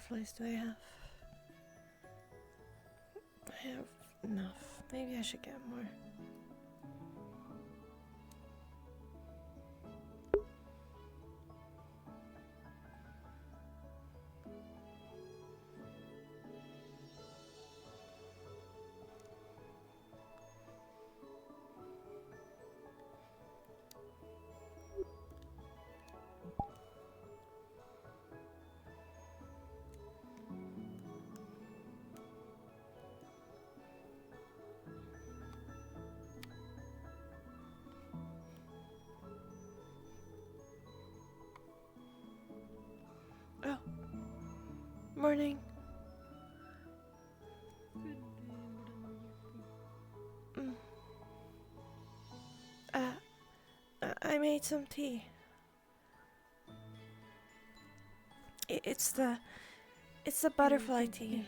butterflies do I have? I have enough. Maybe I should get more. Oh, morning. Mm. I made some tea. It's the butterfly tea.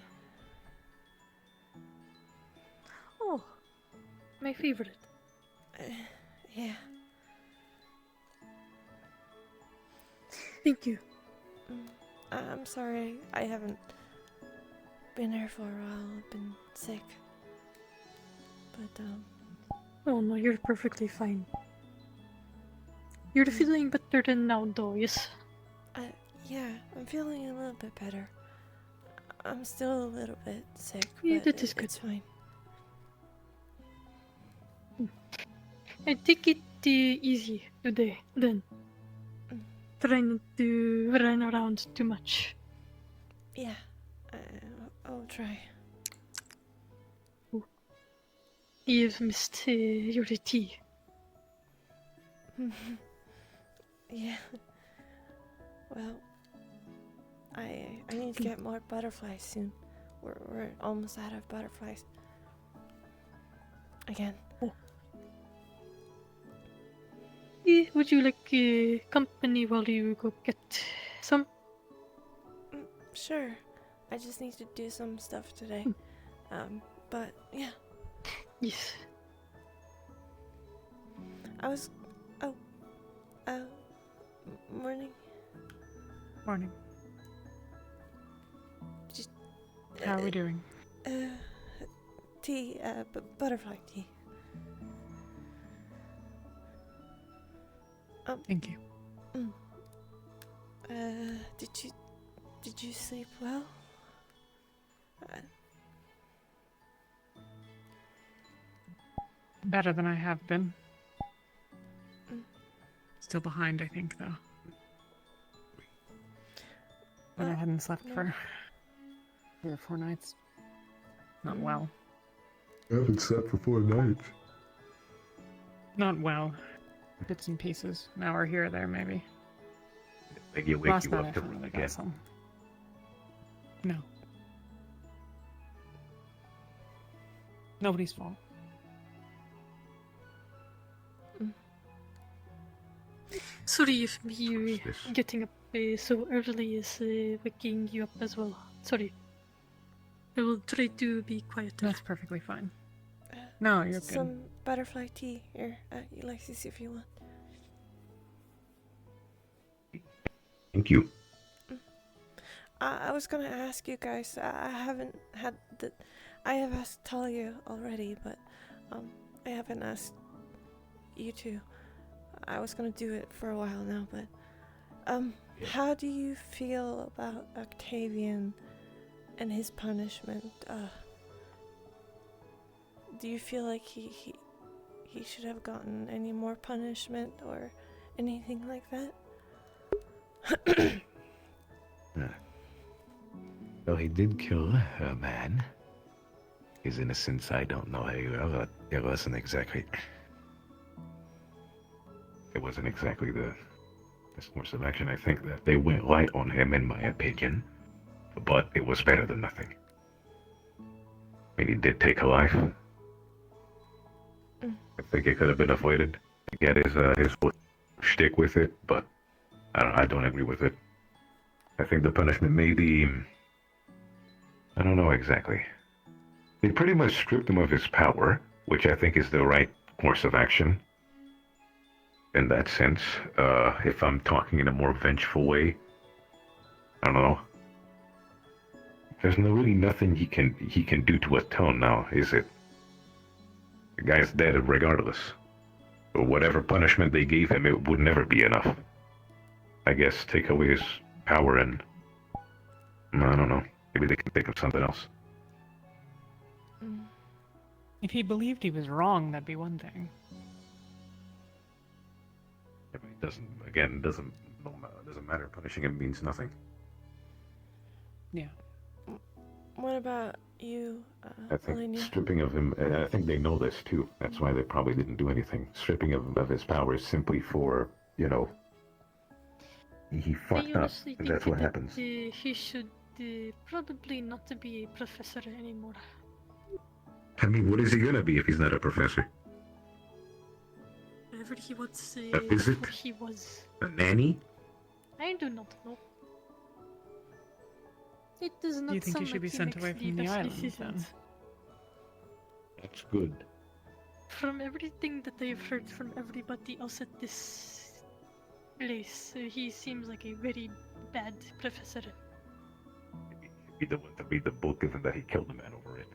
Oh, my favorite. Yeah. Thank you. I'm sorry I haven't been here for a while. I've been sick. But, Oh no, you're perfectly fine. You're feeling better than now, though, yes? yeah, I'm feeling a little bit better. I'm still a little bit sick, Yeah, but that is good. it's fine. I take it easy today, then. Try not to run around too much. Yeah, I'll try. Oh. You've missed your tea. Yeah. Well, I need to get more butterflies soon. We're almost out of butterflies. Again. Oh. Would you like company while you go get some? Sure. I just need to do some stuff today. But yeah. Yes. Morning. Morning. How are we doing? Tea, butterfly tea. Thank you. Did you sleep well? Better than I have been. Still behind, I think, though. But I hadn't slept for 3 or 4 nights. Not well. I haven't slept for 4 nights. Not well. Bits and pieces. An hour here or there, maybe. Like you wake Last you night up I to finally again. got some. No. Nobody's fault. Sorry if me getting up so early is waking you up as well. Sorry. I will try to be quieter. That's perfectly fine. No, you're good. Some butterfly tea here. Ulysses, if you want. Thank you. I was gonna ask you guys. I haven't had the. I have asked Talia already, but I haven't asked you two. I was gonna do it for a while now, but how do you feel about Octavian and his punishment? Do you feel like he should have gotten any more punishment or anything like that? Well, he did kill a man. His innocence, I don't know. It wasn't exactly the course of action. I think that they went light on him, in my opinion. But it was better than nothing. I mean, he did take a life. I think it could have been avoided. To get his shtick with it, but I don't agree with it. I think the punishment may be... I don't know exactly. They pretty much stripped him of his power, which I think is the right course of action. In that sense, if I'm talking in a more vengeful way, I don't know. there's no really nothing he can do to atone now, is it? The guy's dead regardless. But whatever punishment they gave him, it would never be enough. I guess take away his power and I don't know. Maybe they can think of something else. If he believed he was wrong, that'd be one thing. I mean, it doesn't matter. Punishing him means nothing. Yeah. What about you, I think Elenia? stripping of him, and I think they know this too. That's why they probably didn't do anything. Stripping of his powers simply for, he I fucked up. honestly think That's what that happens. he should probably not to be a professor anymore. I mean, what is he gonna be if he's not a professor? Whatever he was A visit? before he was. A nanny? I do not know. It does not Do you think he sound should be like sent makes away from the best island, decisions. then? That's good. From everything that I've heard from everybody else at this place, he seems like a very bad professor. Maybe he'd be the one to read the book, given that he killed a man over it.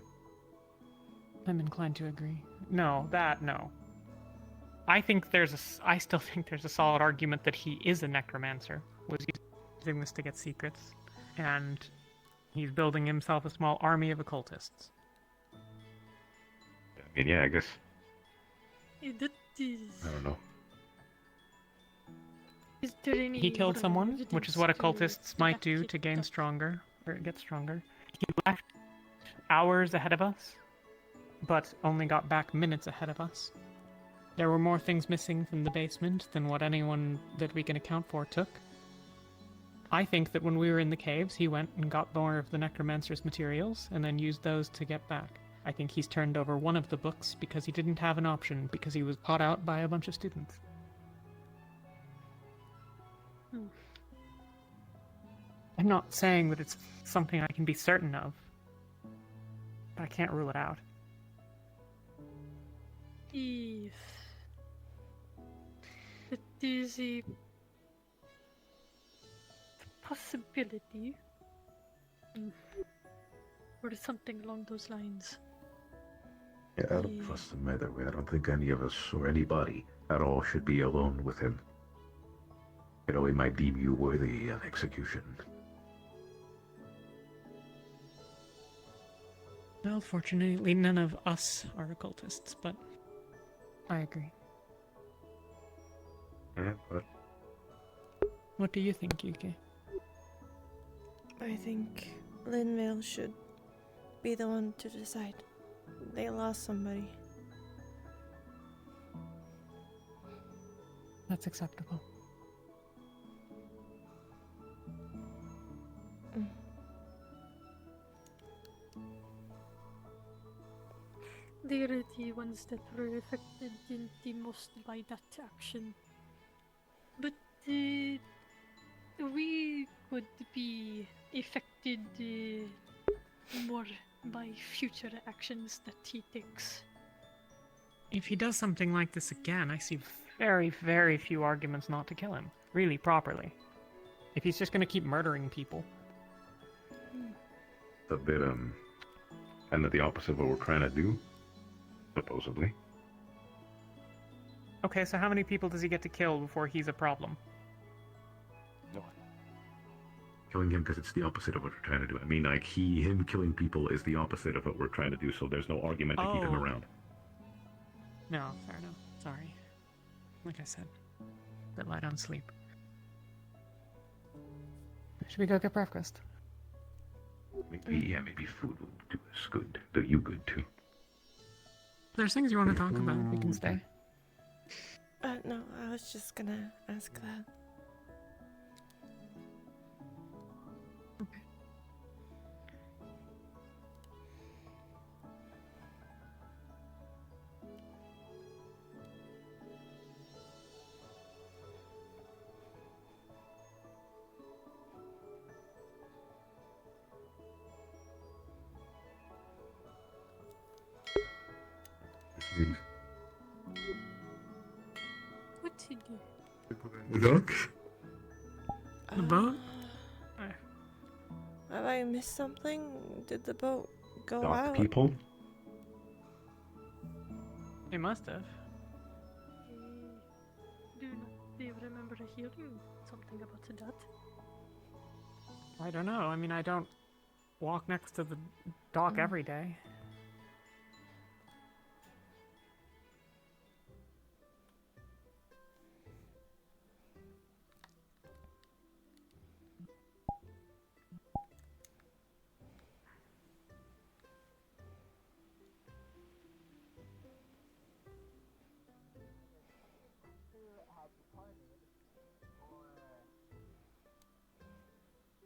I'm inclined to agree. No. I still think there's a solid argument that he is a necromancer, was using this to get secrets, and he's building himself a small army of occultists. I mean, yeah, I guess. That is. I don't know. Is there any? He killed someone, which is what evidence occultists to might back do it to gain up? stronger, or get stronger. He left hours ahead of us, but only got back minutes ahead of us. There were more things missing from the basement than what anyone that we can account for took. I think that when we were in the caves, he went and got more of the necromancer's materials, and then used those to get back. I think he's turned over one of the books because he didn't have an option, because he was caught out by a bunch of students. I'm not saying that it's something I can be certain of, but I can't rule it out. If it is a possibility, or something along those lines. Yeah, I don't trust him either way. I don't think any of us, or anybody at all, should be alone with him. He might deem you worthy of execution. Well, fortunately, none of us are occultists, but I agree. Yeah, but What do you think, Yuki? I think Linvale should be the one to decide. They lost somebody. That's acceptable. They are the ones that were affected the most by that action. But we could be affected more by future actions that he takes. If he does something like this again, I see very, very few arguments not to kill him. Really, properly. If he's just gonna keep murdering people. a bit, kind of the opposite of what we're trying to do, supposedly. Okay, so how many people does he get to kill before he's a problem? Killing him because it's the opposite of what we're trying to do. I mean, like, him killing people is the opposite of what we're trying to do, so there's no argument to keep him Oh. around. No, fair enough. Sorry. Like I said, bit light on sleep. Should we go get breakfast? Maybe food will do us good. Do you good, too. If there's things you want to talk about, we can stay. No, I was just gonna ask that. Okay. What to do? The duck? The boat? Have I missed something? Did the boat go Dock out? people? They must have. Do you remember hearing something about that? I don't know. I mean, I don't walk next to the dock every day.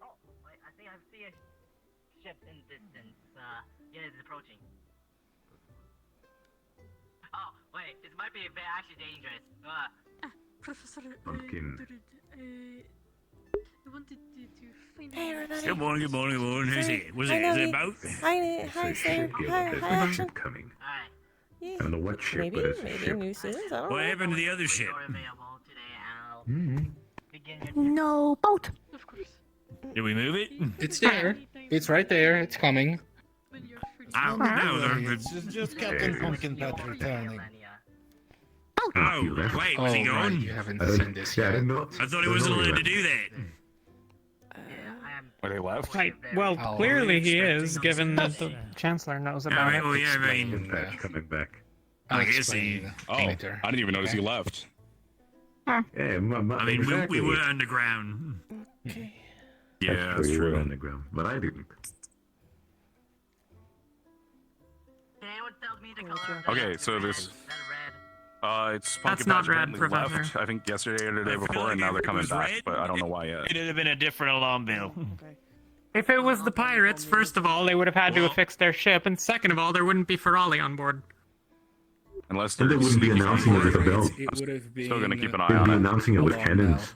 I think I see a ship in the distance. Yeah, it's approaching. Oh, wait, this might be actually dangerous. Professor, Pumpkin. I wanted to find Hey, everybody. Good morning, good morning, good morning. Who's it? Was Hi, it? Is it a Nubby. boat? Hi, It's hi, a sir. ship, Gil. Hi, There's hi, a Action. ship coming. Alright. Yeah. I don't know what ship, Maybe, but it's a maybe ship. new students. I don't What know. happened to the other ship? Door available today, and I'll Mm-hmm. begin your No boat. Of course. Did we move it? It's there. It's right there. It's coming. When you're free. Oh, Don't no, worry, they're- it's just Captain Pumpkin Patch returning. Oh, He left. wait, was he right, gone? you haven't I seen didn't, this yeah, I yet. didn't know. I thought he wasn't allowed to do that. Were they left? Right. Well, I'll clearly he expecting is, them given to that the be. Chancellor knows about Alright, it. well, yeah, I Explain. mean, Patch coming back. I'll I guess he- explain Oh, later. I didn't even notice Okay. he left. Yeah, I mean, exactly. we were underground. Okay. Yeah, That's that's true, you were true. on the ground, but I didn't. Can anyone tell me the Yeah, color of Okay, that so this- red? It's That's Pumpkin not Patch red, apparently Professor. left, I think yesterday or the day I feel before, like and now if they're it coming was back, red, but I don't know why yet. It'd have been a different alarm bell. If it was the pirates, first of all, they would have had to have fixed their ship, and second of all, there wouldn't be Ferrari on board. Unless And they're they wouldn't be sneaking on announcing it board. with a bell. It would have been. Still gonna keep an eye They'd on be it. announcing it with alarm cannons.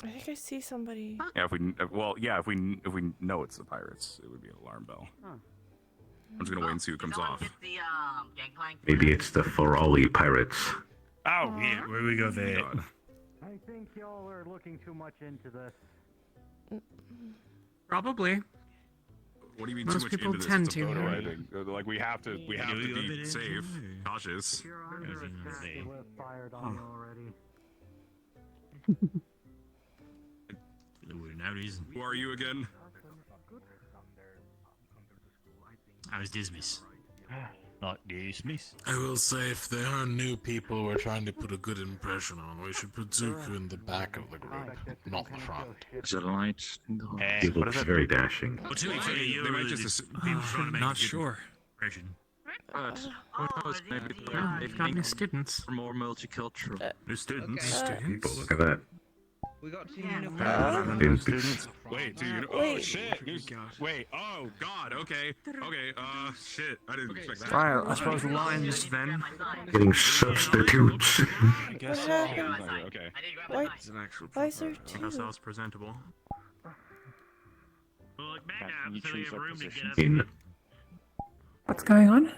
I think I see somebody. Yeah, if we know it's the pirates, it would be an alarm bell. I'm just gonna wait and see who comes off. Get the gangplank. Maybe it's the Ferrari pirates. Oh, yeah, where we go there? God. I think y'all are looking too much into this. Probably. What do you mean Most too much people into this? tend It's a to, photo, yeah. I think. Like we have to be safe, cautious. You're under attack. They were fired on you already. No reason. Who are you again? I was dismissed. Not dismissed. I will say, if there are new people we're trying to put a good impression on, we should put Zuko in the back of the group, not the front. Is it a light? Eh, He what looks is it? very dashing. Well, to be fair, They you're might the just people trying to make Not a good sure. impression. Oh, Maybe they've got new students. More multicultural. New students. People, look at that. We got two Students. Wait, dude. Oh Wait. shit. Wait. Oh god. Okay. Okay. Shit. I didn't expect that. Right, I suppose lines then. Getting substitutes. I guess What happened? Okay. Why, it's an actual why is there Make ourselves two? presentable. Well, look back Can up you so we choose have our room to get positions? up. In What's going on?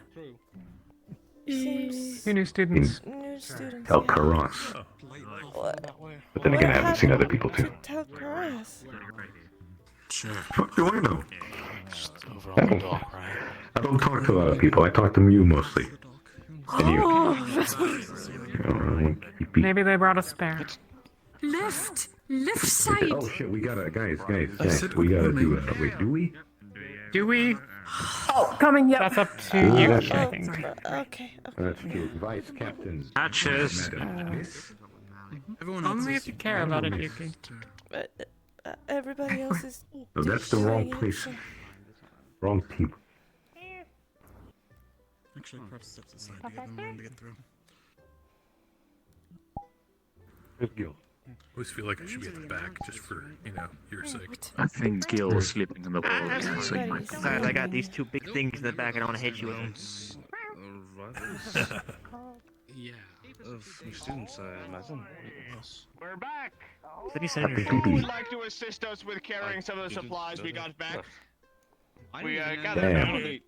Seems Two new students. new students. El yeah. Carras. What? But then again, I haven't seen other people too. Tell Karas. Sure. Fuck do I know? Just over on the dock, right? I don't talk to a lot of people. I talk to you mostly. And you. Oh, keep- Maybe they brought a spare. Left Oh shit, we gotta, guys, we gotta do it. Wait, do we? Do we? Oh, coming, yeah. That's up to Yeah. you, Oh, I think. Okay. That's true. Vice Captain. Patches. Everyone Only else if you care about it, Yuki. But everybody else is. No, that's the wrong doing it, place. so- Wrong people. Actually, perhaps steps aside to give them room to get through. Where's Gil? I always feel like I should be at the back, just for, your sake. I think Gil was sleeping in the wall. So you might Everybody's- Guys, I got these two big things in the back. I don't want to hit you with them. Yeah, of new students, I imagine. Yes. We're back! Let me send Happy your baby. Would like to assist us with carrying some of the supplies we got back. We gathered Damn. around.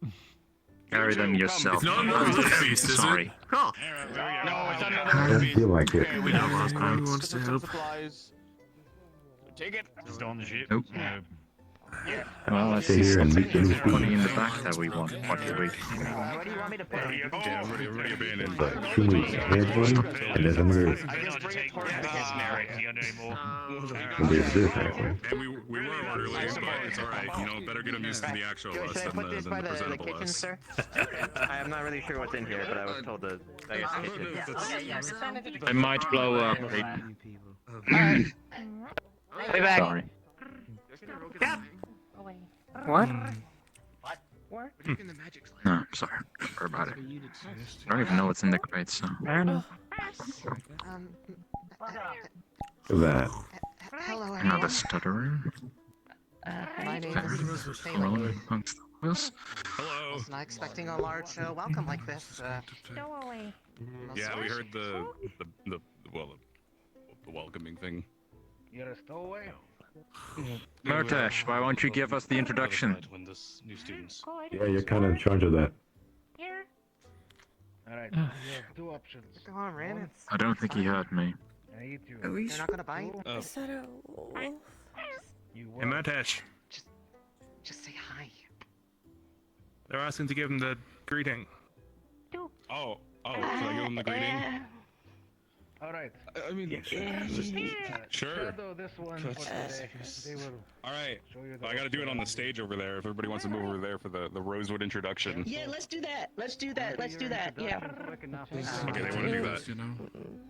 carry them yourself. It's not another feast, is it? Sorry. Cool. No, it's not I another don't feast. feel like it. Okay, we Yeah, got last time. Who wants to some help? supplies. Take it. Just on the ship. Nope. Well, I Stay see here and meet the new something funny in the students. back that we want. What do we? Where do you want me to put it? Yeah, everybody abandoned. But Shumi's head one, and there's another. I just bring it towards the hidden area. And there's this anyway. And we were orderly, but it's alright. You know, better get them used to the actual us Should I than put the, this than by the the presentable kitchen, us. sir? I'm not really sure what's in here, but I was told to. I guess kitchen. I might blow up. Alright. Way back. Sorry. What? No, sorry. Don't worry about it. I don't even know what's in the crate, so. Fair enough. That. Hello, Another stutterer. my name is Taylor. Alone amongst the others. Hello. I was not expecting a large welcome like this. Go away. Yeah, we heard the welcoming thing. You're a stowaway? Murtash, why won't you give us the introduction? When this new students. Yeah, you're kind of in charge of that. Here. Alright, you have two options. Come on, Ran. I don't think he heard me. I eat you. You're not gonna bite? Is that a wolf? You Hey, Murtash. Just say hi. They're asking to give him the greeting. Oh, should I give him the greeting? Alright. I mean, sure. Shadow this one for today. They will Alright. show you the I gotta do it on the stage over there. If everybody wants to move over there for the Rosewood introduction. Yeah, let's do that. Let's do that. Let's do that. Yeah. Okay, they want to do that. You know?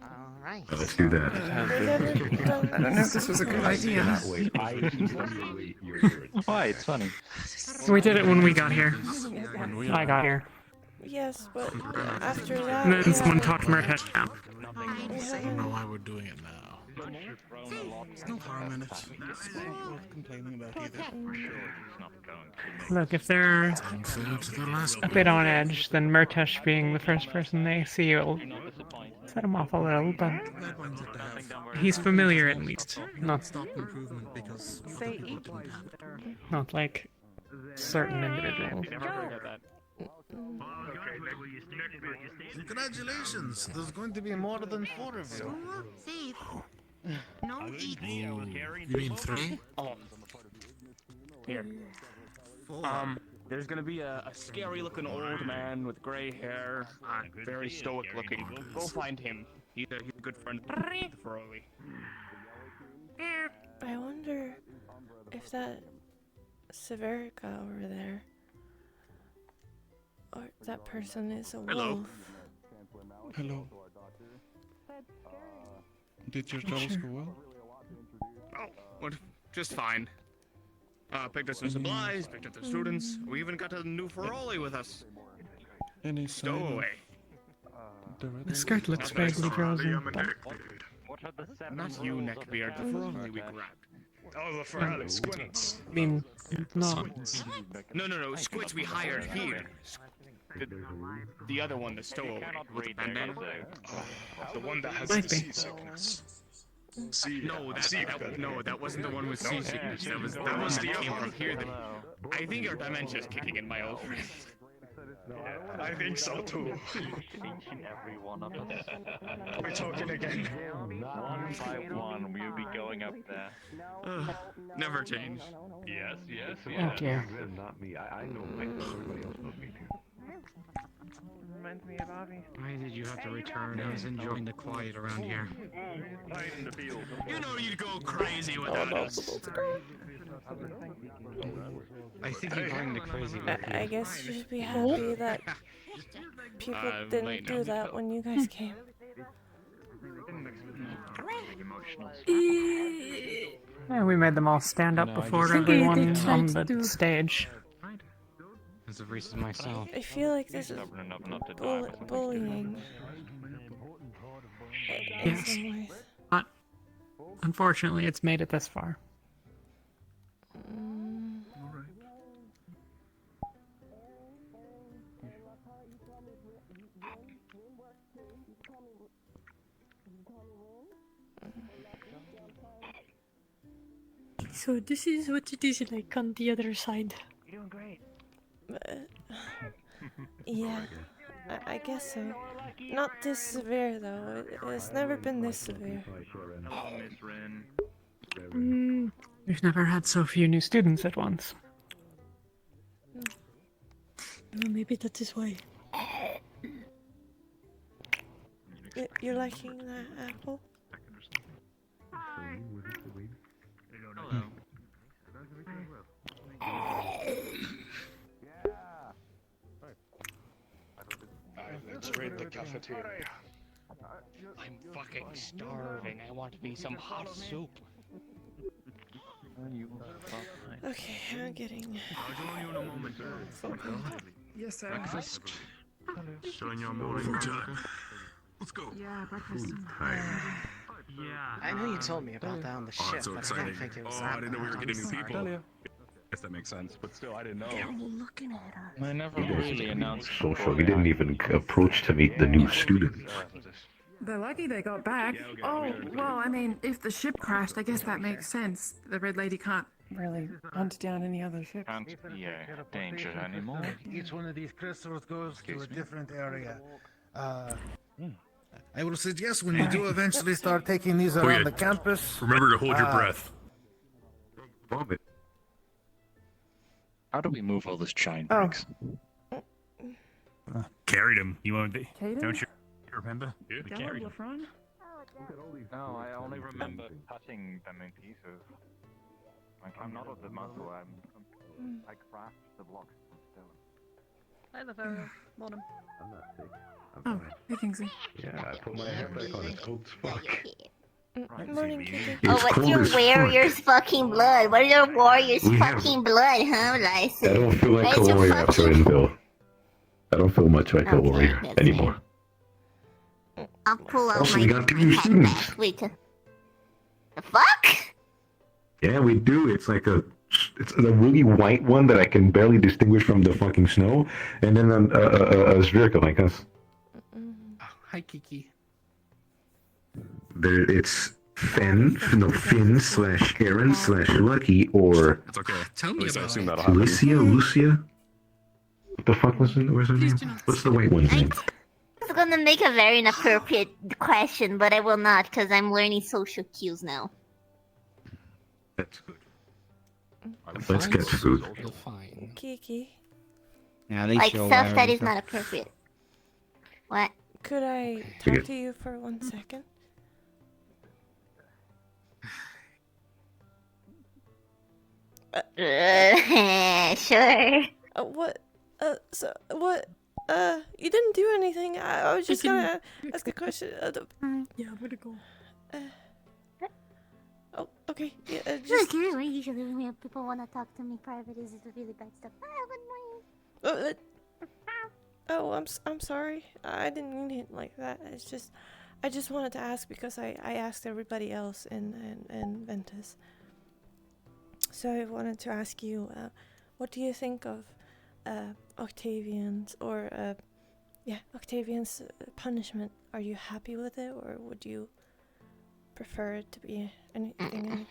Alright. Let's do that. I don't know if this was a good idea. Why? It's funny. We did it when we got here. I got here. Yes, but after that. And then yeah. someone talked Murtash down. I don't know why we're doing it now. There's no harm in it. It's not worth complaining about either. Look, if they're Unfair to the last a bit on edge, then Murtash being the first person they see will set him off a little, but bad ones that have he's familiar at least. Not stop improvement because other people didn't have it. not like certain individuals. Congratulations! There's going to be more than 4 of you. Safe. No eating. You mean 3? Here. There's gonna be a scary-looking old man with gray hair, very stoic-looking. Go find him. He's a good friend of Feroli. I wonder if that Severica over there, or that person is a Hello. wolf. Hello. Did your travels go well? Oh, what? Just fine. Picked up some supplies, picked up the students. We even got a new Feroli with us. Any sign Stowaway. of The skirt looks vaguely frozen, but Not you, Neckbeard. The Feroli we grabbed. Oh, the Ferrari squints. I mean, not. No, Squits we hired here. The other one, the stowaway. With the bandana. The one that has Might the be. seasickness. No, that wasn't the one with seasickness. That was the one that came from here. I think your dementia's kicking in, my old friend. I think so too. Every one of us. We're talking again. One by one, we'll be going up there. Never change. Yes. Oh dear. Not me. I know everybody else knows me too. Reminds me of Avi. Why did you have to return? I was enjoying the quiet around here. You know you'd go crazy without us. I think you're going the crazy I guess you should be happy that people didn't do that when you guys came. Yeah, we made them all stand up No, I before just- everyone They on tried to the do- stage. As a reason myself. I feel like this is bullying. In Yes. some ways. But unfortunately, it's made it this far. So this is what it is like on the other side. You're doing great. Yeah, I guess so. Not this severe though. It's never been this severe. Oh, Miss Ren. We've never had so few new students at once. Well, maybe that is why. You're liking that apple? Let's raid the cafeteria. I'm fucking starving. I want me some hot soup. Okay, I'm getting. I'll join you in a moment. Yes, sir. Breakfast. Showing your morning. Food time. Let's go. Yeah, breakfast. Yeah. I know you told me about that on the Oh, ship, it's so but I exciting. didn't think it was Oh, that I didn't know we were bad. getting new I'm people. sorry. Guess that makes sense, but still, I didn't know. They're looking at us. I never You guys really announced. social. We didn't even approach to meet the new students. They're lucky they got back. Oh, well, I mean, if the ship crashed, I guess that makes sense. The Red Lady can't really hunt down any other ships. Can't be a danger anymore. Each one of these crystals goes to a different area. I will suggest when you do eventually start taking these around yeah. the campus. Remember to hold your breath. Vomit. How do we move all this giant Oh. bags? Carried him. You won't. Caden? Don't you remember? We Gallo carried him. LaFron? No, I only remember cutting them in pieces. Like, I'm not of the muscle, I craft the blocks from stone. Hi, Lavaro. Morning. I'm not sick. Oh, hey, Kingsley. Yeah, I put my hair back on. It's cold as fuck. Morning, Kitty. Oh, It's what's cold your as warrior's fucking blood? What is your warrior's We have- fucking blood, huh, Lysa? I don't feel like What a is your warrior after fucking... Invill. I don't feel much like a Okay, warrior that's anymore. I'll pull out Also, my, we got two my new hat students. back. Wait. The fuck? Yeah, we do. It's like it's a really white one that I can barely distinguish from the fucking snow, and then a Zvirka like us. Hi, Kiki. There, it's Finn / Aaron / Lucky, or It's okay. Tell me At least I about assume it. that'll happen. Lucia. What the fuck was where's her name? What's the white one's name? I was gonna make a very inappropriate question, but I will not, because I'm learning social cues now. That's good. Let's get food. You're fine. Kiki, Yeah, at least Like you're stuff aware that of is not appropriate. What? could I talk to you for 1 second? Sure. What? So what? You didn't do anything. I was just gonna ask a question. Yeah, I'm gonna go. Oh, okay. Yeah, Look, just. usually when people want to talk to me private, is it really bad stuff? Oh, I'm sorry. I didn't mean it like that. It's just, I just wanted to ask because I asked everybody else in Ventus. So I wanted to ask you, what do you think of Octavian's Octavian's punishment? Are you happy with it, or would you prefer it to be anything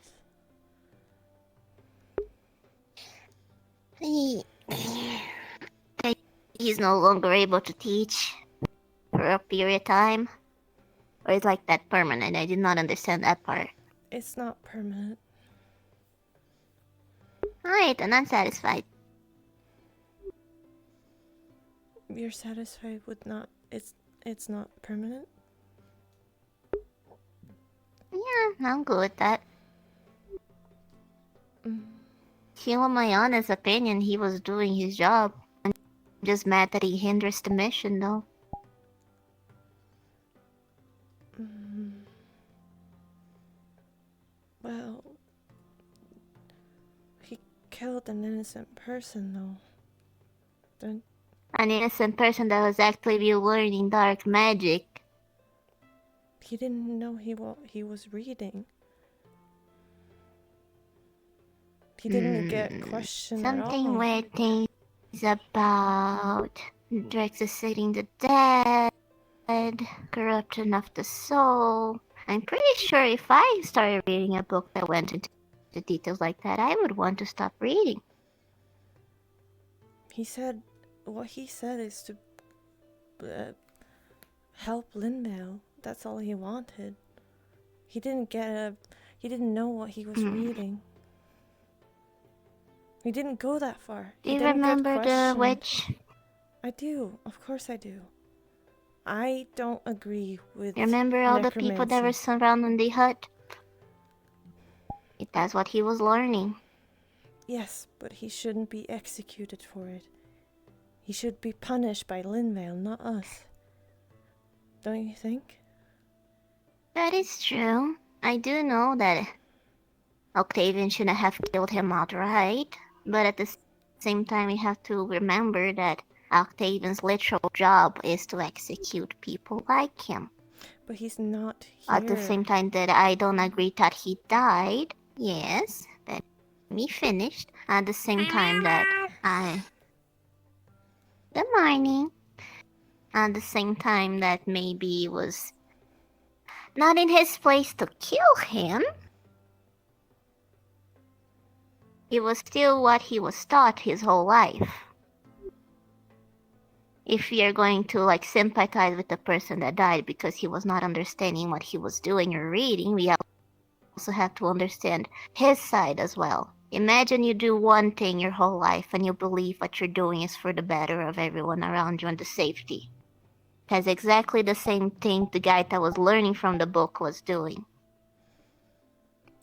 else? He's no longer able to teach for a period of time, or is like that permanent? I did not understand that part. It's not permanent. Alright, then I'm satisfied. You're satisfied with not? It's not permanent. Yeah, I'm good with that. Feel in my honest opinion, he was doing his job. I'm just mad that he hinders the mission, though. Well, he killed an innocent person, though. Don't. An innocent person that was actively learning dark magic. He didn't know he was reading. He didn't get questioned at all. Something weird things about Drex assisting the dead, corruption of the soul. I'm pretty sure if I started reading a book that went into the details like that, I would want to stop reading. What he said is to help Lindale. That's all he wanted. He didn't get He didn't know what he was reading. He didn't go that far. Do He you didn't get remember the questioned. witch? I do. Of course I do. I don't agree with Remember all the people that were necromancy. surrounding the hut? That's what he was learning. Yes, but he shouldn't be executed for it. He should be punished by Linvale, not us. Don't you think? That is true. I do know that Octavian shouldn't have killed him outright, but at the same time we have to remember that Octavian's literal job is to execute people like him. But he's not here. At the same time that I don't agree that he died, yes, let me finish. At the same time that Good morning. At the same time that maybe it was not in his place to kill him, it was still what he was taught his whole life. If we are going to like sympathize with the person that died because he was not understanding what he was doing or reading, we also have to understand his side as well. Imagine you do one thing your whole life and you believe what you're doing is for the better of everyone around you and the safety. That's exactly the same thing the guy that was learning from the book was doing.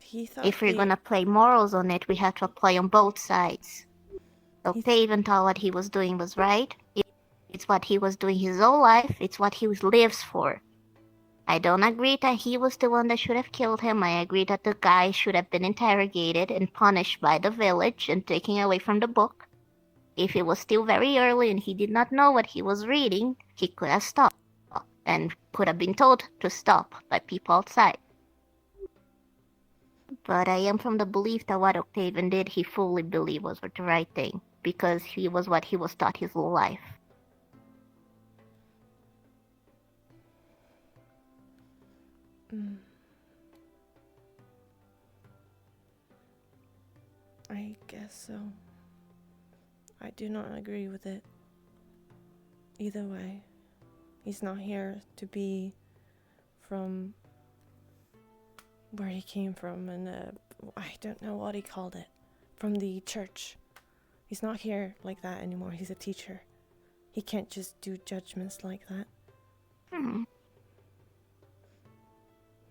He thought If we're gonna play morals on it, we have to apply on both sides. Octavian thought what he was doing was right. It's what he was doing his whole life. It's what he lives for. I don't agree that he was the one that should have killed him. I agree that the guy should have been interrogated and punished by the village and taken away from the book. If it was still very early and he did not know what he was reading, he could have stopped and could have been told to stop by people outside. But I am from the belief that what Octavian did, he fully believed was the right thing, because he was what he was taught his whole life. I guess so. I do not agree with it. Either way, he's not here to be from where he came from, and I don't know what he called it, from the church. He's not here like that anymore. He's a teacher. He can't just do judgments like that.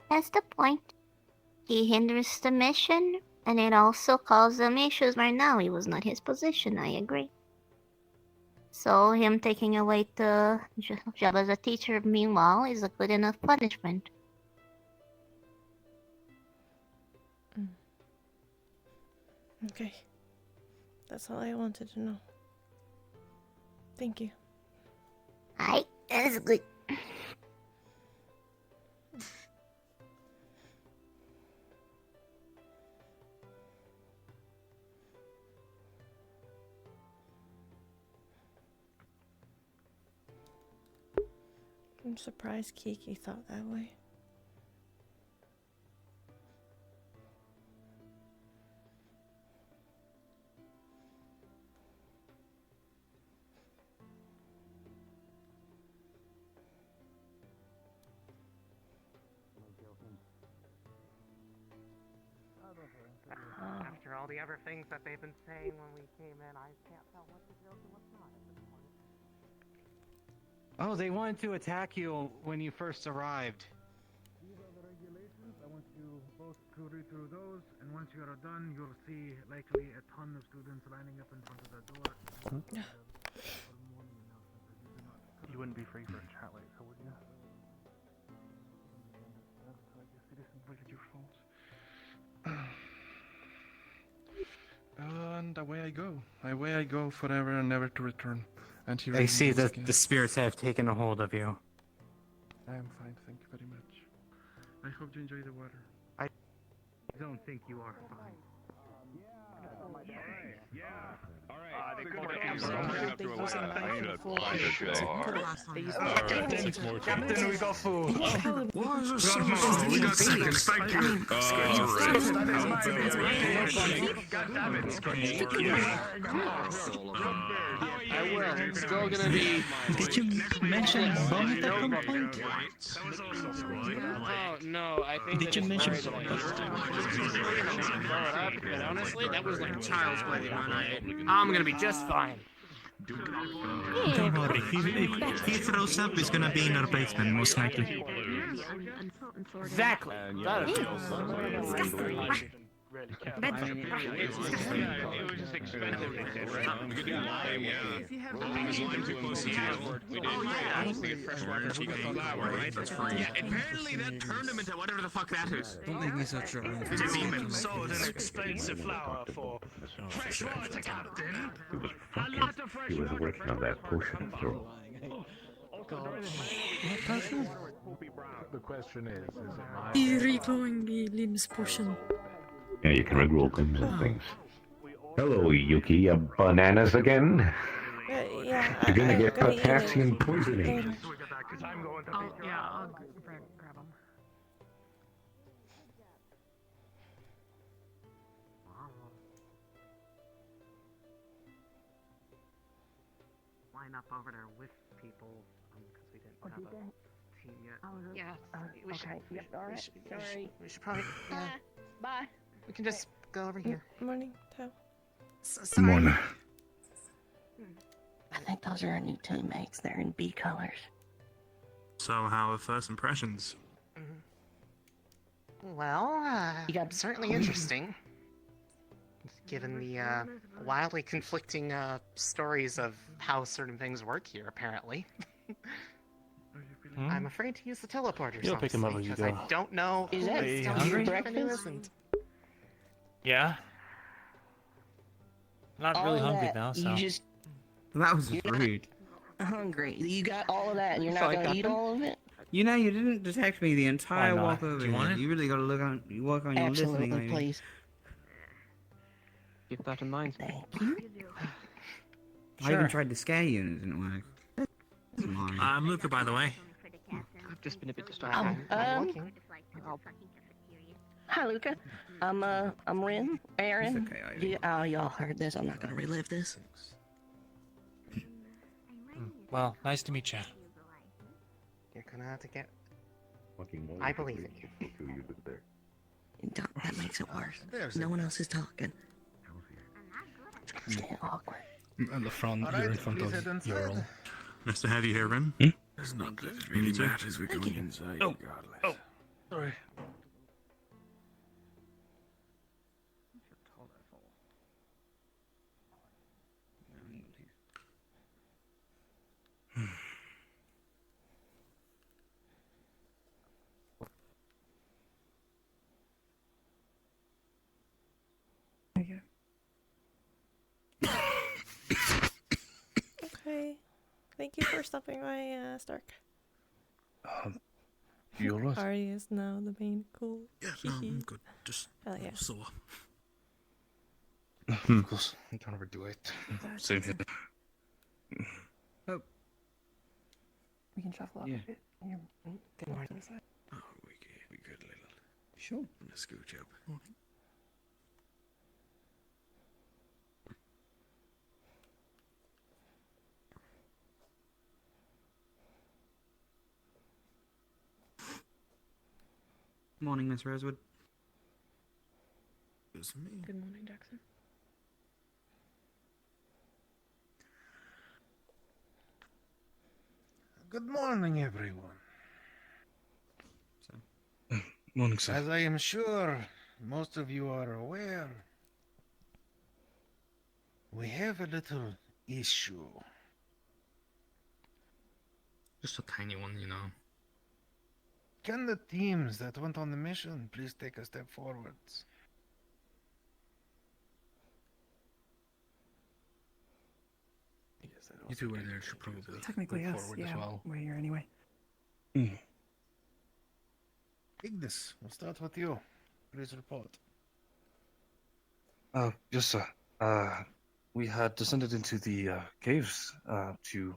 That's the point. He hinders the mission, and it also caused them issues right now. It was not his position, I agree. So him taking away the job as a teacher, meanwhile, is a good enough punishment. Okay. That's all I wanted to know. Thank you. Aye, that's good. I'm surprised Kiki thought that way. After all the other things that they've been saying when we came in, I can't tell what's a joke and what's not at this point. Oh, they wanted to attack you when you first arrived. These are the regulations. I want you both to read through those, and once you are done, you'll see likely a ton of students lining up in front of the door. You wouldn't be free for a chat later, would you? I guess it isn't really your fault. And away I go. Away I go forever and never to return. And here I am see once that again. the spirits have taken a hold of you. I am fine, thank you very much. I hope you enjoy the water. I don't think you are fine. Yeah. Captain, we got food. Why is there so Got much more. We got seconds. Felix? Thank you. I will. Still gonna be. Did you mention bum at some point? Oh no, I think. Did you mention? And honestly, that was like child's play, man. I'm gonna be just fine. Don't worry. If he throws up, he's gonna be in our basement, most likely. Exactly. That is Apparently that turned him into whatever the fuck that is. Don't make me such a demon. Sold an expensive flower for fresh water, Captain. A lot of fresh He was water. working on that potion throw. What potion? The question is it my... The regrowing the limbs potion. Yeah, you can regrow limbs and things. Hello, Yuki. Bananas again? Yeah. You're gonna I'm get gonna eat it potassium poisoning. later. I'll grab them. Line up over there with people, because we didn't have a team yet. Yeah. We should, Okay. we should, All right. we should, we Sorry. should, we should probably. Yeah. Bye. We can just go over here. Morning, Tao. Sorry. Morning. I think those are our new teammates. They're in B colors. So, how are first impressions? Well, certainly interesting. Given the wildly conflicting stories of how certain things work here, apparently. I'm afraid to use the teleporters. You'll pick 'em up honestly, as you because go. I don't know Is who that is hungry? breakfast and who isn't. Yeah. Not really All hungry that, now, so. You just That was You're not- rude. hungry. You got all of that, and you're not Sorry, gonna eat Captain? all of it. You know, you didn't detect me the entire Why not? walk over Do you want here. it? You really gotta work on your listening. Absolutely, maybe. please. Keep that in mind. Thank you. I even tried to scare you and it didn't work. Come on. I'm Luca, by the way. I've just been a bit distracted. Hi, Luca. I'm Rin. Aaron. It's okay, Ivy. Y'all heard this. I'm not gonna relive this. Well, nice to meet you. You're gonna have to get. Fucking I believe it. That makes it worse. No one else is talking. Yeah, awkward. At the front, you're in front of Ural. Nice to have you here, Ren. It's not that it really matters. We're going inside regardless. Oh, sorry. Okay. Thank you for stopping by, Stark. You alright? Ari is now the main cool. Yeah, no, I'm good. Just Hell yeah. sore. Of course, I don't overdo it. Same here. Oh. We can shuffle up Yeah. a bit. Good morning. Oh, we good, little. Sure. Let's scooch up. Morning, Miss Rosewood. It's me. Good morning, Jackson. Good morning, everyone. Morning, sir. As I am sure most of you are aware, we have a little issue. Just a tiny one, you know. Can the teams that went on the mission please take a step forwards? You two were there, should probably Technically, look yes. forward Yeah, as well. we're here anyway. Ignis, we'll start with you. Please report. Yes, sir. we had descended into the caves to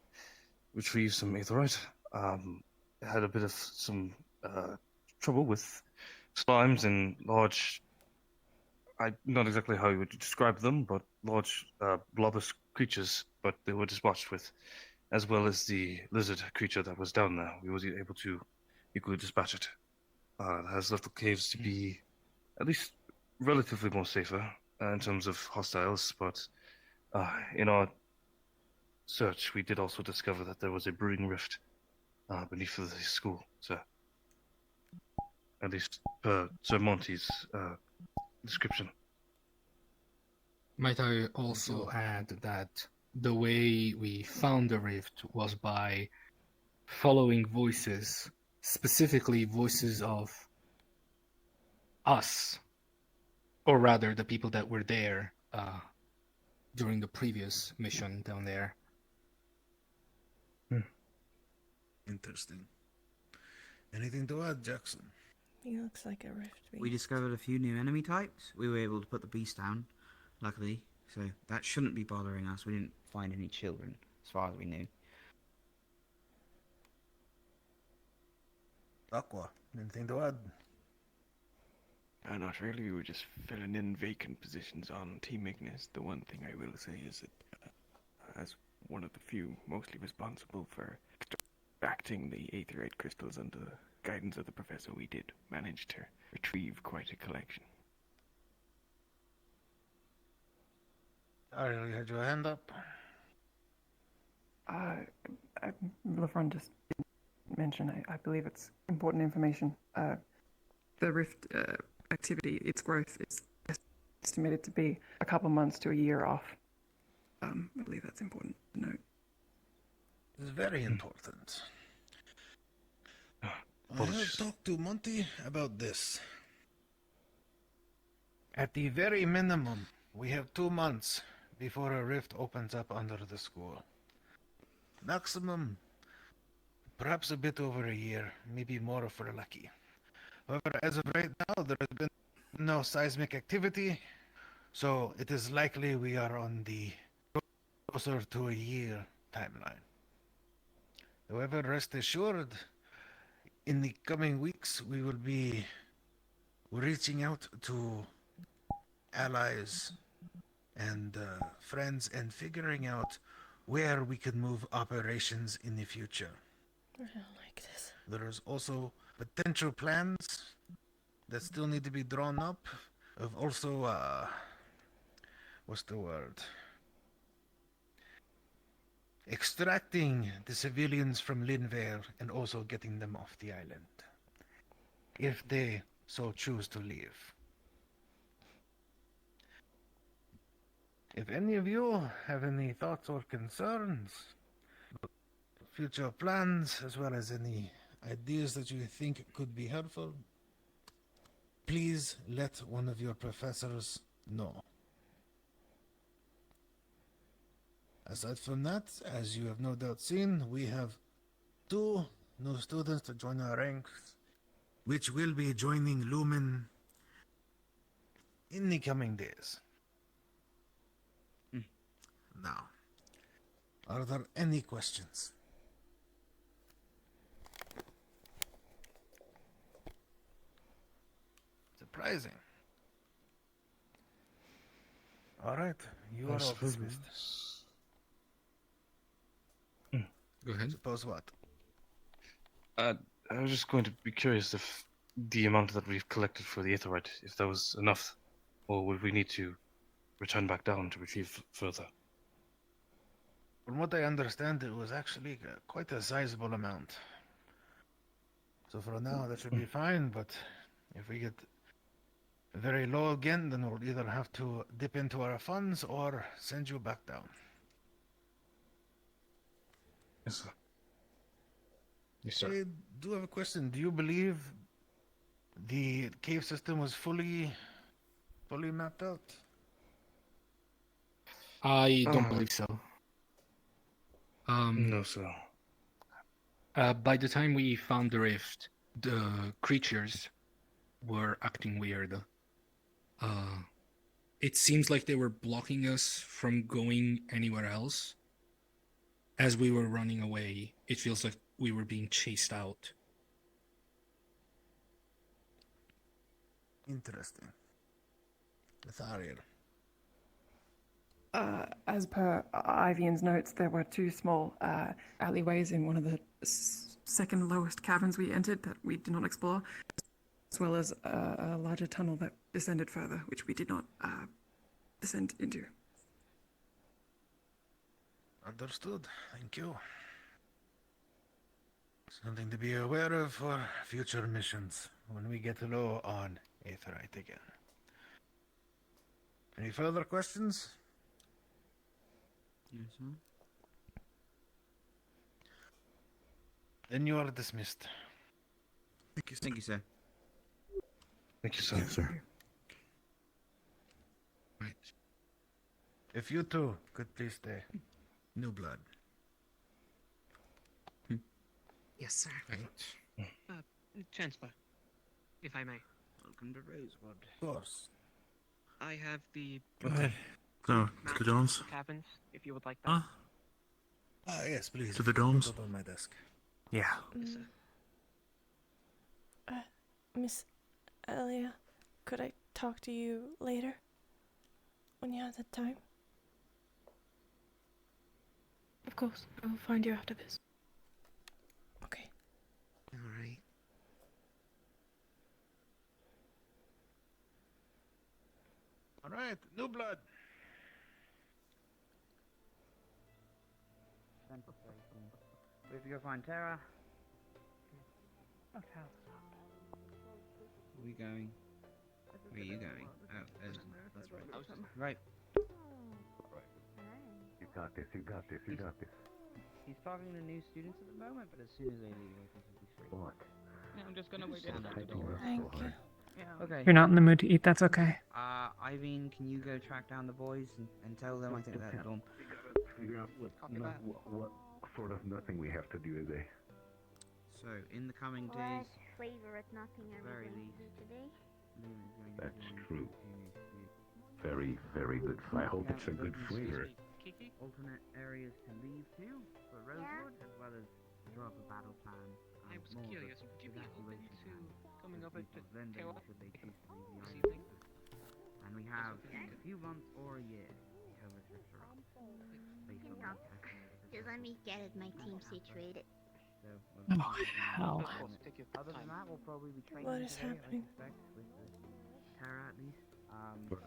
retrieve some aetheryte. Had a bit of some trouble with slimes and large, not exactly how you would describe them, but large blobous creatures, but they were dispatched with, as well as the lizard creature that was down there. We were able to equally dispatch it. It has left the caves to be at least relatively more safer in terms of hostiles, but in our search, we did also discover that there was a brewing rift beneath the school, sir. At least per Sir Monty's description. Might I also add that the way we found the rift was by following voices, specifically voices of us, or rather the people that were there during the previous mission down there. Interesting. Anything to add, Jackson? He looks like a rift beast. We discovered a few new enemy types. We were able to put the beast down, luckily. So that shouldn't be bothering us. We didn't find any children, as far as we knew. Aqua, anything to add? Not really. We were just filling in vacant positions on Team Ignis. The one thing I will say is that, as one of the few mostly responsible for extracting the aetheryte crystals under the guidance of the professor, we did manage to retrieve quite a collection. Ariel, you had your hand up? LeFron just didn't mention, I believe it's important information. The rift activity, its growth is estimated to be a couple months to a year off. I believe that's important to note. It's very important. I have talked to Monty about this. At the very minimum, we have 2 months before a rift opens up under the school. Maximum, perhaps a bit over a year, maybe more if we're lucky. However, as of right now, there has been no seismic activity, so it is likely we are on the closer to a year timeline. However, rest assured, in the coming weeks, we will be reaching out to allies and friends and figuring out where we can move operations in the future. I don't like this. There is also potential plans that still need to be drawn up of also, what's the word? Extracting the civilians from Linvale and also getting them off the island, if they so choose to leave. If any of you have any thoughts or concerns, future plans, as well as any ideas that you think could be helpful, please let one of your professors know. Aside from that, as you have no doubt seen, we have 2 new students to join our ranks, which will be joining Lumen in the coming days. Now, are there any questions? Surprising. All right, you are all dismissed. Go ahead. Suppose what? I was just going to be curious if the amount that we've collected for the aetheryte, if that was enough, or would we need to return back down to retrieve further? From what I understand, it was actually quite a sizable amount. So for now, that should be fine, but if we get very low again, then we'll either have to dip into our funds or send you back down. Yes, sir. Yes, sir. I do have a question. Do you believe the cave system was fully mapped out? I don't believe so. No, sir. By the time we found the rift, the creatures were acting weird. it seems like they were blocking us from going anywhere else. As we were running away, it feels like we were being chased out. Interesting. Lithariel. As per Ivian's notes, there were two small alleyways in one of the second lowest caverns we entered that we did not explore, as well as a larger tunnel that descended further, which we did not descend into. Understood. Thank you. Something to be aware of for future missions when we get low on Aetherite again. Any further questions? Yes, sir. Then you are dismissed. Thank you, sir. Thank you, sir. Right. If you two could please stay. New blood. Yes, sir. Chancellor, if I may. Welcome to Rosewood. Of course. I have the Go ahead. Go to the domes. cabins, if you would like that. Yes, please. To the domes? Put it on my desk. Yeah. Yes, sir. Miss Elia, could I talk to you later? When you have the time? Of course, I'll find you after this. Okay. Alright. Alright, new blood. If you go find Terra. Are we going? Where are you going? Oh, that's right. Right. You got this, you got this, you got this. He's talking to new students at the moment, but as soon as they leave, I think he'll be free. What? Yeah, I'm just gonna wait at the Taking door. this Thank so you. hard. Yeah. Okay. If you're not in the mood to eat, that's okay. Irene, can you go track down the boys and tell them I think they're done? Figure out what sort of nothing we have to do today. So, in the coming What days, flavor at nothing are very we going least. to do today? That's true. Very, very good. I hope it's a good flavor. Alternate areas to leave to for Rosewood, as well as draw up a battle plan. I was more of curious, a would you be open evacuation to plan. coming over to Then they Terra should they choose to leave this the evening? island. And we have a few months or a year to cover this restaurant. Based on the Just let me get it, my team situated. So, Oh, hell. Other than that, we'll probably be training What is today, happening? I suspect, with Terra at least.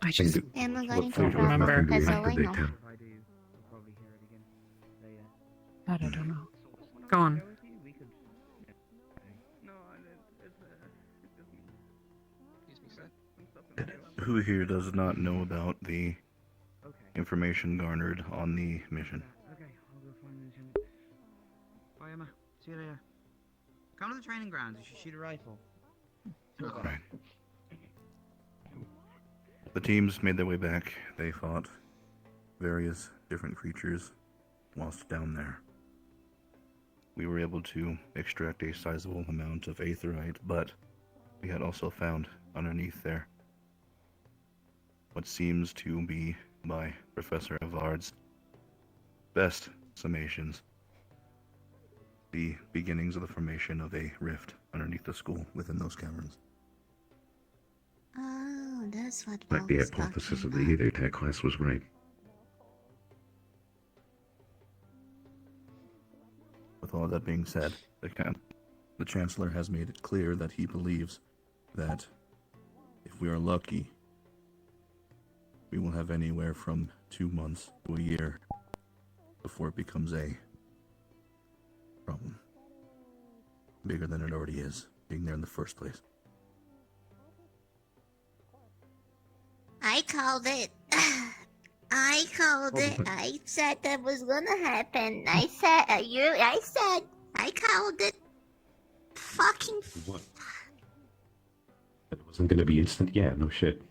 I just Am I What going flavor to of remember. nothing do we That's have all I today, know. Tim? If I do, we'll probably hear it again later. I don't know. Go on. Go with you? We could. No, it's just me. Excuse me, sir. Who here does not know about the information garnered on the mission? Okay, I'll go find the lieutenant. Bye, Emma. See you later. Come to the training grounds. You should shoot a rifle. Right. The teams made their way back. They fought various different creatures whilst down there. We were able to extract a sizable amount of aetherite, but we had also found underneath there what seems to be, by Professor Avard's best summations, the beginnings of the formation of a rift underneath the school within those caverns. Oh, that's what Like the Bob was hypothesis talking of the about. Aether class was right. With all that being said, the Chancellor has made it clear that he believes that if we are lucky, we will have anywhere from 2 months to a year before it becomes a problem. Bigger than it already is, being there in the first place. I called it. I called it. I said that was gonna happen. I said, I called it. Fucking. What? It wasn't gonna be instant? Yeah, no shit.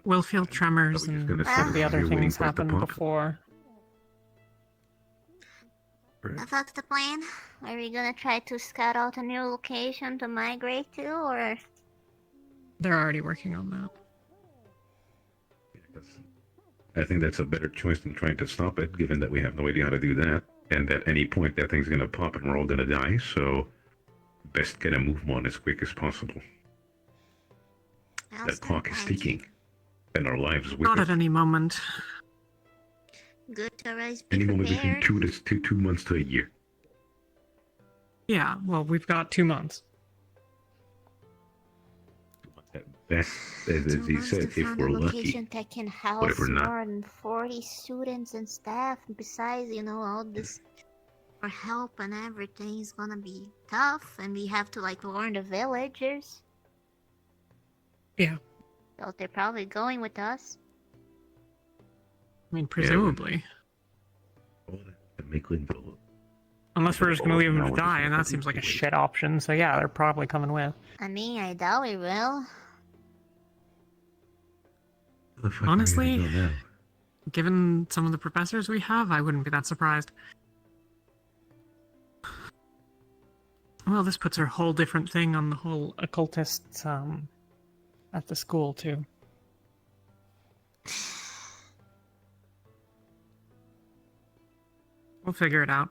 We'll feel tremors and gonna sit the other here waiting things for it to happen pop? before. That's the plan. Are we gonna try to scout out a new location to migrate to, or? They're already working on that. I think that's a better choice than trying to stop it, given that we have no idea how to do that, and at any point that thing's gonna pop and we're all gonna die. So, best get a move on as quick as possible. That clock is ticking, and our lives with Not it. at any moment. Good to always be Any moment between prepared. 2 months to a year. Yeah, well, we've got 2 months. That's, as he said, if Find we're a lucky. location that can house But if we're not, more than 40 students and staff. Besides, all this for help and everything is gonna be tough, and we have to warn the villagers. Yeah. So they're probably going with us. I mean, presumably. Unless we're just gonna leave them to die, and that seems like a shit option, so yeah, they're probably coming with. I mean, I doubt we will. Honestly, given some of the professors we have, I wouldn't be that surprised. Well, this puts a whole different thing on the whole occultists, at the school, too. We'll figure it out.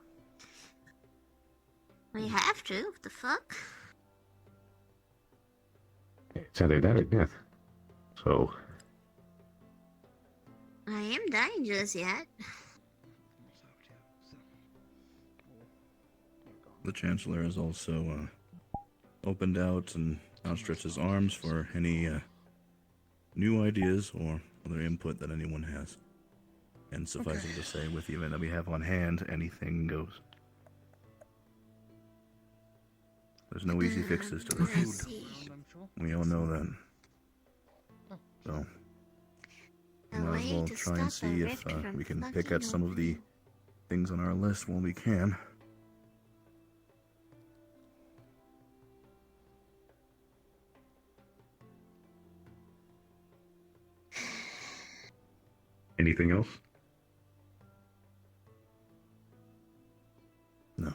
We have to. What the fuck? It's either that or death. So, I am dying just yet. The Chancellor has also opened out and outstretched his arms for any new ideas or other input that anyone has. And suffice it to say, with the event that we have on hand, anything goes. There's no easy fixes to this. We all know that. So, we might as well try and see if we can pick at some of the things on our list when we can. anything else? No.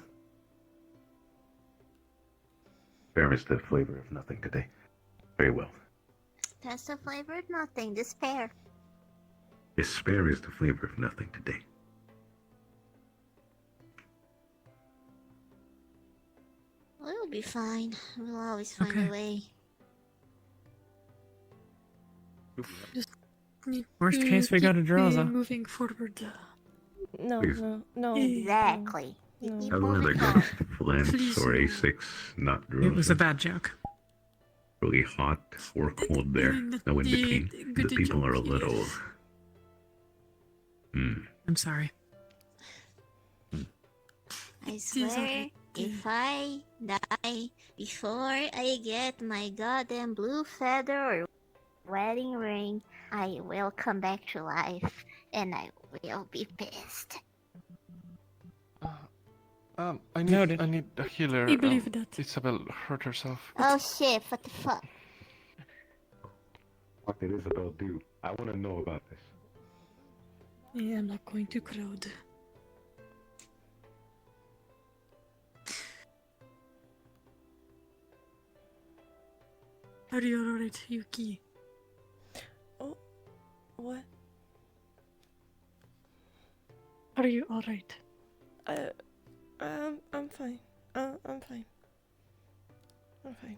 Fair is the flavor of nothing today. Very well. That's the flavor of nothing. Despair. Despair is the flavor of nothing today. We'll be fine. We'll always find a way. Just need Worst to case, we go to keep, Droza. moving forward. No, Please. no. Exactly. No. I'd rather go to Flint or A6, not Droza. It was a bad joke. Really hot or cold there. No in between. The people are a little... I'm sorry. I swear, if I die before I get my goddamn blue feather or wedding ring, I will come back to life, and I will be pissed. I need a healer. I believe that. Isabel hurt herself. Oh shit, what the fuck? What did Isabel do? I want to know about this. Yeah, I'm not going to crowd. Are you alright, Yuki? Oh, what? Are you alright? I'm fine. I'm fine. I'm fine.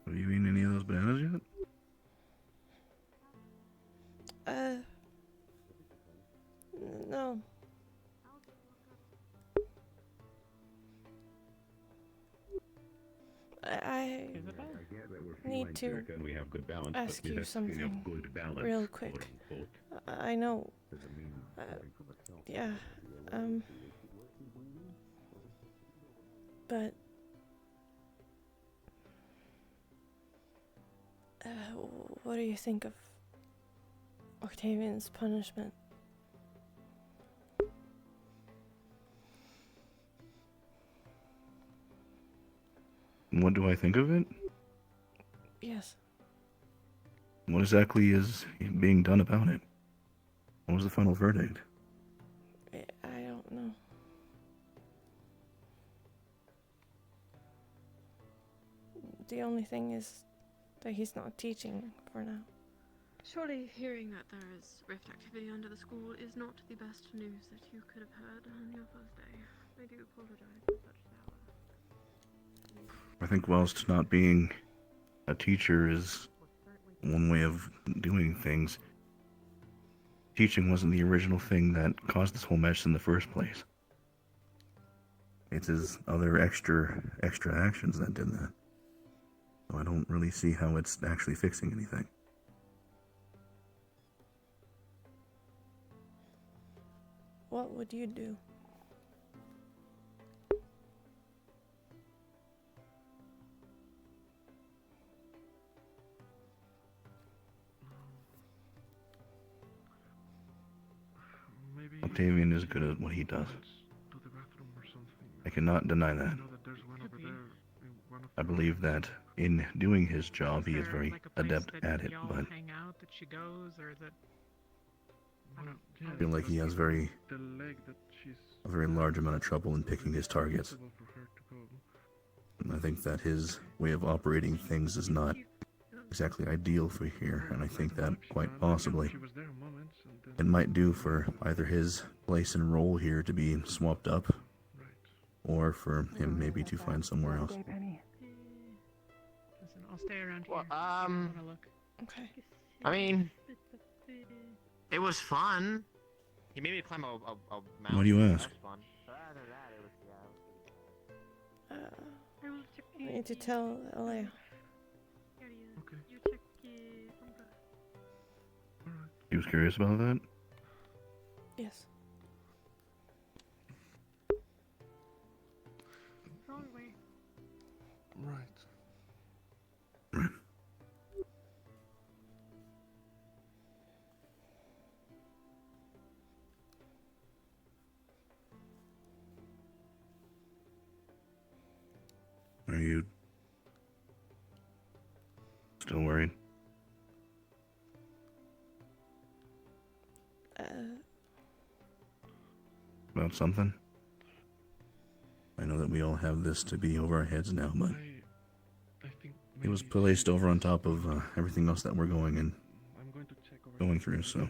Have you eaten any of those bananas yet? No. I need to we have good balance, ask but you that's, something good balance, real quick. quote unquote. I know. Yeah. But what do you think of Octavian's punishment? What do I think of it? Yes. What exactly is being done about it? What was the final verdict? I don't know. the only thing is that he's not teaching for now. Surely hearing that there is rift activity under the school is not the best news that you could have heard on your first day. I do apologize for such sour. I think whilst not being a teacher is one way of doing things, teaching wasn't the original thing that caused this whole mess in the first place. It's his other extra actions that did that. So I don't really see how it's actually fixing anything. What would you do? Maybe Octavian is good at what he does. to the bathroom or something. I cannot deny that. I know that there's one over there. In one of I the believe that in doing his job, he is there, very like, a place adept that at it, y'all but hang out that she goes, or that I feel like he has the leg that she's a very large amount of trouble in picking his targets. possible for her to go. And I think that his way of operating things is not exactly ideal for here, and I think that quite possibly She was there moments and then it might do for either his place and role here to be swapped up, or for him maybe to find somewhere else. Listen, I'll stay around here. Well, Have a look. Okay. I mean, it was fun. He made me climb a mountain. Why do you ask? That was fun. But other than that, it was, yeah, it was I need to tell Alea. He was curious about that? Yes. right. Are you still worried? About something? I know that we all have this to be over our heads now, but I think it was placed over on top of everything else that we're going through, so.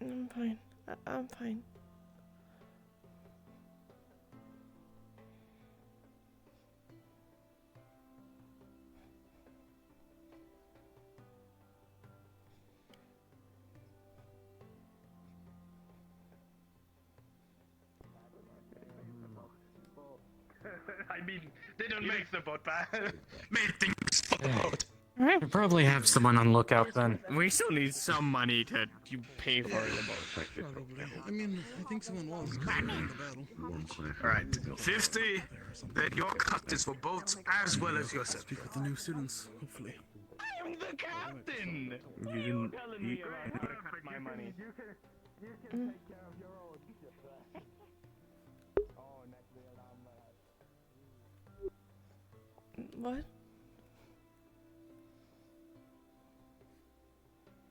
I'm fine. I'm fine. I mean, they don't make the boat bad. Made things fall out. We probably have someone on lookout then. We still need some money to pay for the boat. Probably. I mean, I think someone was in the battle. Alright, 50. Then your cut is for boats as well as yourself. Speak with the new students, hopefully. I am the captain! You didn't. My money. What?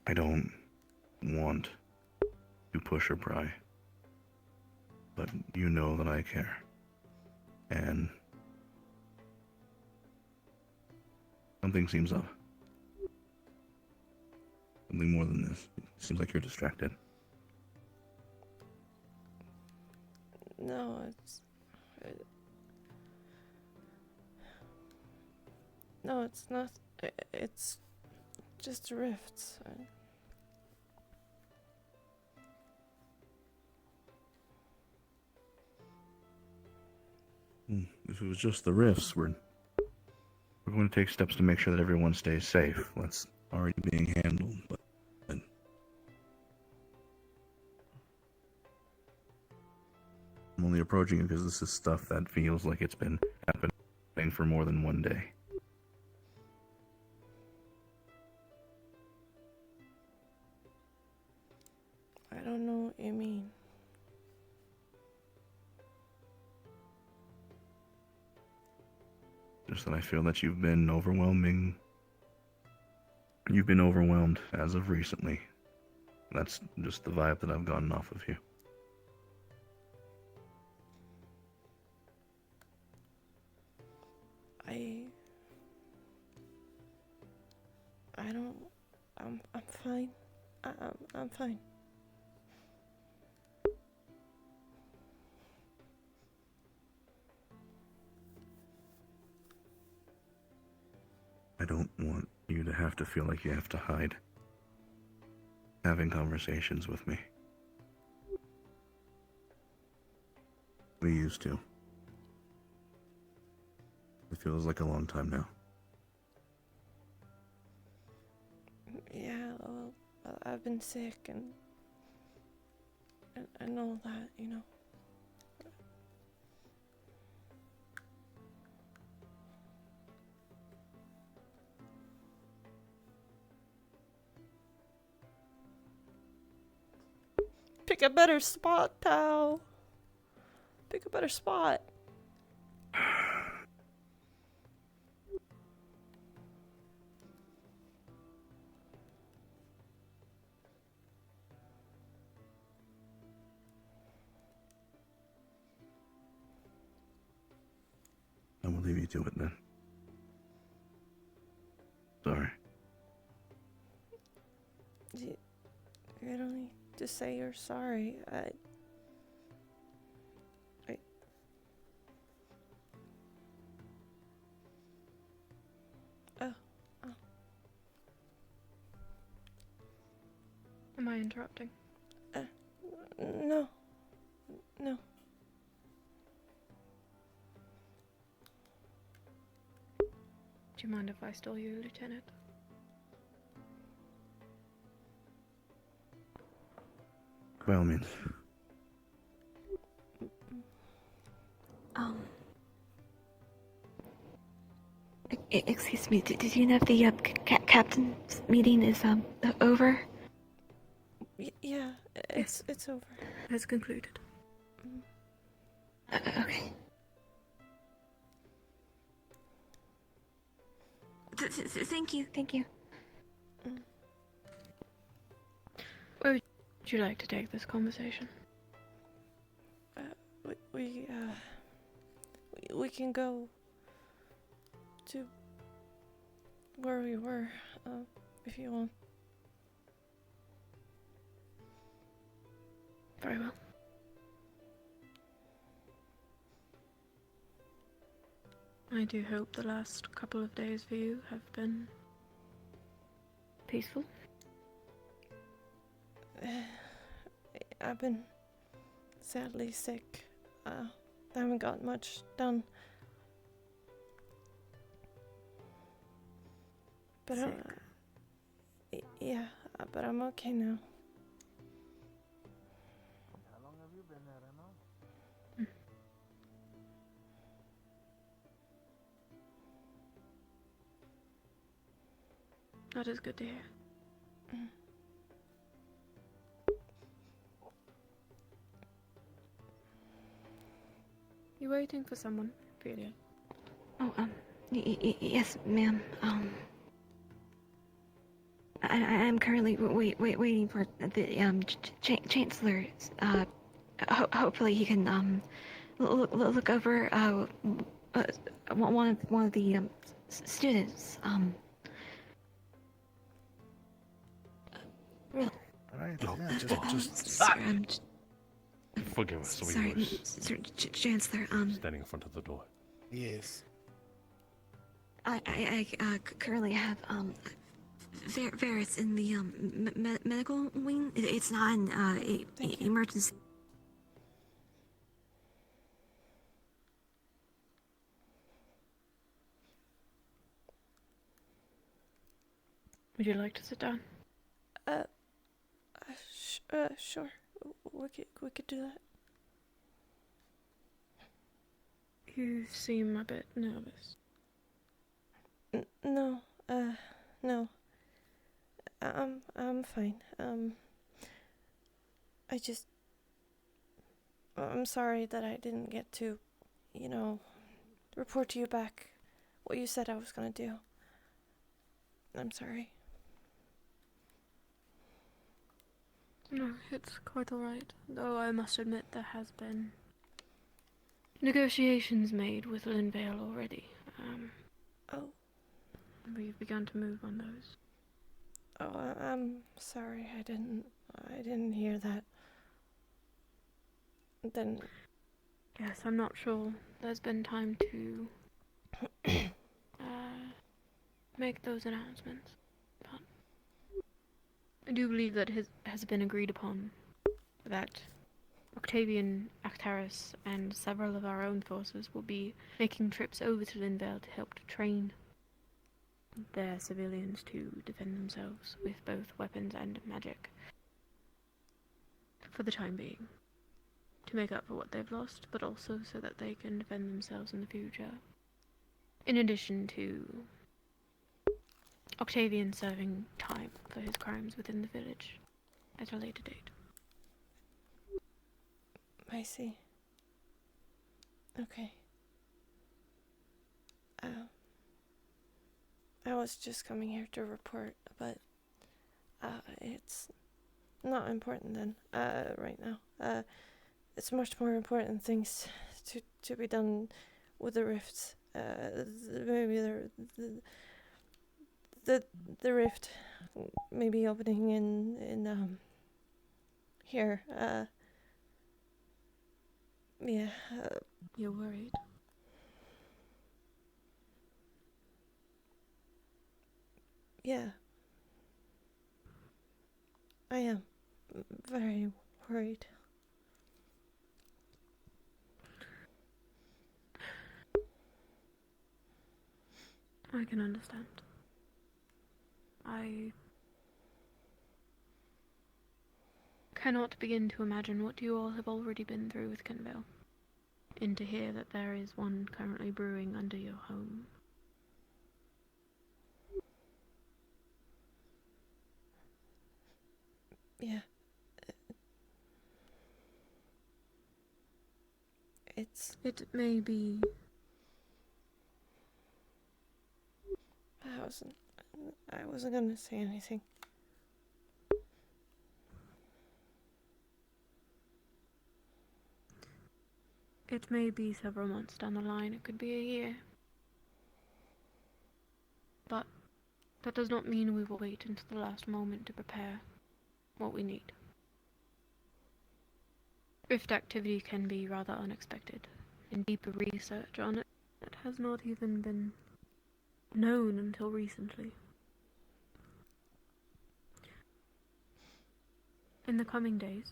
I don't want to push or pry, but you know that I care. And something seems up. Something more than this. It seems like you're distracted. No, it's... No, it's not. It's just rifts. If it was just the rifts, we're going to take steps to make sure that everyone stays safe. That's already being handled, but I'm only approaching it because this is stuff that feels like it's been happening for more than one day. I don't know what you mean. Just that I feel that you've been overwhelming. You've been overwhelmed as of recently. That's just the vibe that I've gotten off of you. I don't. I'm fine. I'm fine. I don't want you to have to feel like you have to hide having conversations with me. We used to. It feels like a long time now. Yeah, well, I've been sick and all that, you know. Pick a better spot, pal. Pick a better spot. I will leave you to it then. Sorry. You don't need to say you're sorry. Oh. Am I interrupting? No. No. Do you mind if I stole you, Lieutenant? By all means. Excuse me, did you know if the captain's meeting is over? Yeah, it's over. It's concluded. Okay. Thank you. Where would you like to take this conversation? We can go to where we were, if you want. Very well. I do hope the last couple of days for you have been peaceful. I've been sadly sick. I haven't got much done. But yeah, but I'm okay now. How long have you been there, Emma? That is good to hear. You waiting for someone, Ophelia? Oh, yes, ma'am. I'm currently waiting for the chancellor. Hopefully he can look over one of the students. Alright, yeah, just Sorry, forgive us. sorry, Sir Chancellor. Standing in front of the door. Yes. I currently have Varys in the medical wing. It's not an emergency. Would you like to sit down? Sure. We could do that. You seem a bit nervous. No. No. I'm fine. I'm sorry that I didn't get to, report to you back what you said I was gonna do. I'm sorry. No, it's quite alright. Though I must admit there has been negotiations made with Linvale already. Oh. We've begun to move on those. Oh, I'm sorry. I didn't hear that. Then. Yes, I'm not sure there's been time to make those announcements, but I do believe that it has been agreed upon that Octavian, Actaris, and several of our own forces will be making trips over to Linvale to help to train their civilians to defend themselves with both weapons and magic. For the time being. To make up for what they've lost, but also so that they can defend themselves in the future. In addition to Octavian serving time for his crimes within the village at a later date. I see. Okay. I was just coming here to report, but it's not important then, right now. It's much more important things to be done with the rifts. Maybe the rift maybe opening in here. Yeah. You're worried? Yeah. I am very worried. I can understand. I cannot begin to imagine what you all have already been through with Kenville. And to hear that there is one currently brewing under your home. Yeah. It may be. I wasn't gonna say anything. It may be several months down the line, it could be a year. But that does not mean we will wait until the last moment to prepare what we need. Rift activity can be rather unexpected, and deeper research on it has not even been known until recently. In the coming days,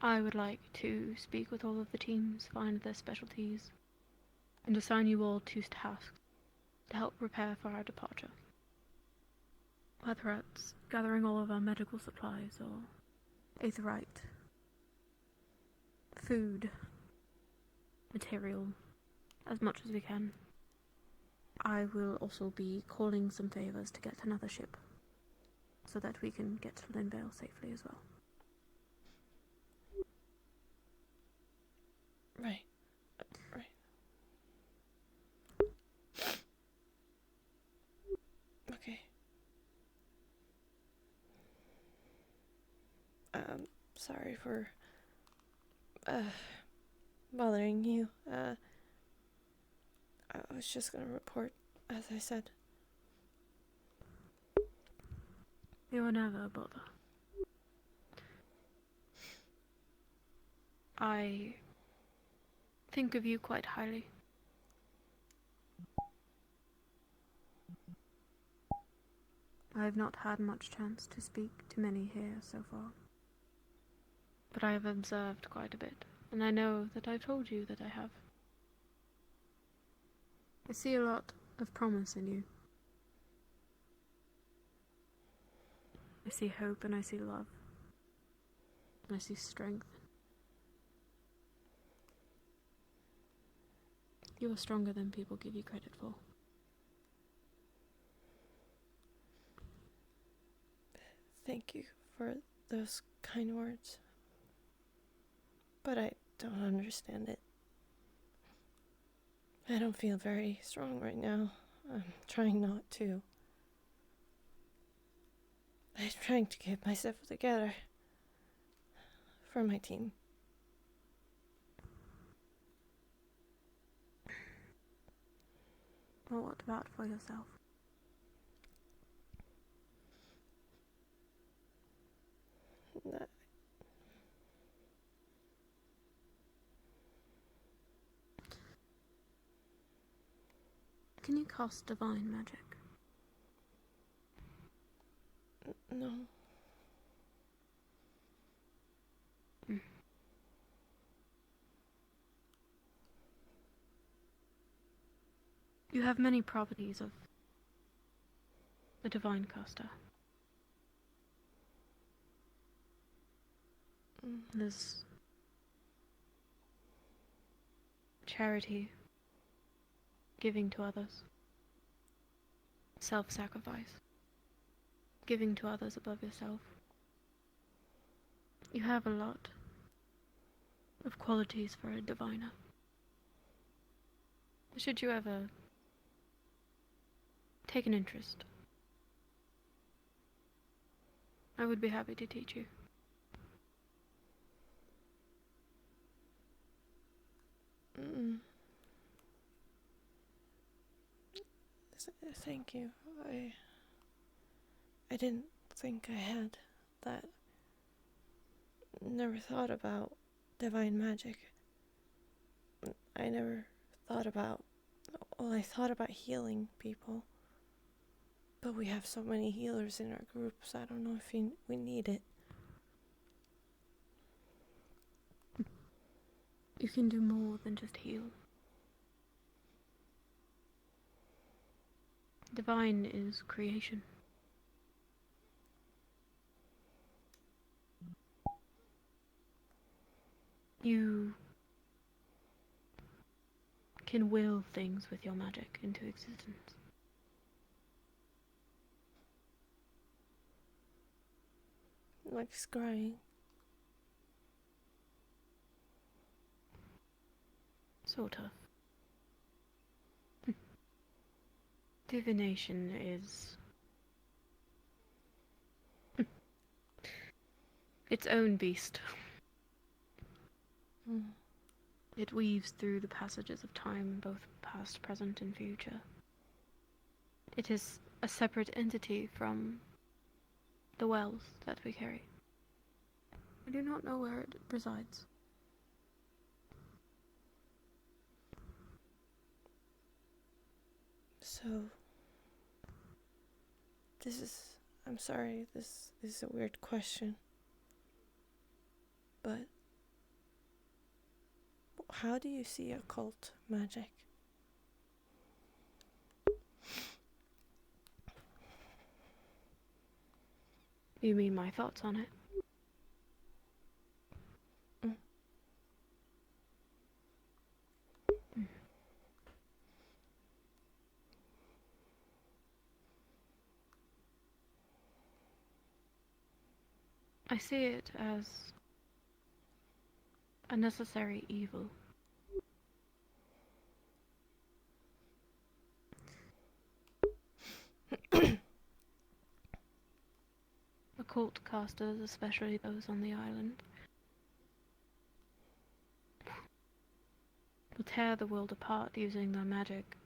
I would like to speak with all of the teams, find their specialties, and assign you all to tasks to help prepare for our departure. Whether it's gathering all of our medical supplies or aetherite, food, material, as much as we can. I will also be calling some favors to get another ship, so that we can get to Linvale safely as well. Right. Okay. Sorry for bothering you. I was just gonna report, as I said. You are never a bother. I think of you quite highly. I have not had much chance to speak to many here so far. But I have observed quite a bit, and I know that I've told you that I have. I see a lot of promise in you. I see hope and I see love. And I see strength. You are stronger than people give you credit for. Thank you for those kind words. But I don't understand it. I don't feel very strong right now. I'm trying not to. I'm trying to get myself together for my team. Well, what about for yourself? Nah, Can you cast divine magic? no. You have many properties of a divine caster. There's charity, giving to others, self-sacrifice, giving to others above yourself. You have a lot of qualities for a diviner. Should you ever take an interest, I would be happy to teach you. Thank you. I didn't think I had that. Never thought about divine magic. I never thought about. Well, I thought about healing people. But we have so many healers in our groups, I don't know if we need it. You can do more than just heal. Divine is creation. You can will things with your magic into existence. Like scrying. Sort of. Divination is its own beast. It weaves through the passages of time, both past, present, and future. It is a separate entity from the wells that we carry. I do not know where it resides. So, I'm sorry, this is a weird question. But, how do you see occult magic? You mean my thoughts on it? I see it as a necessary evil. Occult casters, especially those on the island, will tear the world apart using their magic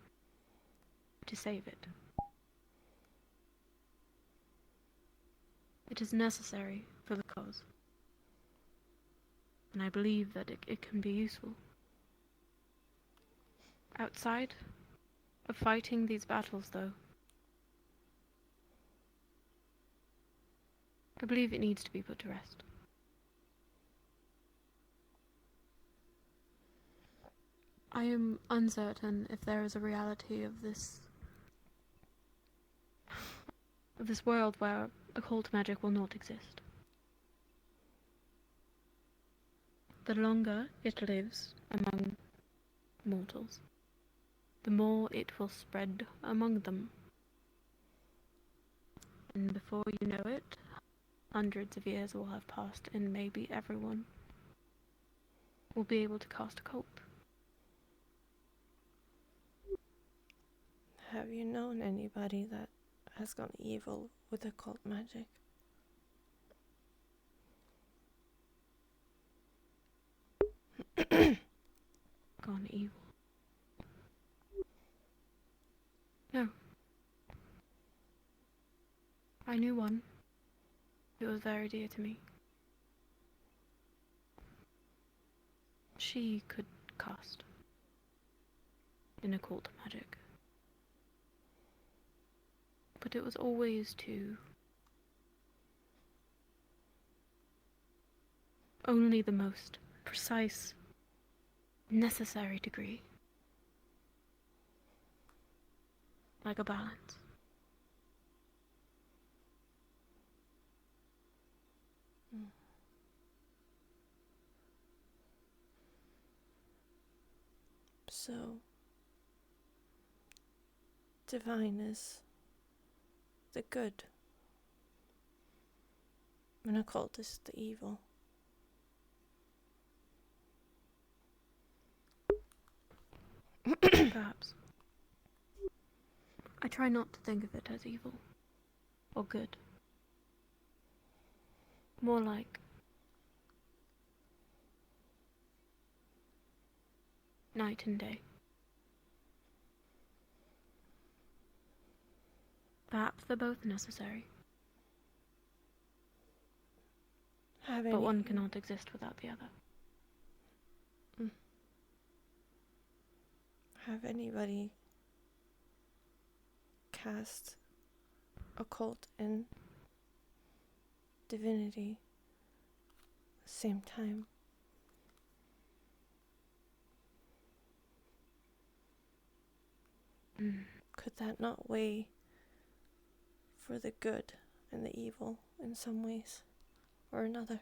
to save it. It is necessary for the cause, and I believe that it can be useful. Outside of fighting these battles, though, I believe it needs to be put to rest. I am uncertain if there is a reality of this world where occult magic will not exist. The longer it lives among mortals, the more it will spread among them. And before you know it, hundreds of years will have passed, and maybe everyone will be able to cast occult. Have you known anybody that has gone evil with occult magic? Gone evil. I knew one who was very dear to me. She could cast in occult magic. But it was always to only the most precise, necessary degree. Like a balance. So, divine is the good, and occult is the evil. Perhaps. I try not to think of it as evil or good. More like night and day. Perhaps they're both necessary. But one cannot exist without the other. Have anybody cast occult and divinity at the same time? Could that not weigh for the good and the evil in some ways or another?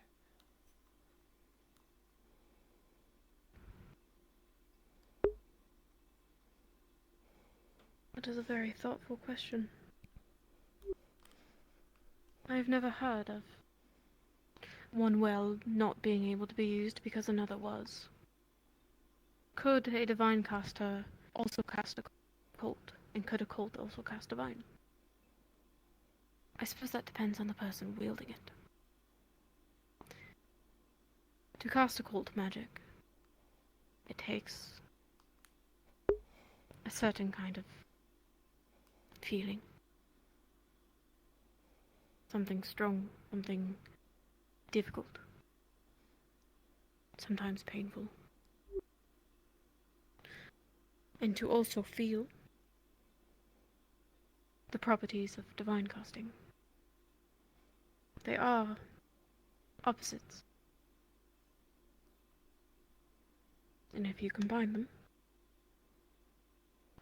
That is a very thoughtful question. I've never heard of one well not being able to be used because another was. Could a divine caster also cast a cult? And could a cult also cast divine? I suppose that depends on the person wielding it. To cast occult magic, it takes a certain kind of feeling. Something strong, something difficult, sometimes painful. And to also feel the properties of divine casting. They are opposites. And if you combine them,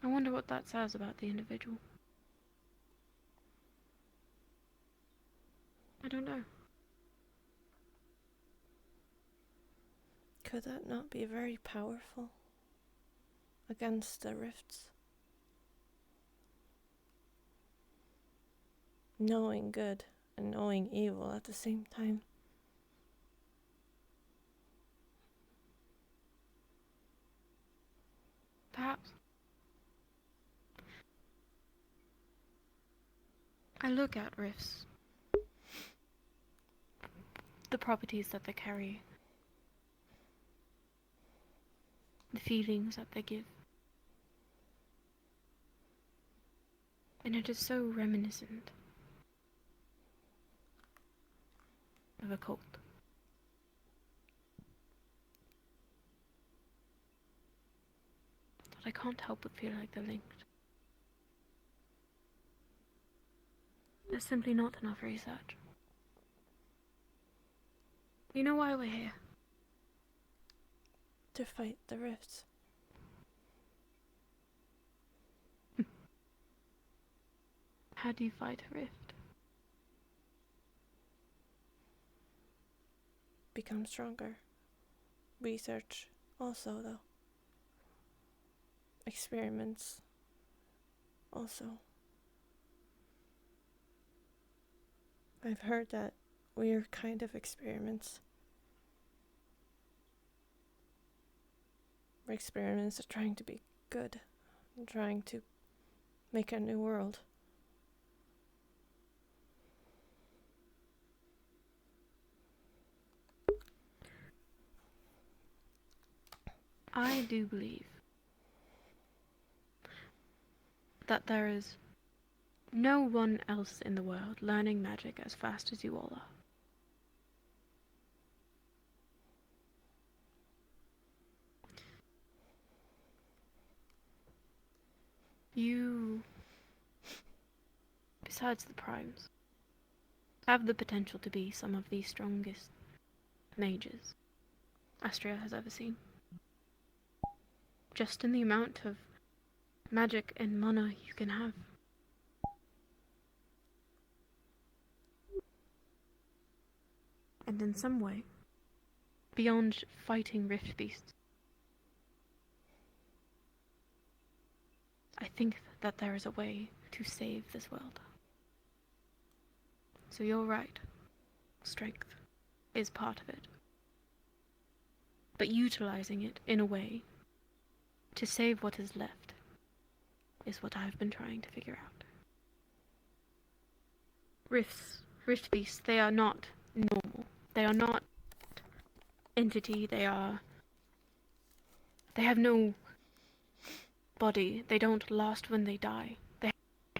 I wonder what that says about the individual. I don't know. Could that not be very powerful against the rifts? Knowing good and knowing evil at the same time. Perhaps. I look at rifts, the properties that they carry, the feelings that they give. And it is so reminiscent of a cult. That I can't help but feel like they're linked. There's simply not enough research. You know why we're here? To fight the rifts. How do you fight a rift? Become stronger. Research also, though. Experiments also. I've heard that we're kind of experiments. We're experiments of trying to be good and trying to make a new world. I do believe that there is no one else in the world learning magic as fast as you all are. You, besides the primes, have the potential to be some of the strongest mages Astria has ever seen. Just in the amount of magic and mana you can have. And in some way, beyond fighting Rift Beasts, I think that there is a way to save this world. So you're right. Strength is part of it. But utilizing it in a way to save what is left is what I've been trying to figure out. Rift Beasts, they are not normal. They are not entity. They have no body. They don't last when they die. They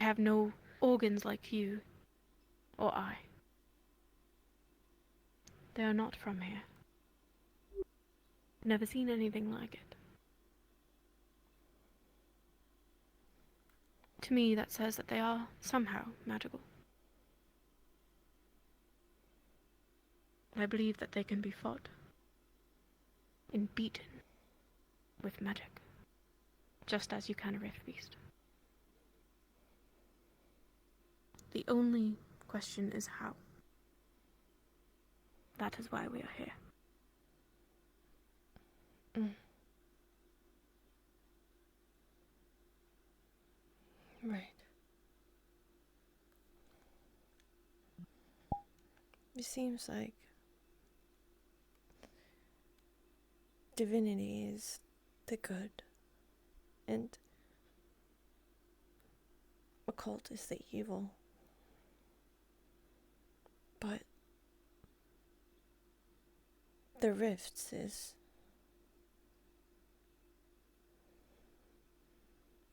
have no organs like you or I. They are not from here. Never seen anything like it. To me, that says that they are somehow magical. I believe that they can be fought and beaten with magic, just as you can a Rift Beast. The only question is how. That is why we are here. Right. It seems like divinity is the good, and occult is the evil. But the rifts is...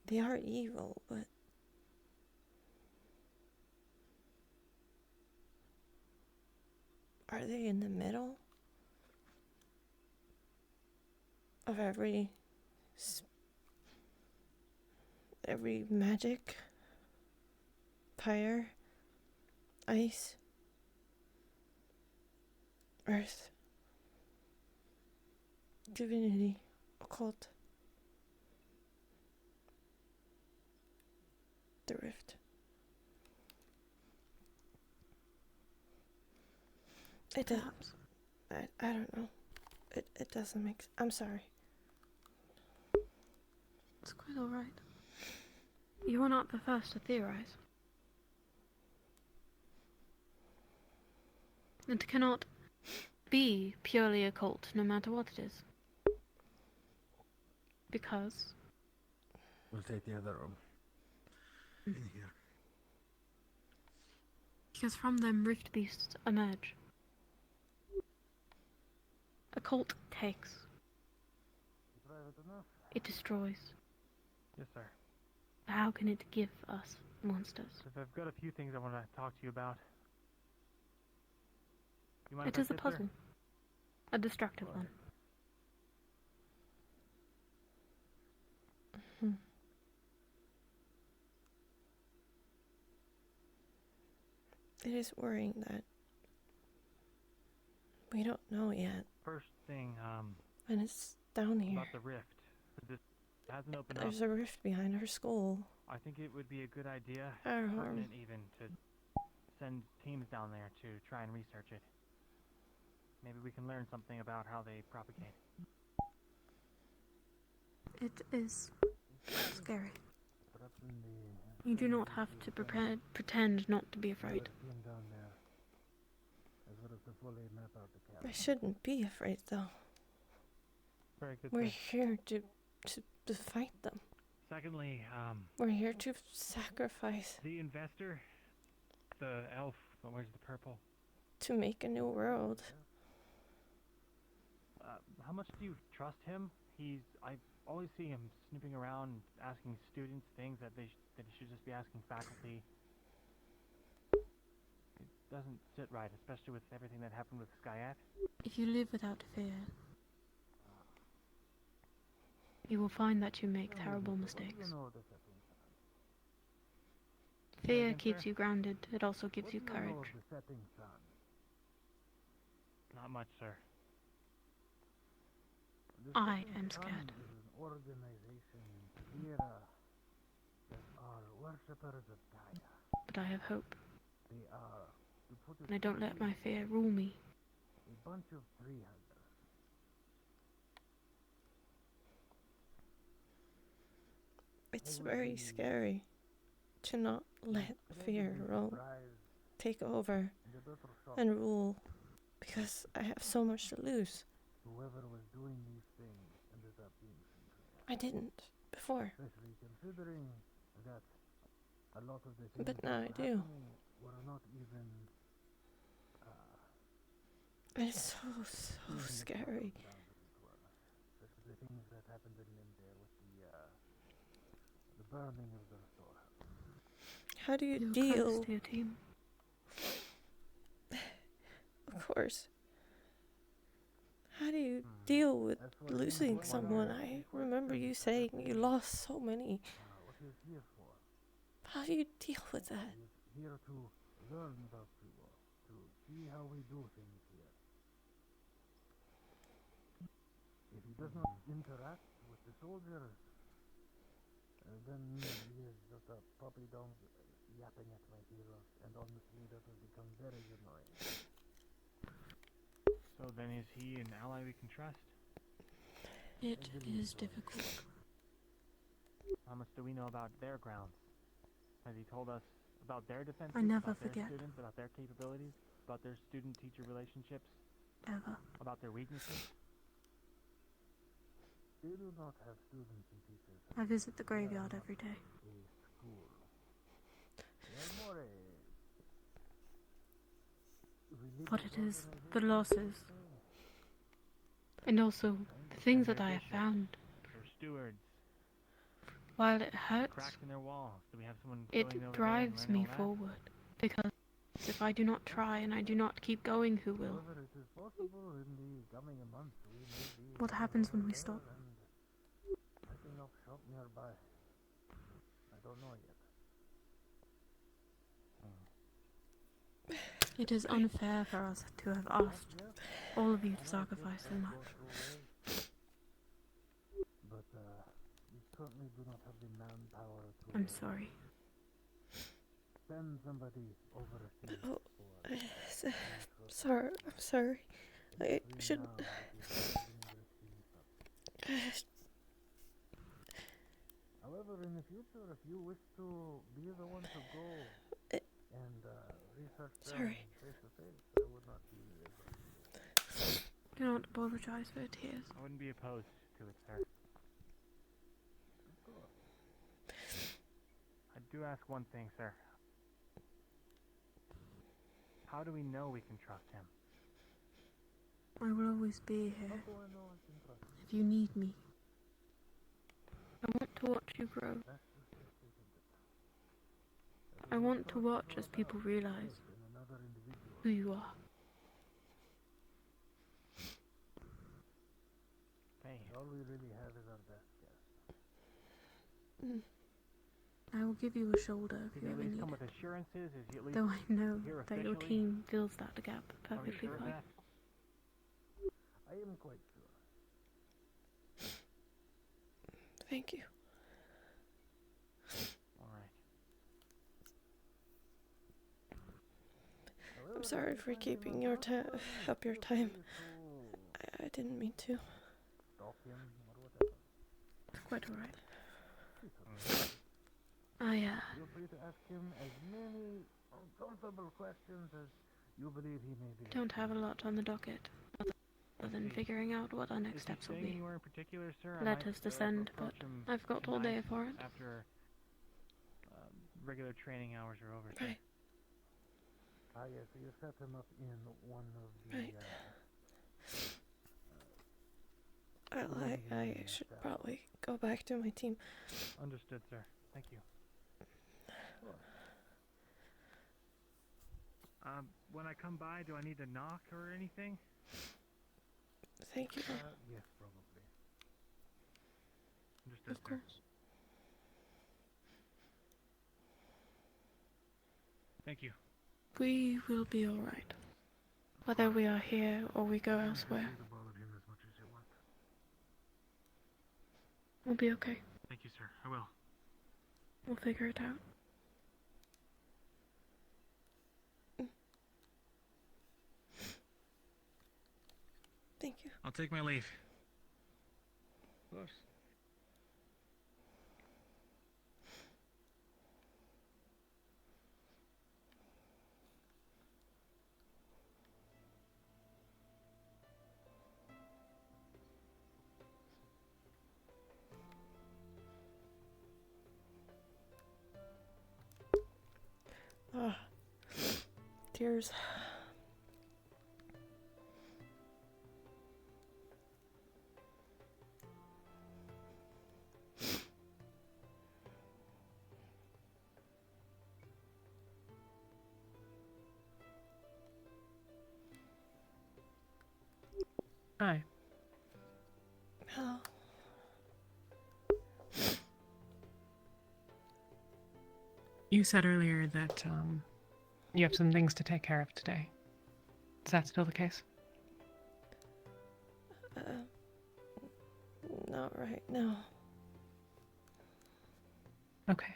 they are evil, but are they in the middle of every magic, fire, ice, earth, divinity, occult, the rift? It does. I don't know. It doesn't make. I'm sorry. It's quite alright. You are not the first to theorize. It cannot be purely occult, no matter what it is. Because... we'll take the other room. In here. Because from them rift beasts emerge. Occult takes. It destroys. Yes, sir. How can it give us monsters? I've got a few things I want to talk to you about. You mind It if I is a sit there? puzzle. A destructive one. It is worrying that we don't know yet. First thing, And it's down here. about the rift. This hasn't opened There's up. a rift behind our school. I think it would be a good idea, Our pertinent even, to send teams down there to try and research it. Maybe we can learn something about how they propagate. It is scary. You do not have to pretend not to be afraid. I shouldn't be afraid, though. Very good. We're thing. here to fight them. Secondly, We're here to sacrifice the investor, the elf that wears the purple. to make a new world. How much do you trust him? I always see him snooping around, asking students things that they should just be asking faculty. doesn't sit right, especially with everything that happened with Skyat. If you live without fear, you will find that you make terrible mistakes. Fear keeps you grounded. It also gives you courage. Not much, sir. I am scared. Organization here that are worshippers of Gaia. But I have hope. They are, to put it And I don't let simply, my fear rule me. a bunch of tree huggers. It's very scary to not let fear take over and rule, because I have so much to lose. Whoever was doing these things ended up being Sinclair. I didn't before. Especially considering that a lot of the things But now that I were do. happening were not even And it's so scary. especially the things that happened in Limdale with the burning of the storehouse. How do you You're deal? close to your team. Of course. How do you deal with losing someone? I remember you saying you lost so many. What he is here for. How do you deal with that? He is here to learn about people, to see how we do things here. If he does not interact with the soldiers, then he is just a puppy dog yapping at my heroes, and honestly that has become very annoying. So then is he an ally we can trust? It is difficult. How much do we know about their grounds? Has he told us about their defenses, I never about their forget. students, about their capabilities, about their student-teacher relationships, Ever. about their weaknesses? They do not have students and teachers. I visit the graveyard every day. A school. They are more a religious What it is, the organization. losses. And also, the things that I have found. Or stewards? While it hurts, Cracks in their walls? Do we have someone it going over there and drives learning me all that? forward. Because if I do not try and I do not keep going, who will? However, it is possible in the coming months we may be What happens when we stop? setting up shop nearby. I don't know yet. It is unfair for us to have asked all of you to sacrifice so much. But we certainly do not have the manpower to. I'm sorry. Send somebody overseas. Oh, sorry. I'm sorry. I should. However, in the future, if you wish to be the one to go and research them Sorry. face to face, I would not be able to. Do not apologize for your tears. I wouldn't be opposed to it, sir. I do ask one thing, sir. How do we know we can trust him? I will always be here. If you need me. I want to watch you grow. I want to watch as people realize who you are. All we really have is our best guess. I will give you a shoulder if Did you he at ever least need come it. with assurances? Is he at least Though I know here that your officially? team fills that gap Are we perfectly sure of fine. that? I am quite sure. Thank you. Alright. I'm sorry for keeping your up your time. I didn't mean to. Stalk him or whatever. It's quite alright. Feel free to ask him as many uncomfortable questions as you believe he may be. Don't have a lot on the docket, other than figuring out what our next Is he steps will saying be. anywhere in particular, sir? I Letters might, to send, but approach him I've got all day tonight for it. After regular training hours are over, sir. Right. Ah, yes, so you set him up in one of the. Right. I should probably go back to my team. Understood, sir. Thank you. When I come by, do I need to knock or anything? Thank you. Yes, probably. Understood, Of course. Thank you. We will be alright. Whether we are here or we go elsewhere, we'll be okay. Thank you, sir. I will. We'll figure it out. Thank you. I'll take my leave. Of course. Ah, tears. Hi. Hello. You said earlier that you have some things to take care of today. Is that still the case? Not right now. Okay.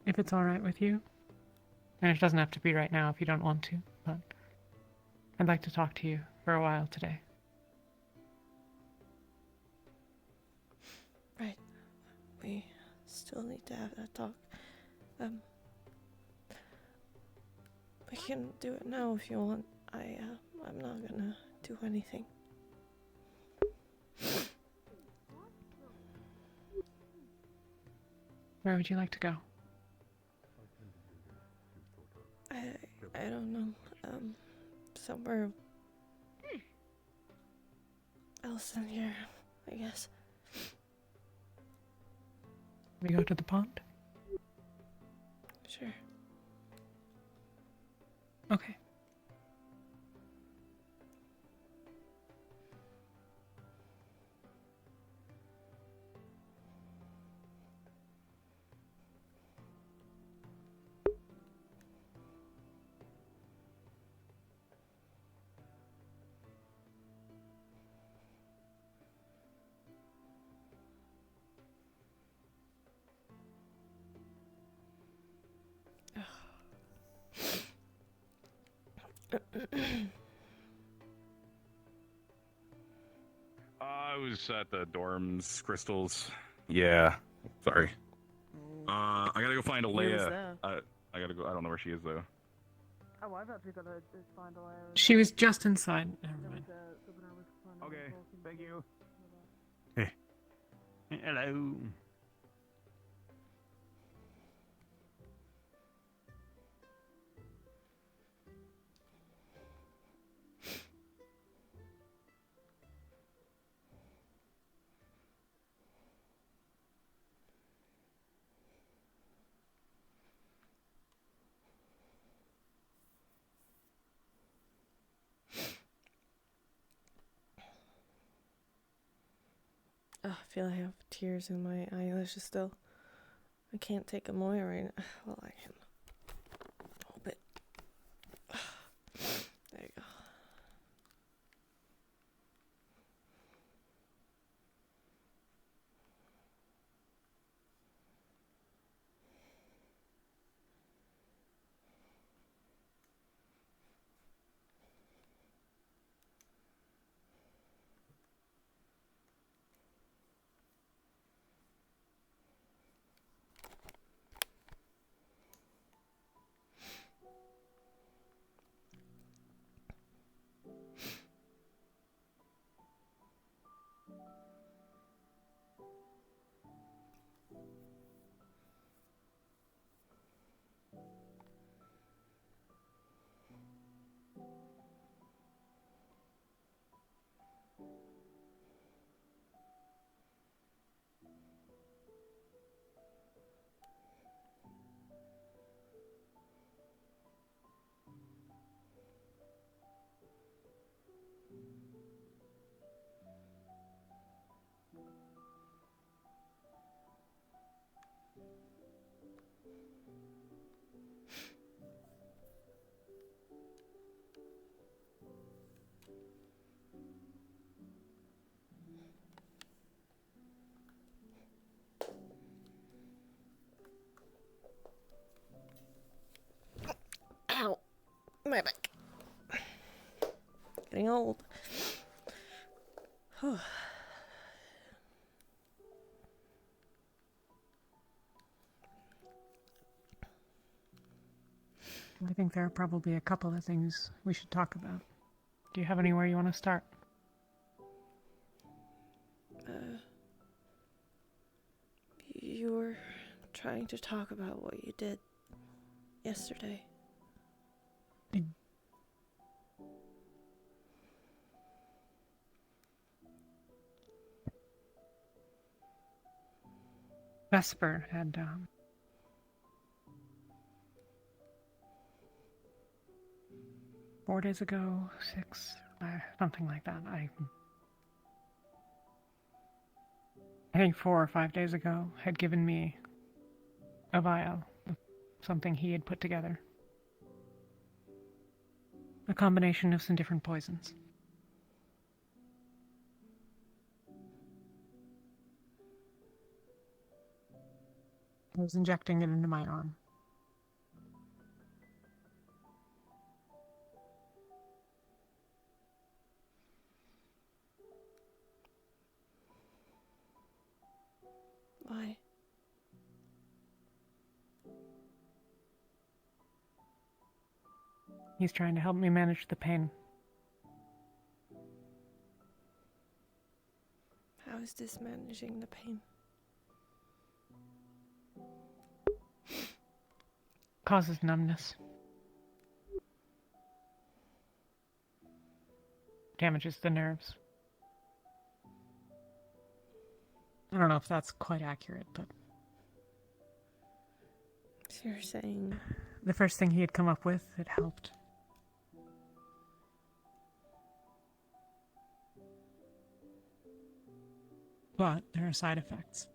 If it's alright with you, and it doesn't have to be right now if you don't want to, but I'd like to talk to you for a while today. Right. We still need to have that talk. We can do it now if you want. I'm not gonna do anything. Where would you like to go? I don't know. Somewhere else in here, I guess. We go to the pond? Sure. Okay. I was at the dorms, Crystals. Yeah. Sorry. I gotta go find Where was Alea. I gotta go. I don't know where she is though. Oh, I've actually got to find a way. She was just inside. Never mind. Okay, thank you. Hey. Hello. I feel I have tears in my eyelashes still. I can't take them away right now. Well, I can. A bit. There you go. Ow. My back. Getting old. I think there are probably a couple of things we should talk about. Do you have anywhere you want to start? You were trying to talk about what you did yesterday. Vesper had, 4 days ago, 6, something like that. I think 4 or 5 days ago, had given me a vial of something he had put together. A combination of some different poisons. I was injecting it into my arm. Why? He's trying to help me manage the pain. How is this managing the pain? Causes numbness. Damages the nerves. I don't know if that's quite accurate, but... So you're saying... The first thing he had come up with, it helped. But there are side effects.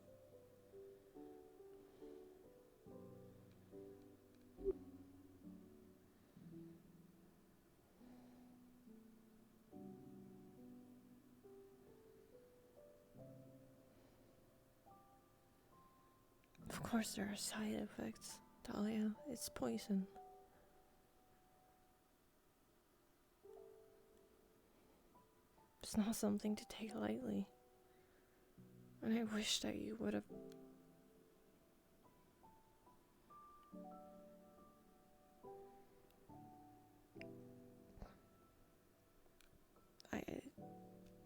Of course there are side effects, Talia. It's poison. It's not something to take lightly. And I wish that you would have...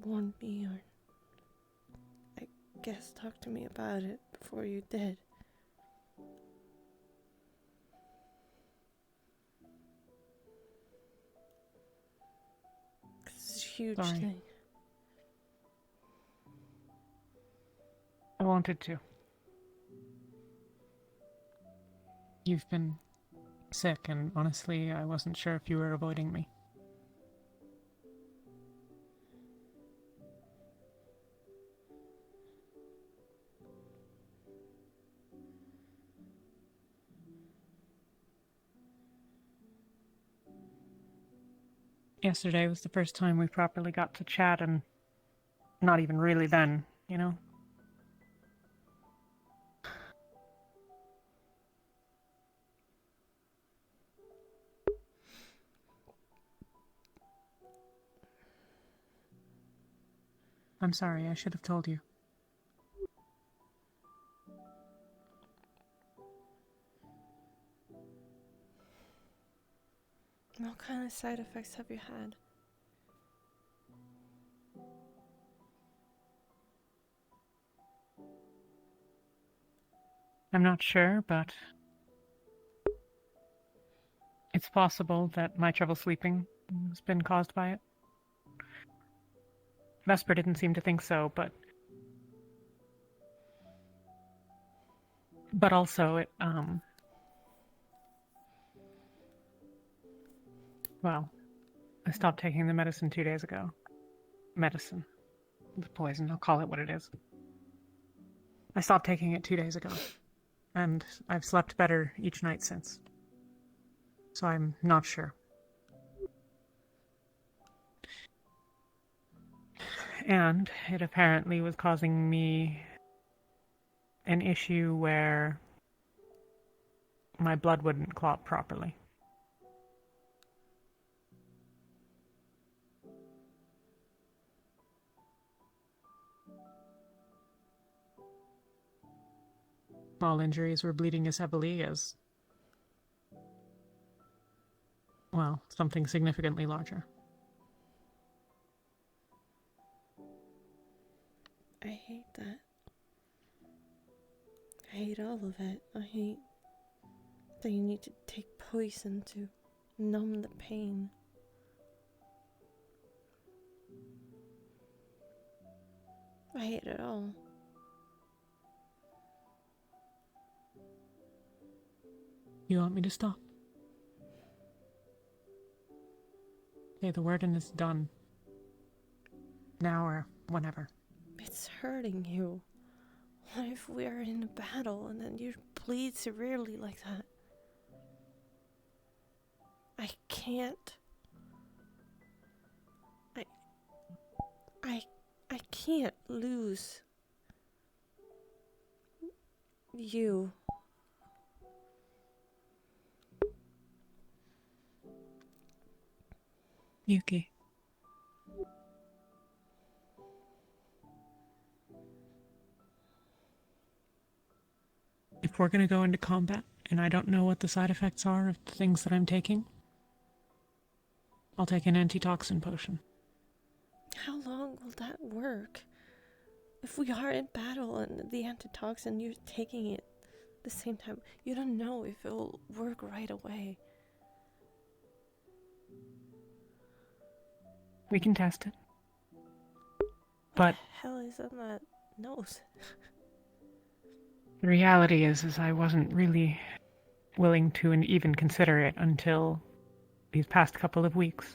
warned me, or I guess talk to me about it before you did. It's a huge Sorry. thing. I wanted to. You've been sick, and honestly, I wasn't sure if you were avoiding me. Yesterday was the first time we properly got to chat, and not even really then, you know? I'm sorry, I should have told you. What kind of side effects have you had? I'm not sure, but it's possible that my trouble sleeping has been caused by it. Vesper didn't seem to think so, but also it, well, I stopped taking the medicine 2 days ago. Medicine. The poison, I'll call it what it is. I stopped taking it 2 days ago, and I've slept better each night since. so I'm not sure. And it apparently was causing me an issue where my blood wouldn't clot properly. Small injuries were bleeding as heavily as, well, something significantly larger. I hate that. I hate all of it. I hate that you need to take poison to numb the pain. I hate it all. You want me to stop? Okay, the wording is done. Now or whenever. It's hurting you. What if we are in a battle and then you bleed severely like that? I can't. I can't lose you. Yuki. If we're gonna go into combat, and I don't know what the side effects are of the things that I'm taking, I'll take an antitoxin potion. How long will that work? If we are in battle and the antitoxin, you're taking it at the same time, you don't know if it will work right away. We can test it. What But the hell is on that nose? the reality is I wasn't really willing to even consider it until these past couple of weeks,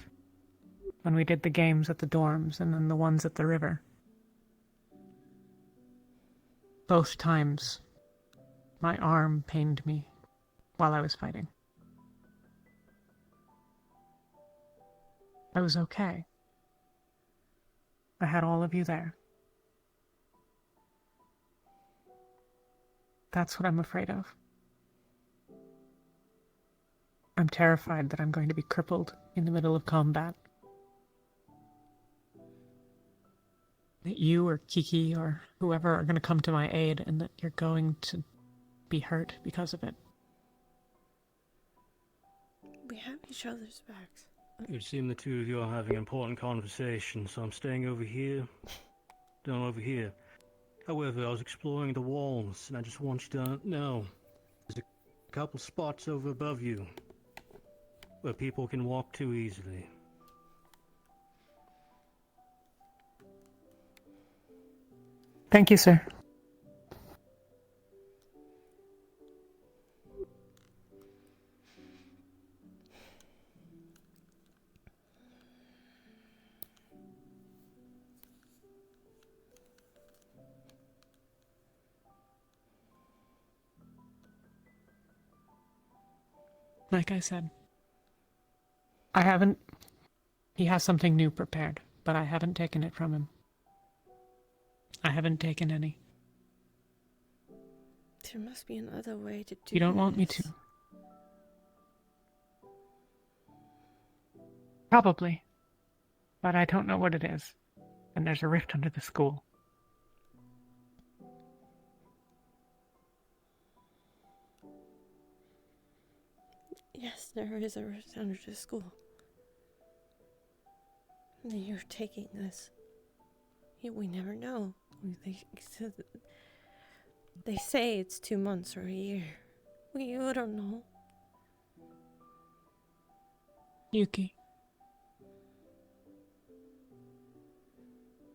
when we did the games at the dorms and then the ones at the river. Both times, my arm pained me while I was fighting. I was okay. I had all of you there. That's what I'm afraid of. I'm terrified that I'm going to be crippled in the middle of combat. That you or Kiki or whoever are going to come to my aid and that you're going to be hurt because of it. We have each other's backs. It would seem the two of you are having an important conversation, so I'm staying over here. Down over here. However, I was exploring the walls, and I just want you to know there's a couple spots over above you where people can walk to easily. Thank you, sir. Like I said, he has something new prepared, but I haven't taken it from him. I haven't taken any. There must be another way to do You don't want me this. to. Probably. But I don't know what it is. And there's a rift under the school. Yes, there is a rift under the school. And you're taking this. We never know. They say it's 2 months or a year. We don't know. Yuki.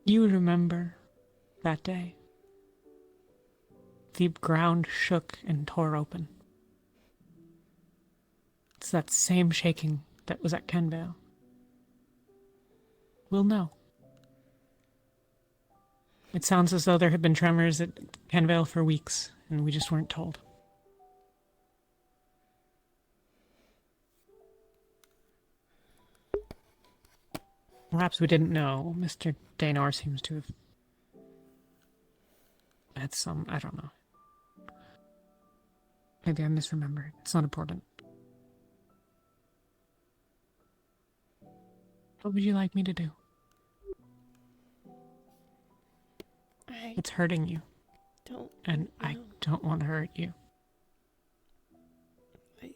You remember that day. The ground shook and tore open. It's that same shaking that was at Kenvale. We'll know. It sounds as though there had been tremors at Kenvale for weeks, and we just weren't told. Perhaps we didn't know. Mr. Daynor seems to have had some, I don't know. Maybe I misremembered. It's not important. What would you like me to do? It's hurting you. And I don't want to hurt you. I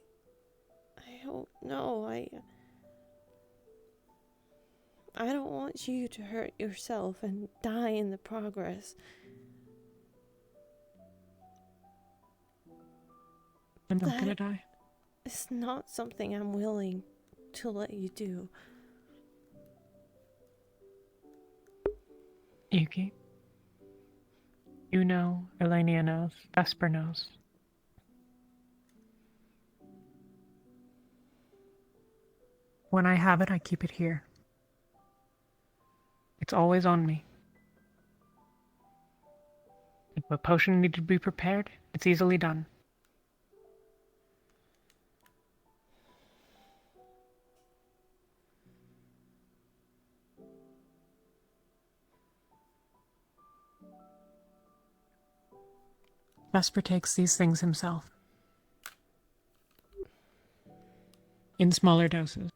don't know. I don't want you to hurt yourself and die in the progress. I'm not gonna die. It's not something I'm willing to let you do. Yuki. You know, Elenia knows, Vesper knows. When I have it, I keep it here. It's always on me. If a potion needed to be prepared, it's easily done. Vesper takes these things himself. In smaller doses.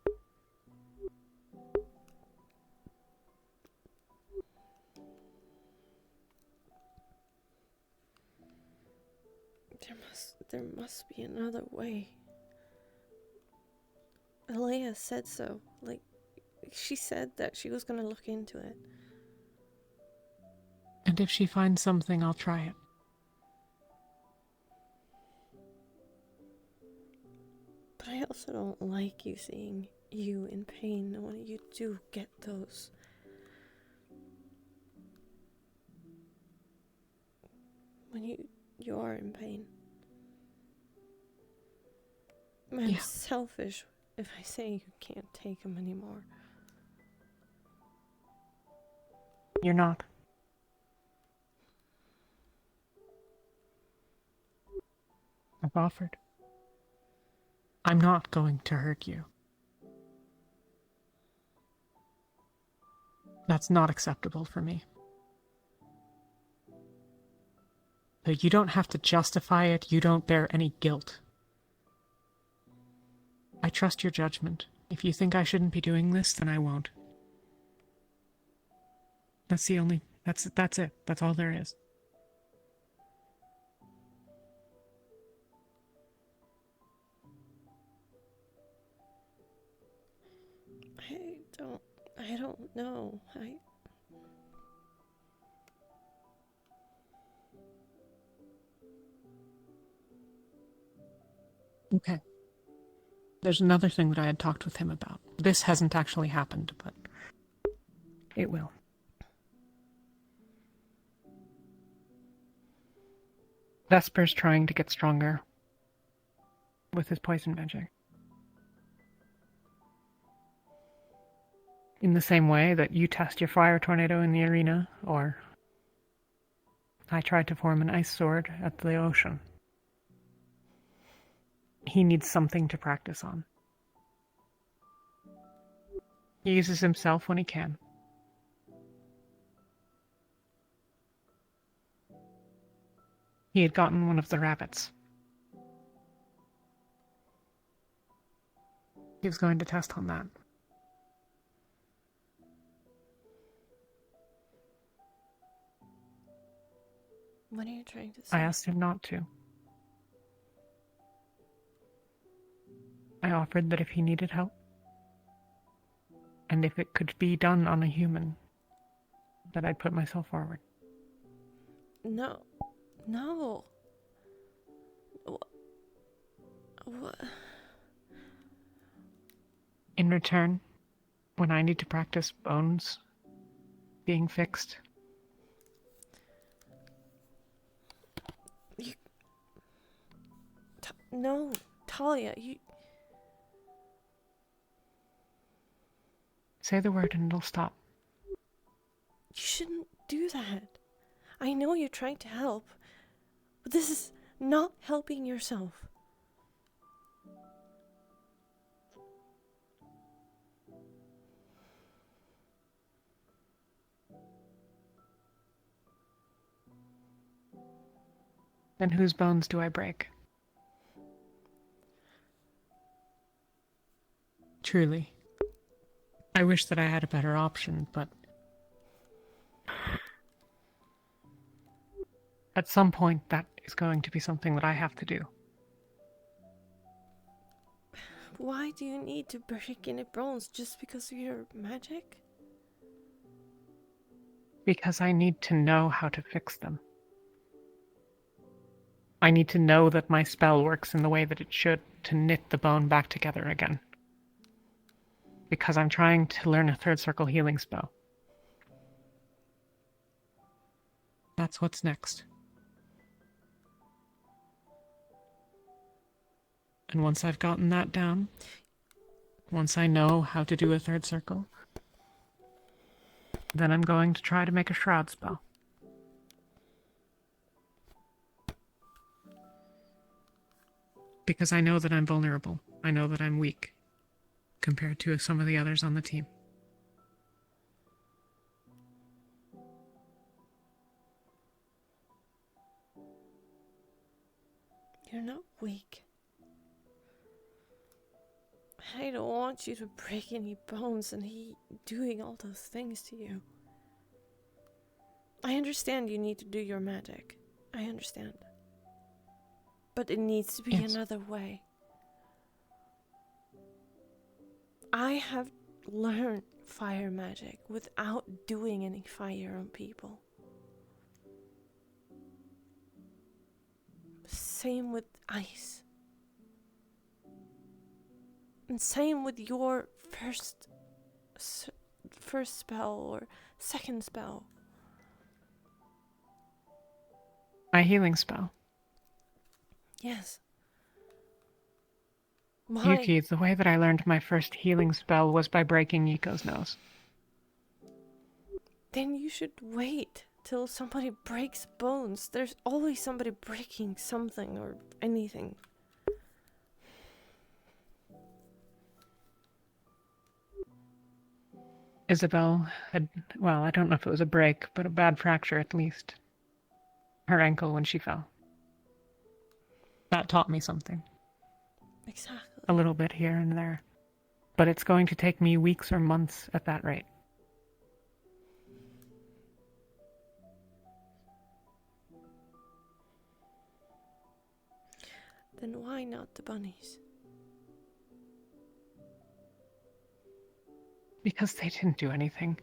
There must be another way. Alea said so. Like, she said that she was gonna look into it. And if she finds something, I'll try it. But I also don't like you seeing you in pain when you do get those. When you are in pain. I'm selfish if I say you can't take them anymore. You're not. I've offered. I'm not going to hurt you. That's not acceptable for me. So you don't have to justify it. You don't bear any guilt. I trust your judgment. If you think I shouldn't be doing this, then I won't. That's it. That's all there is. I don't know. Okay. There's another thing that I had talked with him about. This hasn't actually happened, but it will. Vesper's trying to get stronger with his poison magic. In the same way that you test your fire tornado in the arena, or I tried to form an ice sword at the ocean. He needs something to practice on. He uses himself when he can. He had gotten one of the rabbits. He was going to test on that. What are you trying to say? I asked him not to. I offered that if he needed help, and if it could be done on a human, that I'd put myself forward. No. What? In return, when I need to practice bones being fixed, No, Talia, you... Say the word and it'll stop. You shouldn't do that. I know you're trying to help, but this is not helping yourself. Then whose bones do I break? Truly. I wish that I had a better option, but at some point that is going to be something that I have to do. Why do you need to break any bones just because of your magic? Because I need to know how to fix them. I need to know that my spell works in the way that it should to knit the bone back together again. Because I'm trying to learn a third circle healing spell. That's what's next. And once I've gotten that down, once I know how to do a third circle, then I'm going to try to make a shroud spell. Because I know that I'm vulnerable. I know that I'm weak compared to some of the others on the team. You're not weak. I don't want you to break any bones and he doing all those things to you. I understand you need to do your magic. I understand. But it needs to be another way. I have learned fire magic without doing any fire on people. Same with ice. And same with your first spell or second spell. My healing spell. Yes. Yuki, the way that I learned my first healing spell was by breaking Yiko's nose. Then you should wait till somebody breaks bones. There's always somebody breaking something or anything. Isabel had, well, I don't know if it was a break, but a bad fracture at least. Her ankle when she fell. That taught me something. Exactly. A little bit here and there. But it's going to take me weeks or months at that rate. Then why not the bunnies? Because they didn't do anything.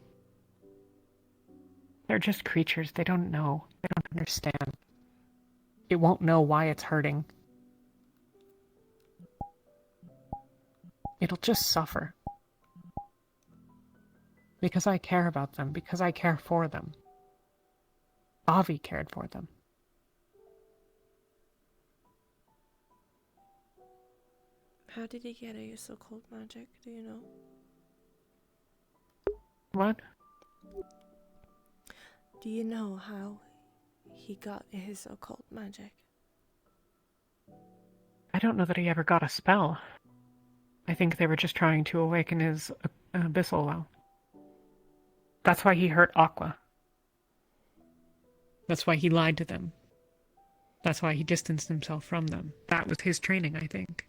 They're just creatures. They don't know. They don't understand. It won't know why it's hurting. It'll just suffer. Because I care about them. Because I care for them. Avi cared for them. How did he get his occult magic? Do you know? What? Do you know how he got his occult magic? I don't know that he ever got a spell. I think they were just trying to awaken his abyssal well. That's why he hurt Aqua. That's why he lied to them. That's why he distanced himself from them. That was his training, I think.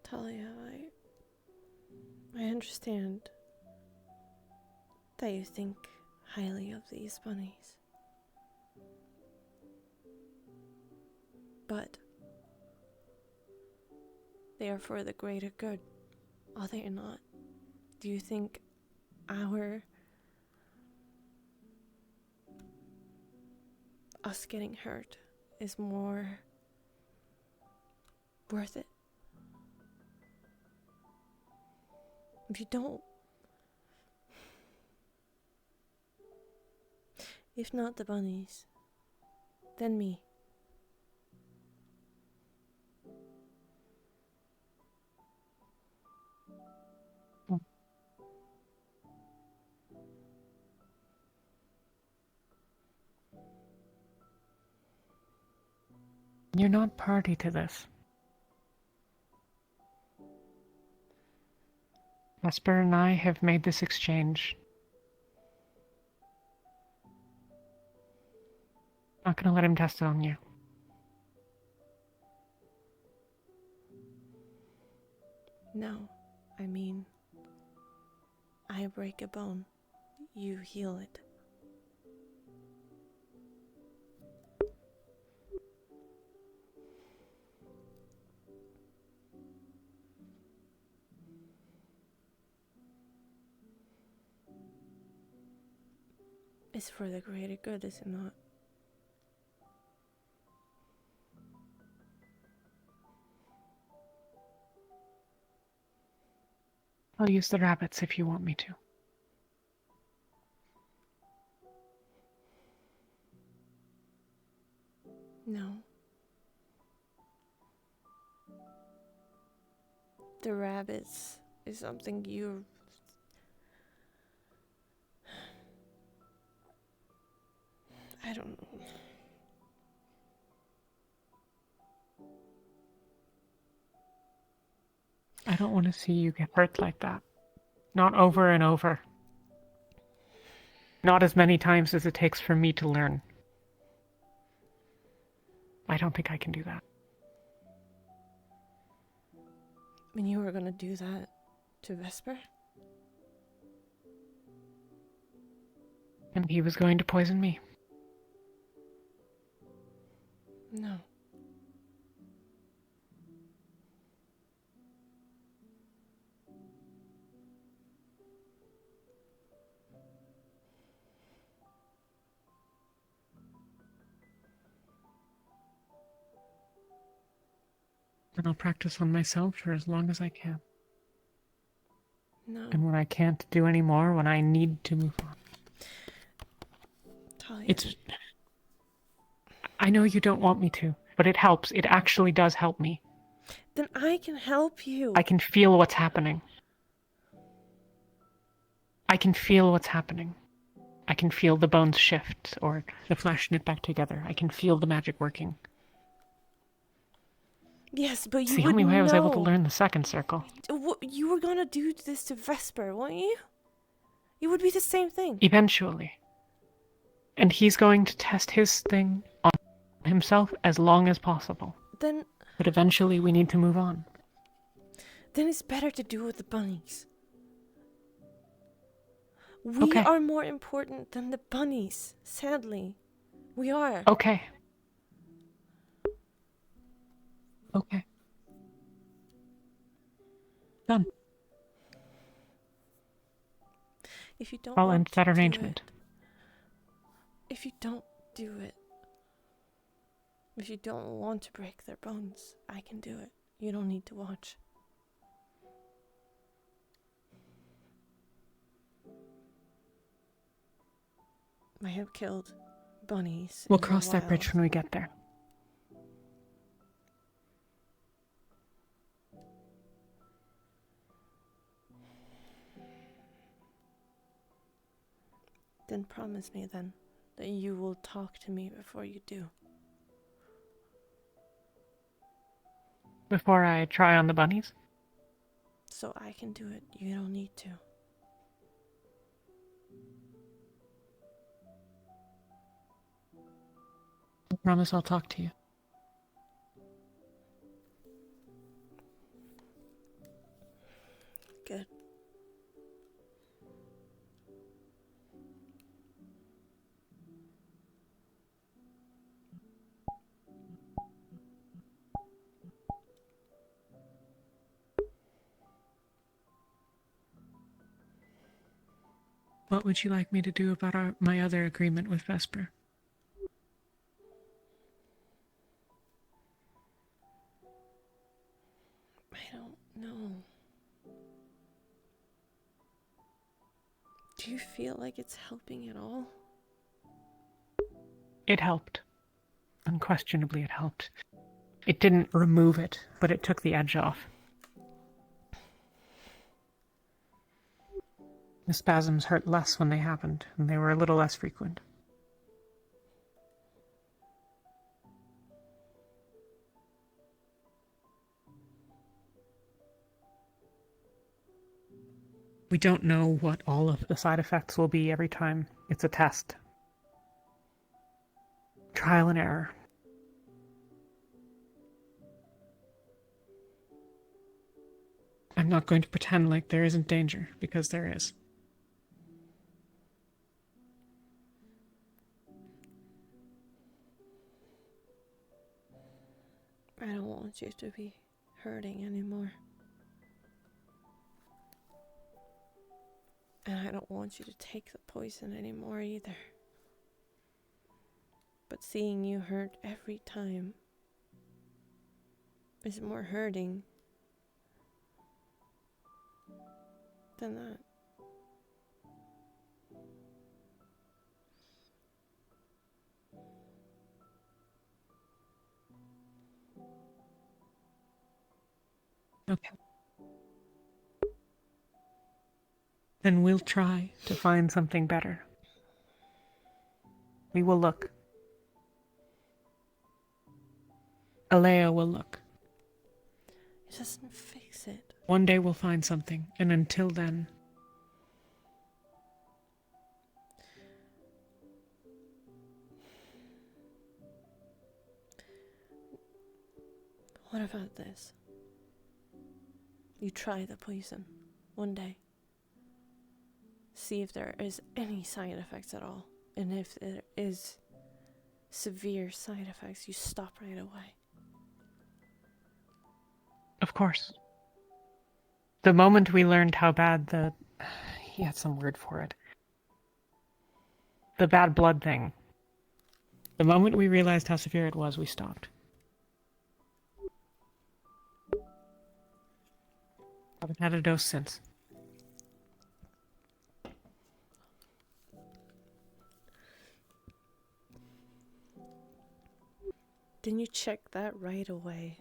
Talia, I understand that you think highly of these bunnies. But they are for the greater good, are they not? Do you think us getting hurt is more worth it? If you don't, if not the bunnies, then me. You're not party to this. Vesper and I have made this exchange. Not gonna let him test it on you. No, I mean, I break a bone, you heal it. It's for the greater good, is it not? I'll use the rabbits if you want me to. No. The rabbits is something you're... I don't know. I don't want to see you get hurt like that. Not over and over. Not as many times as it takes for me to learn. I don't think I can do that. When you were gonna do that to Vesper? And he was going to poison me. No. And I'll practice on myself for as long as I can. No. And when I can't do any more, when I need to move on. Talia. I know you don't want me to, but it helps. It actually does help me. Then I can help you. I can feel what's happening. I can feel what's happening. I can feel the bones shift or the flesh knit back together. I can feel the magic working. Yes, but you It's the would only way I was able to know. learn the second circle. You were gonna do this to Vesper, weren't you? It would be the same thing. Eventually. And he's going to test his thing on himself as long as possible. Then But eventually we need to move on. it's better to do it with the bunnies. We Okay. are more important than the bunnies, sadly. We are. Okay. Okay. Done. If you don't I'll want end to that do arrangement. it, if you don't do it, if you don't want to break their bones, I can do it. You don't need to watch. I have killed bunnies. We'll in the cross that bridge wild. when we get there. Then promise me then that you will talk to me before you do. Before I try on the bunnies? So I can do it. You don't need to. I promise I'll talk to you. Good. What would you like me to do about my other agreement with Vesper? I don't know. Do you feel like it's helping at all? It helped. Unquestionably, it helped. It didn't remove it, but it took the edge off. The spasms hurt less when they happened, and they were a little less frequent. We don't know what all of the side effects will be every time. It's a test. Trial and error. I'm not going to pretend like there isn't danger, because there is. I don't want you to be hurting anymore. And I don't want you to take the poison anymore either. But seeing you hurt every time is more hurting than that. Okay. Then we'll try to find something better. We will look. Alea will look. It doesn't fix it. One day we'll find something, and until then... What about this? You try the poison one day. See if there is any side effects at all. And if there is severe side effects, you stop right away. Of course. The moment we learned how bad the... He had some word for it. The bad blood thing. The moment we realized how severe it was, we stopped. Haven't had a dose since. Then you check that right away.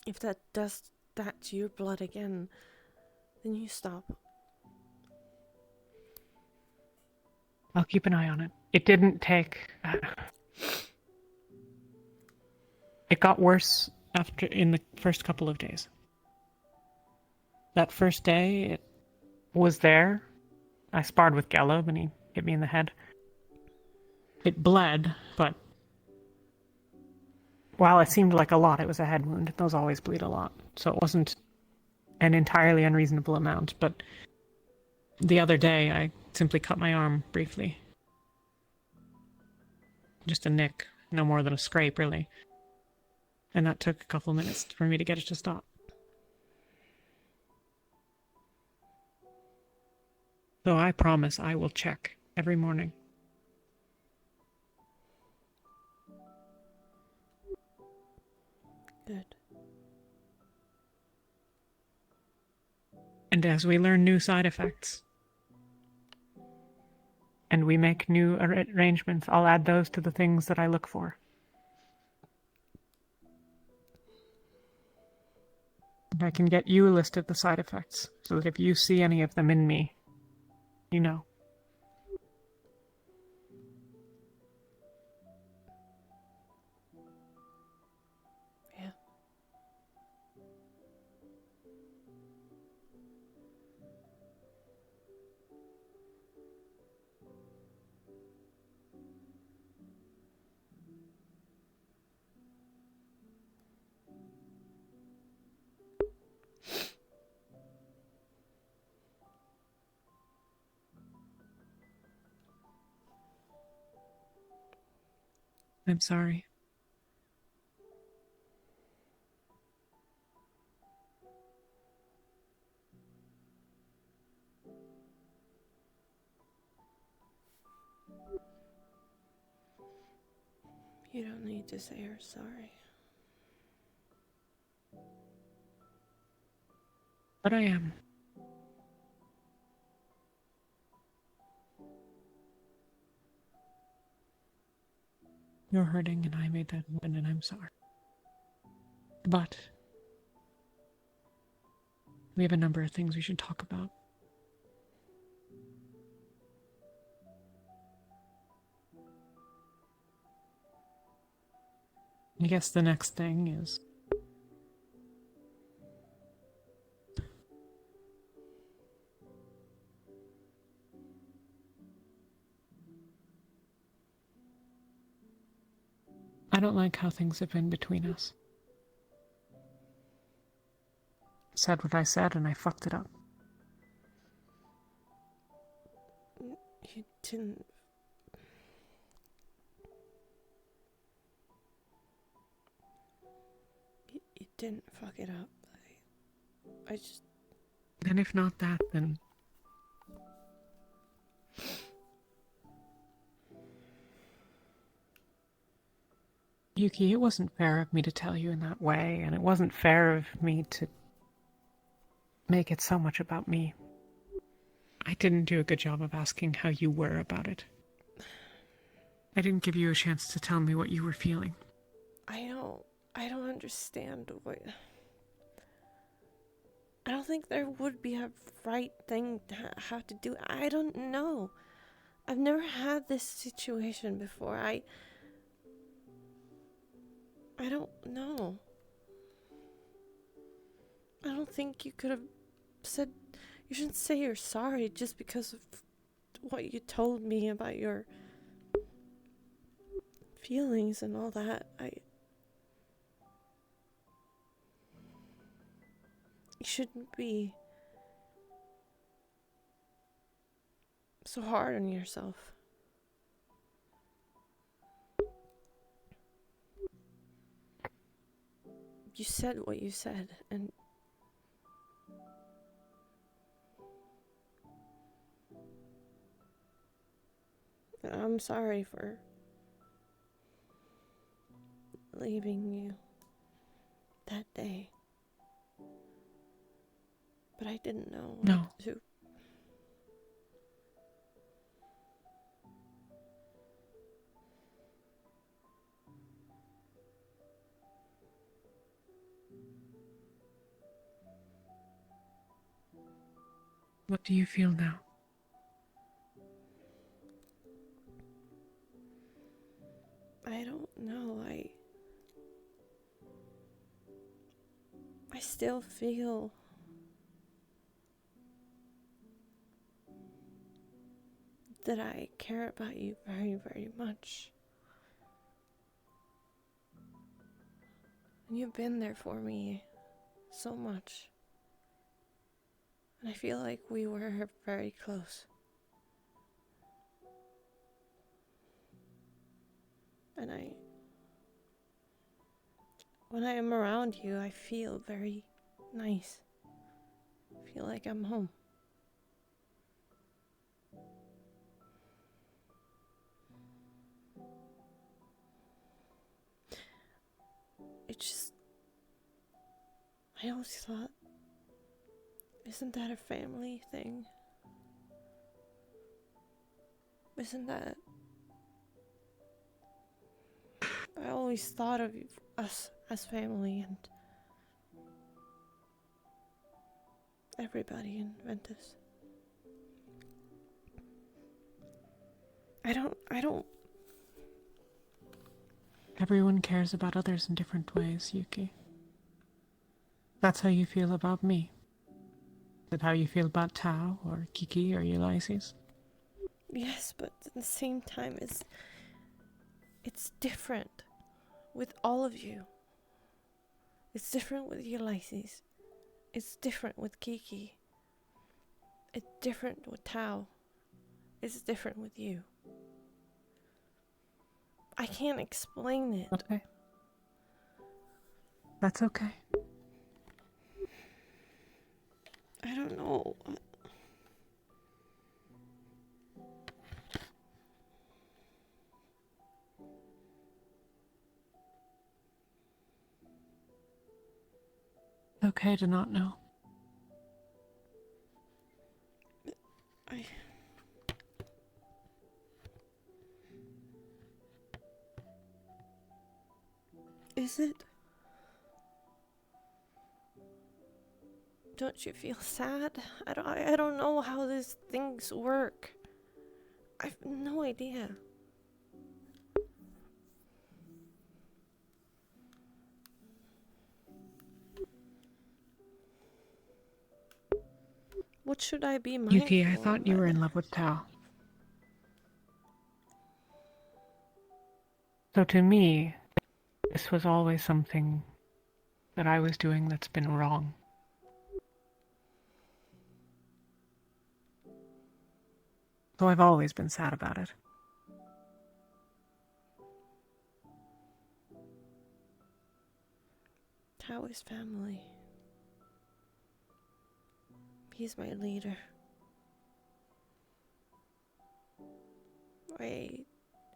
If that does that to your blood again, then you stop. I'll keep an eye on it. It didn't take... It got worse in the first couple of days. That first day, it was there. I sparred with Gallob and he hit me in the head. It bled, but while it seemed like a lot, it was a head wound. Those always bleed a lot. So it wasn't an entirely unreasonable amount, but the other day I simply cut my arm briefly. Just a nick, no more than a scrape, really. And that took a couple minutes for me to get it to stop. So I promise I will check every morning. Good. And as we learn new side effects, and we make new arrangements, I'll add those to the things that I look for. And I can get you a list of the side effects, so that if you see any of them in me, you know. Yeah. I'm sorry. You don't need to say you're sorry. But I am. You're hurting and I made that happen and I'm sorry. But we have a number of things we should talk about. I guess the next thing is I don't like how things have been between us. Said what I said and I fucked it up. You didn't. You didn't fuck it up. I just. And if not that, then... Yuki, it wasn't fair of me to tell you in that way, and it wasn't fair of me to make it so much about me. I didn't do a good job of asking how you were about it. I didn't give you a chance to tell me what you were feeling. I don't understand what. I don't think there would be a right thing to have to do. I don't know. I've never had this situation before. I don't know. I don't think you could have said. You shouldn't say you're sorry just because of what you told me about your feelings and all that. You shouldn't be so hard on yourself. You said what you said, and I'm sorry for leaving you that day. But I didn't know what to. What do you feel now? I don't know. I still feel that I care about you very, very much. And you've been there for me so much. And I feel like we were very close. And when I am around you, I feel very nice. I feel like I'm home. It just, I always thought, isn't that a family thing? Isn't that... I always thought of us as family and everybody in Ventus. I don't... Everyone cares about others in different ways, Yuki. That's how you feel about me. Is that how you feel about Tao, or Kiki, or Ulysses? Yes, but at the same time, it's different with all of you. It's different with Ulysses. It's different with Kiki. It's different with Tao. It's different with you. I can't explain it. Okay. That's okay. I don't know. Okay to not know. Is it? Don't you feel sad? I don't know how these things work. I have no idea. What should I be mindful Yuki, I thought you were in love with Tao. So to me, This was always something that I was doing that's been wrong. So I've always been sad about it. Tao is family. He's my leader. I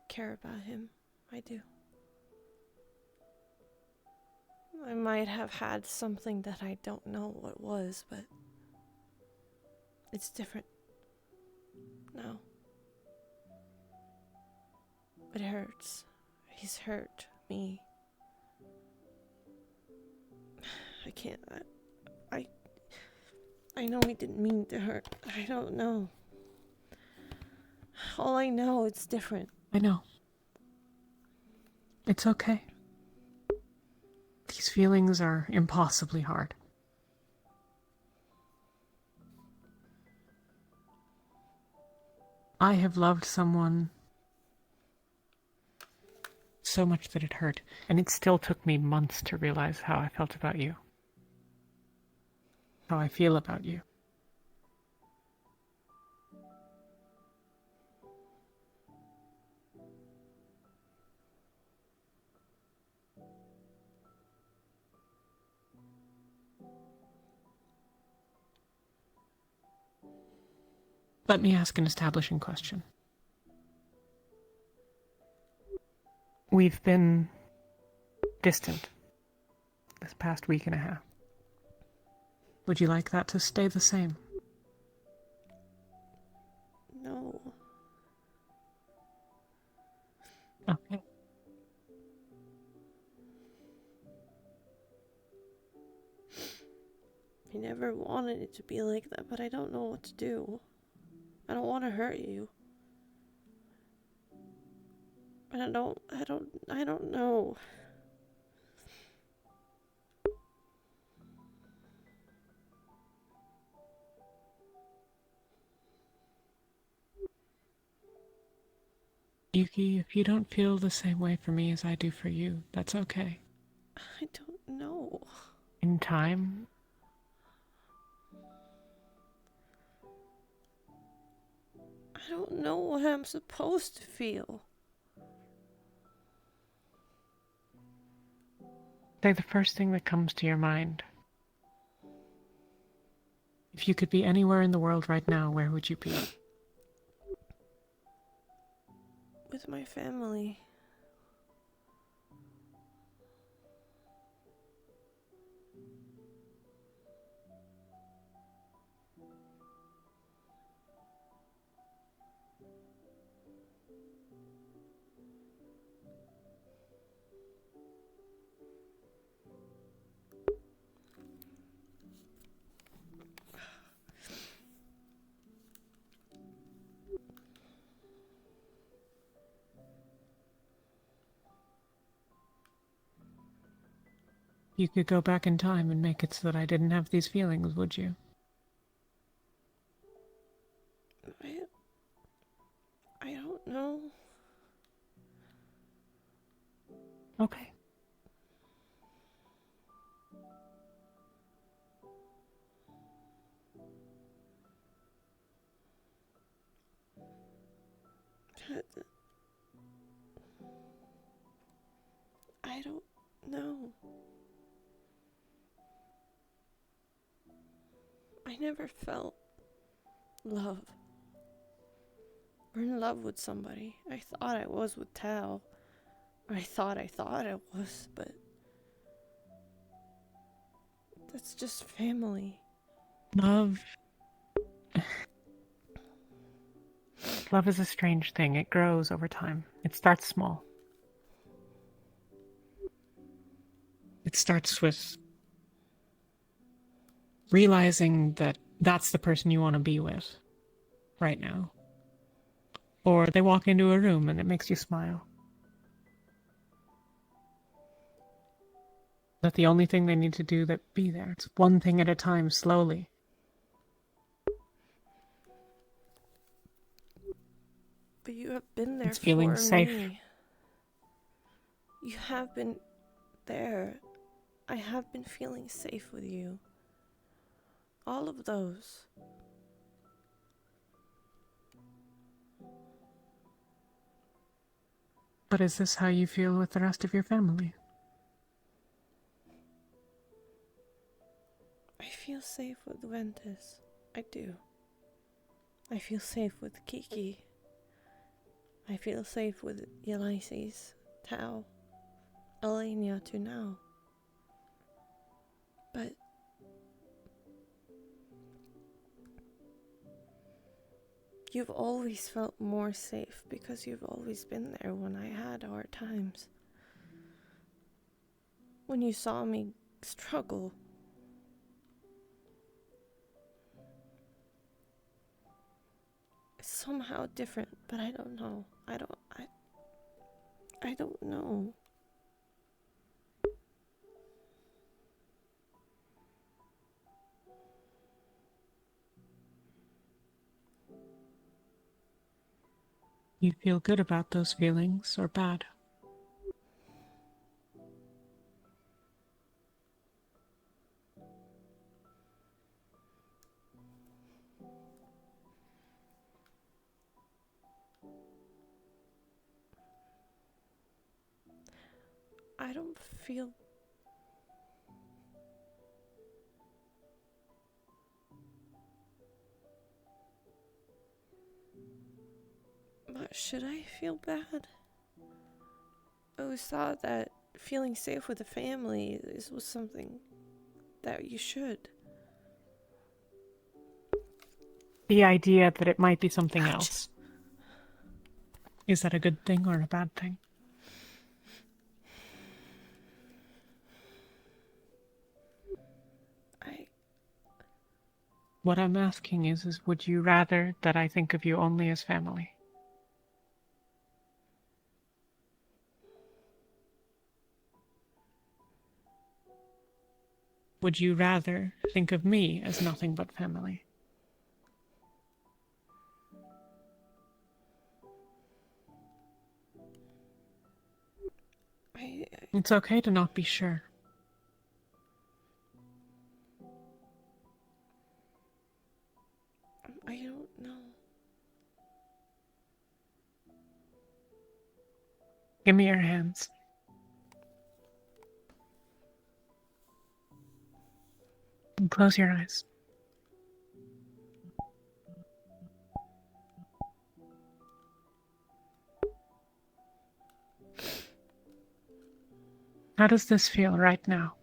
care about him. I do. I might have had something that I don't know what was, but it's different now. It hurts. He's hurt me. I can't. I know he didn't mean to hurt. I don't know. All I know, it's different. I know. It's okay. These feelings are impossibly hard. I have loved someone so much that it hurt, and it still took me months to realize how I felt about you. How I feel about you. Let me ask an establishing question. We've been distant this past week and a half. Would you like that to stay the same? No. Okay. I never wanted it to be like that, but I don't know what to do. I don't want to hurt you. I don't know. Yuki, if you don't feel the same way for me as I do for you, that's okay. I don't know. In time, I don't know what I'm supposed to feel. say the first thing that comes to your mind. If you could be anywhere in the world right now, where would you be? With my family. You could go back in time and make it so that I didn't have these feelings, would you? I don't know. Okay. I don't know. I never felt love. Or in love with somebody. I thought I was with Tao. Or I thought I was, but that's just family. Love. Love is a strange thing. It grows over time. It starts small. It starts with realizing that that's the person you want to be with right now. Or they walk into a room and it makes you smile. That the only thing they need to do that be there. It's one thing at a time, slowly. But you have been there It's feeling for safe. me. You have been there, I have been feeling safe with you. All of those. But is this how you feel with the rest of your family? I feel safe with Ventus. I do. I feel safe with Kiki. I feel safe with Ulysses, Tao, Elenia too now. But you've always felt more safe because you've always been there when I had hard times. When you saw me struggle. It's somehow different, but I don't know. I don't know. You feel good about those feelings, or bad? I don't feel... But should I feel bad? I always thought that feeling safe with the family was something that you should. The idea that it might be something else. Is that a good thing or a bad thing? What I'm asking is would you rather that I think of you only as family? Would you rather think of me as nothing but family? It's okay to not be sure. I don't know. Give me your hands. And close your eyes. How does this feel right now?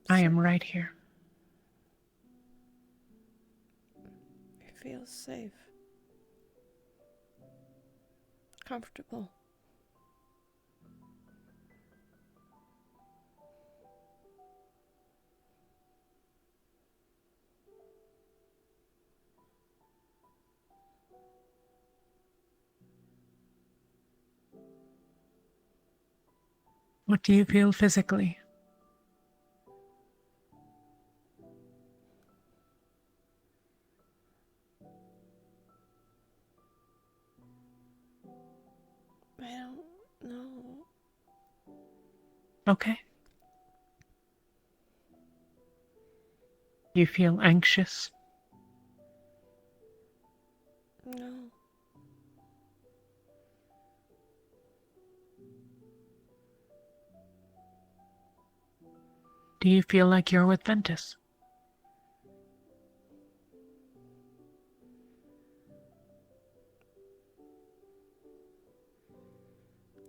I am right here. It feels safe. Comfortable. What do you feel physically? I don't know. Okay. You feel anxious? No. Do you feel like you're with Ventus?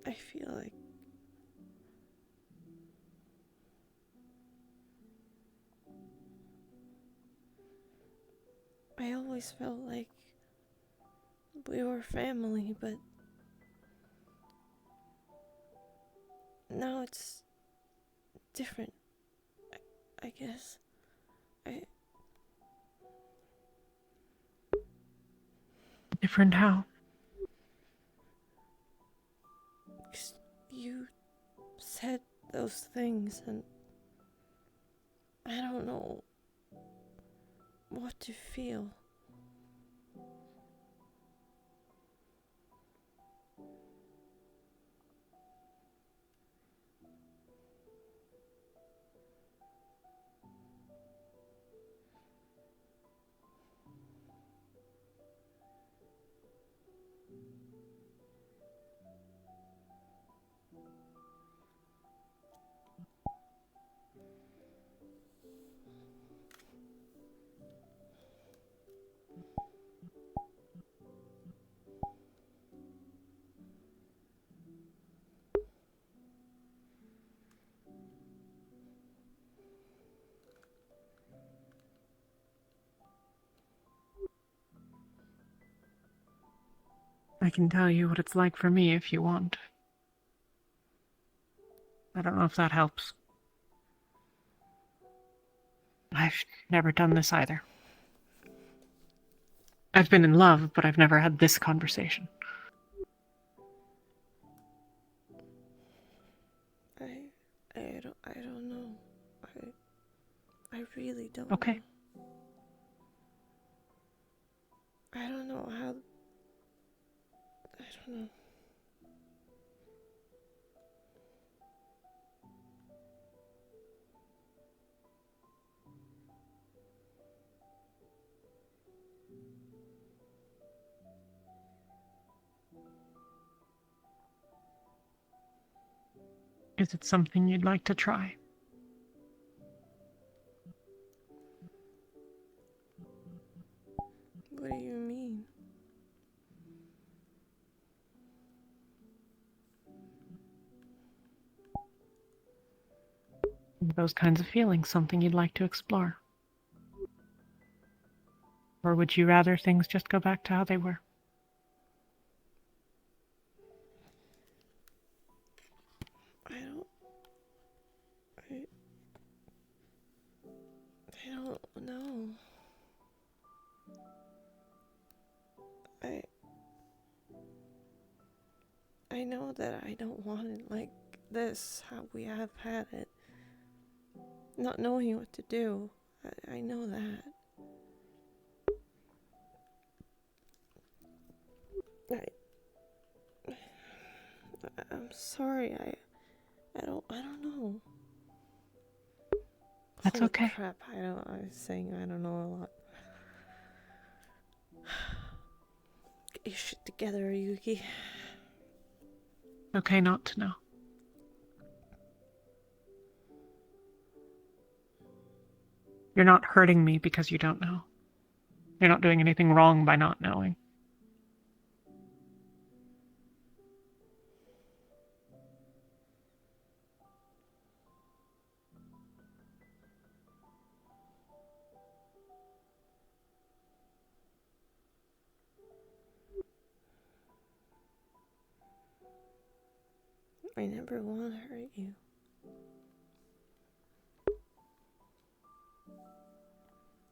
I feel like I always felt like we were family, but now it's different. I guess. Different how? You said those things and I don't know what to feel. I can tell you what it's like for me if you want. I don't know if that helps. I've never done this either. I've been in love, but I've never had this conversation. I don't know. I really don't Okay. know. I don't know how. I don't know. Is it something you'd like to try? What do you mean? Those kinds of feelings something you'd like to explore? Or would you rather things just go back to how they were? I don't know. I know that I don't want it like this, how we have had it. Not knowing what to do. I know that. I'm sorry. I don't know. That's Holy okay. crap! I was saying I don't know a lot. Get your shit together, Yuki. Okay not to know. You're not hurting me because you don't know. You're not doing anything wrong by not knowing. I never want to hurt you.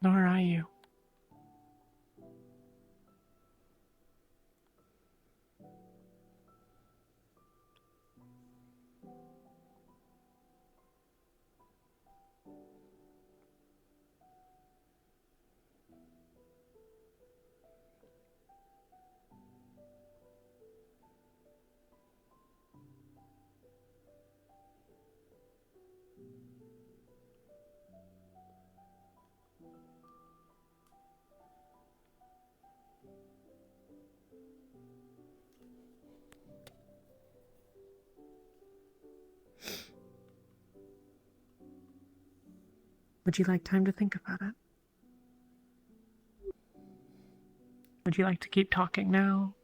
Nor are you. Would you like time to think about it? Would you like to keep talking now?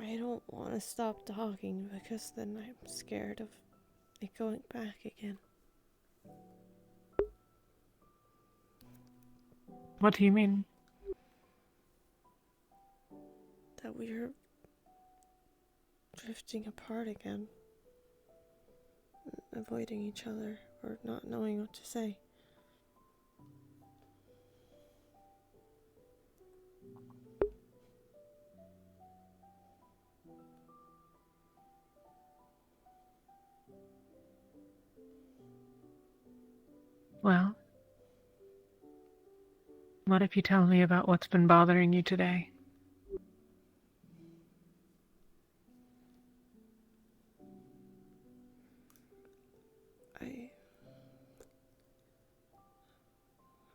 I don't want to stop talking because then I'm scared of it going back again. What do you mean? That we're drifting apart again. Avoiding each other or not knowing what to say. Well, what if you tell me about what's been bothering you today?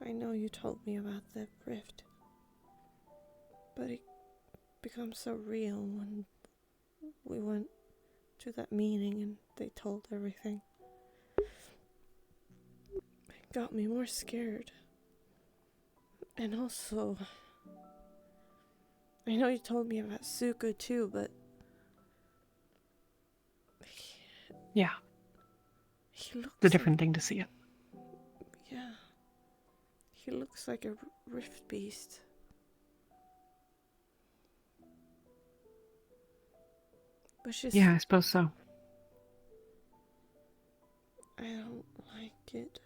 I know you told me about the rift, but it becomes so real when we went to that meeting and they told everything. It got me more scared. And also, I know you told me about Suku too, but Yeah. he looks It's a different thing to see it. Yeah. He looks like a rift beast. Which is... Yeah, I suppose so. I don't like it.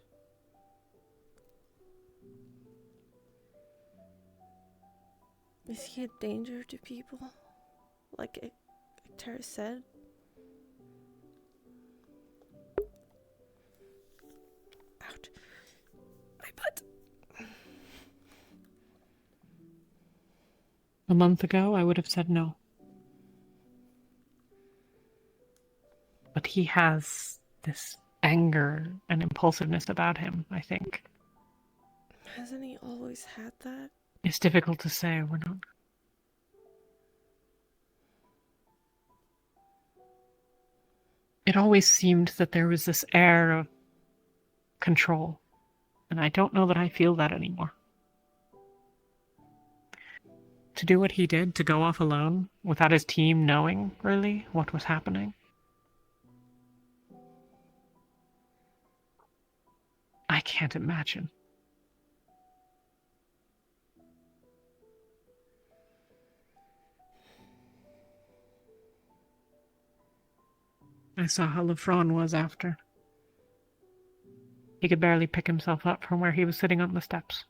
Is he a danger to people? Like Tara said? Out. My butt. A month ago, I would have said no. But he has this anger and impulsiveness about him, I think. Hasn't he always had that? It's difficult to say. We're not... It always seemed that there was this air of control. And I don't know that I feel that anymore. To do what he did, to go off alone, without his team knowing, really, what was happening. I can't imagine. I saw how Lefron was after. He could barely pick himself up from where he was sitting on the steps.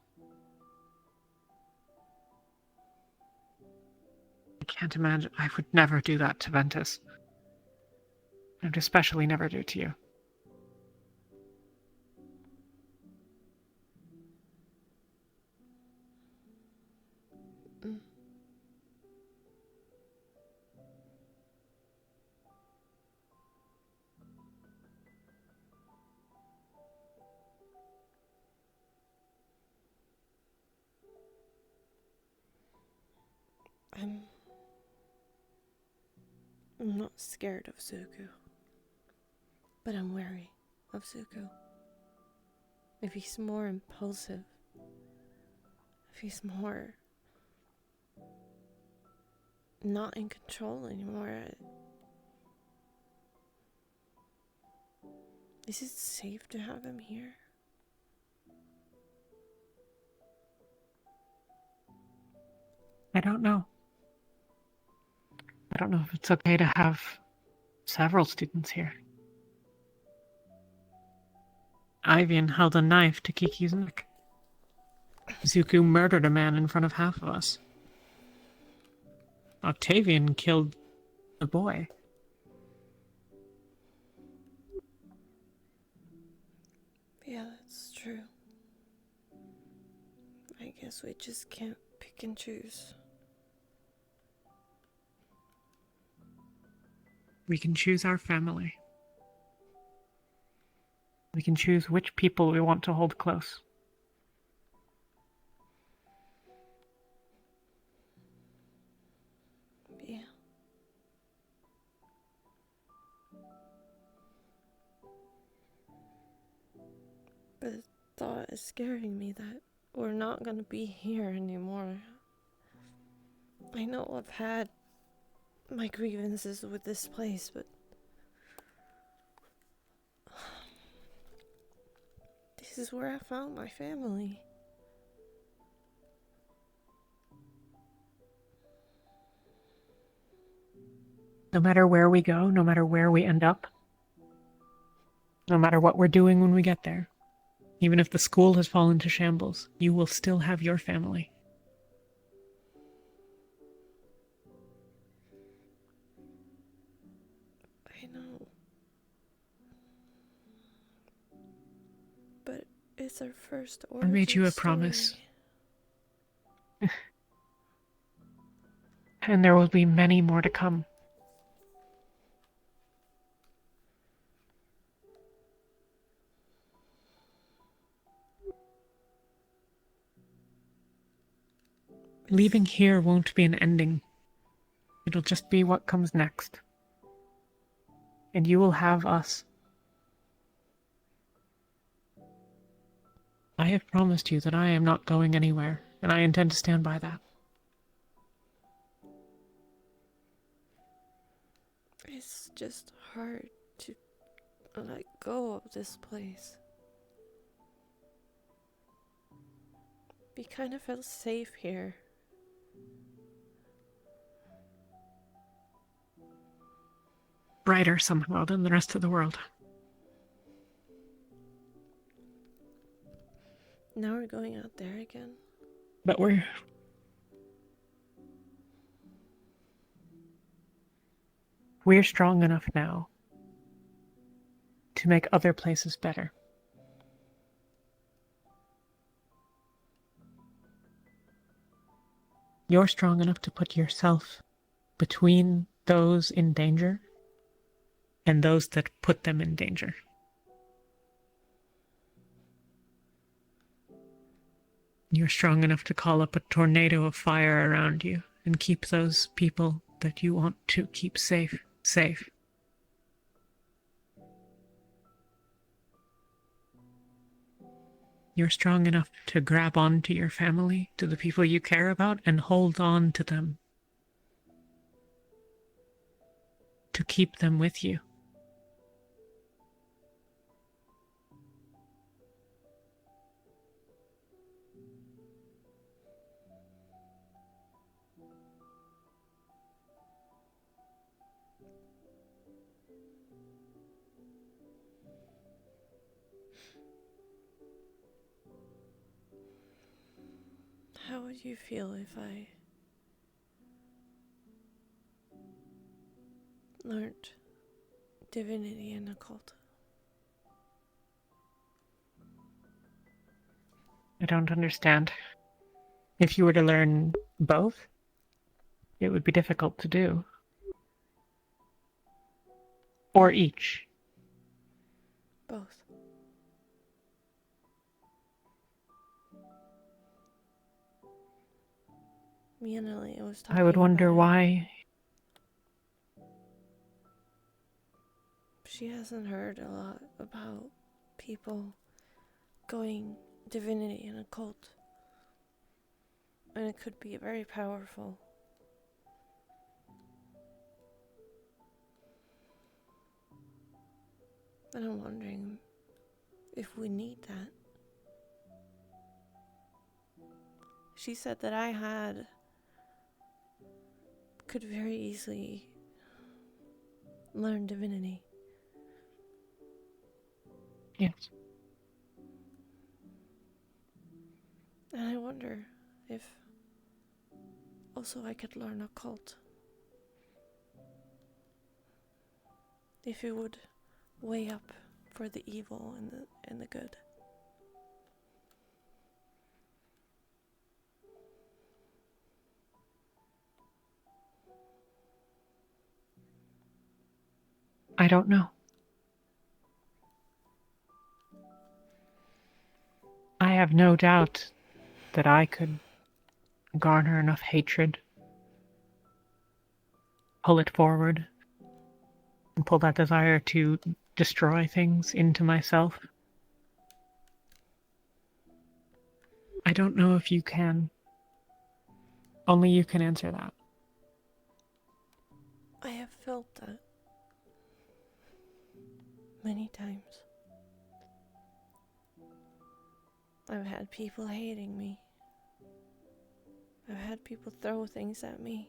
I can't imagine. I would never do that to Ventus. I would especially never do it to you. I'm not scared of Zuko, but I'm wary of Zuko. If he's more impulsive, if he's more not in control anymore, is it safe to have him here? I don't know. I don't know if it's okay to have several students here. Ivian held a knife to Kiki's neck. Zuko murdered a man in front of half of us. Octavian killed the boy. Yeah, that's true. I guess we just can't pick and choose. We can choose our family. We can choose which people we want to hold close. Yeah. But the thought is scaring me that we're not gonna be here anymore. I know I've had my grievances with this place, but this is where I found my family. No matter where we go, no matter where we end up, no matter what we're doing when we get there, even if the school has fallen to shambles, you will still have your family. I know. But it's our first I origin made you a story. promise. And there will be many more to come. Leaving here won't be an ending. It'll just be what comes next. And you will have us. I have promised you that I am not going anywhere, and I intend to stand by that. It's just hard to let go of this place. We kind of felt safe here. Brighter somehow than the rest of the world. Now we're going out there again. But we're strong enough now to make other places better. You're strong enough to put yourself between those in danger and those that put them in danger. You're strong enough to call up a tornado of fire around you and keep those people that you want to keep safe, safe. You're strong enough to grab on to your family, to the people you care about, and hold on to them. To keep them with you. How would you feel if I learned divinity and occult? I don't understand. If you were to learn both, it would be difficult to do. Or each. Both. Me and Elliot was talking I would wonder about it. why. She hasn't heard a lot about people going divinity and occult. And it could be very powerful. And I'm wondering if we need that. She said that I could very easily learn divinity. Yes. And I wonder if also I could learn occult. If it would weigh up for the evil and the good. I don't know. I have no doubt that I could garner enough hatred, pull it forward, and pull that desire to destroy things into myself. I don't know if you can. Only you can answer that. I have felt that many times. I've had people hating me. I've had people throw things at me,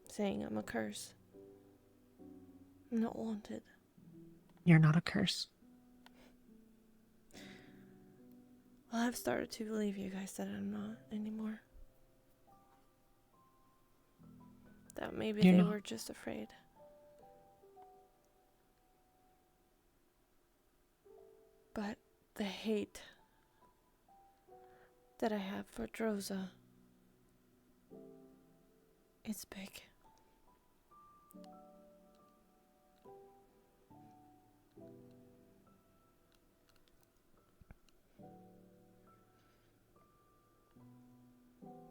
saying I'm a curse. I'm not wanted. You're not a curse. Well, I've started to believe you guys that I'm not anymore. That maybe You're they not. were just afraid. But the hate that I have for Droza, it's big.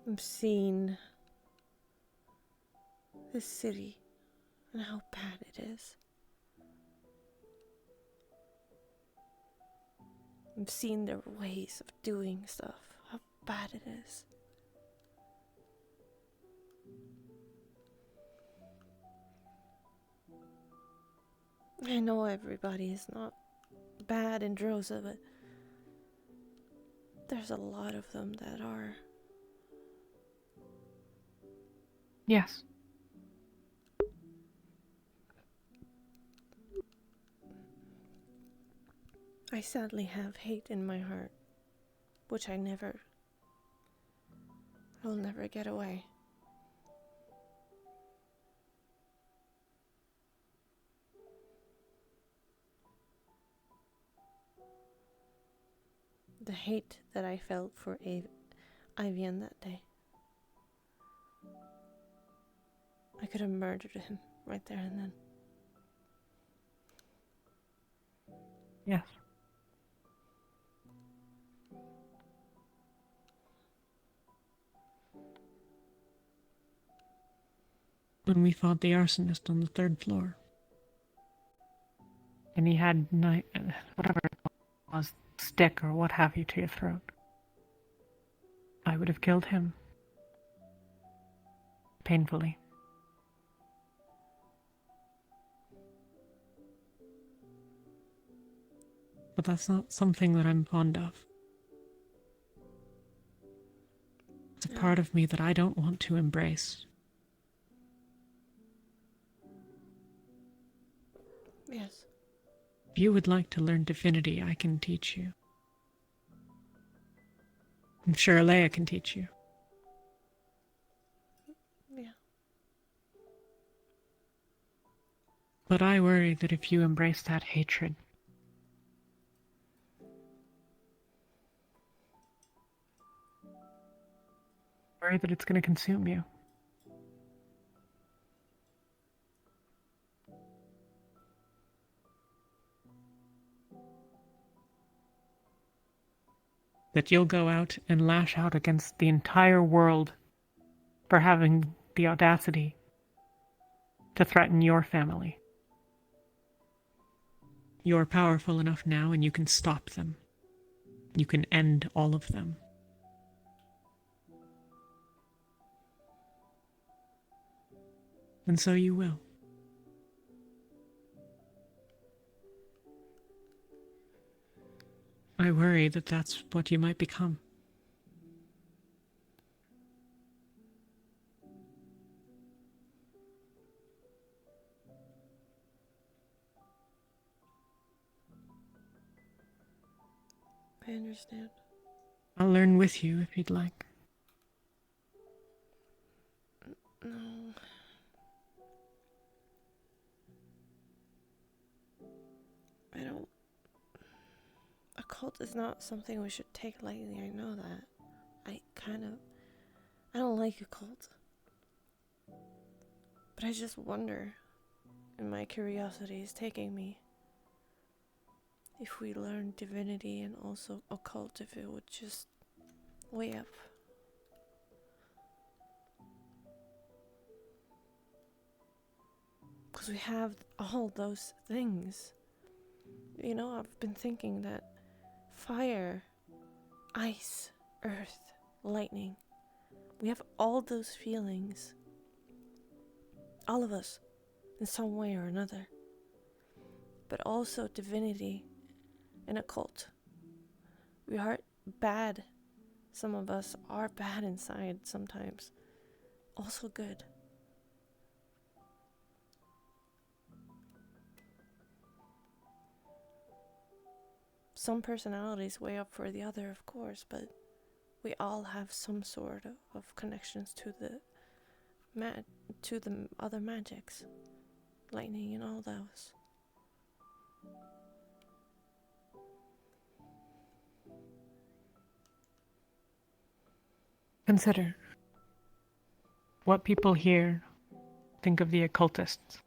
I'm seeing this city and how bad it is. I've seen their ways of doing stuff, how bad it is. I know everybody is not bad in Drosa, but there's a lot of them that are. Yes. I sadly have hate in my heart, which I'll never get away. The hate that I felt for Ivian that day. I could have murdered him right there and then. Yes. When we fought the arsonist on the 3rd floor. And he had whatever it was, stick or what have you to your throat. I would have killed him. Painfully. But that's not something that I'm fond of. It's a part of me that I don't want to embrace. Yes. If you would like to learn divinity, I can teach you. I'm sure Alea can teach you. Yeah. But I worry that if you embrace that hatred, I worry that it's going to consume you. That you'll go out and lash out against the entire world for having the audacity to threaten your family. You're powerful enough now and you can stop them. You can end all of them. And so you will. I worry that that's what you might become. I understand. I'll learn with you if you'd like. No. I don't. A cult is not something we should take lightly, I know that. I don't like a cult. But I just wonder, and my curiosity is taking me, if we learn divinity and also occult, if it would just way up. Because we have all those things. You know, I've been thinking that fire, ice, earth, lightning, we have all those feelings. All of us, in some way or another. But also divinity and occult. We are bad. Some of us are bad inside sometimes. Also good. Some personalities weigh up for the other, of course, but we all have some sort of connections to the other magics, lightning and all those. Consider what people here think of the occultists.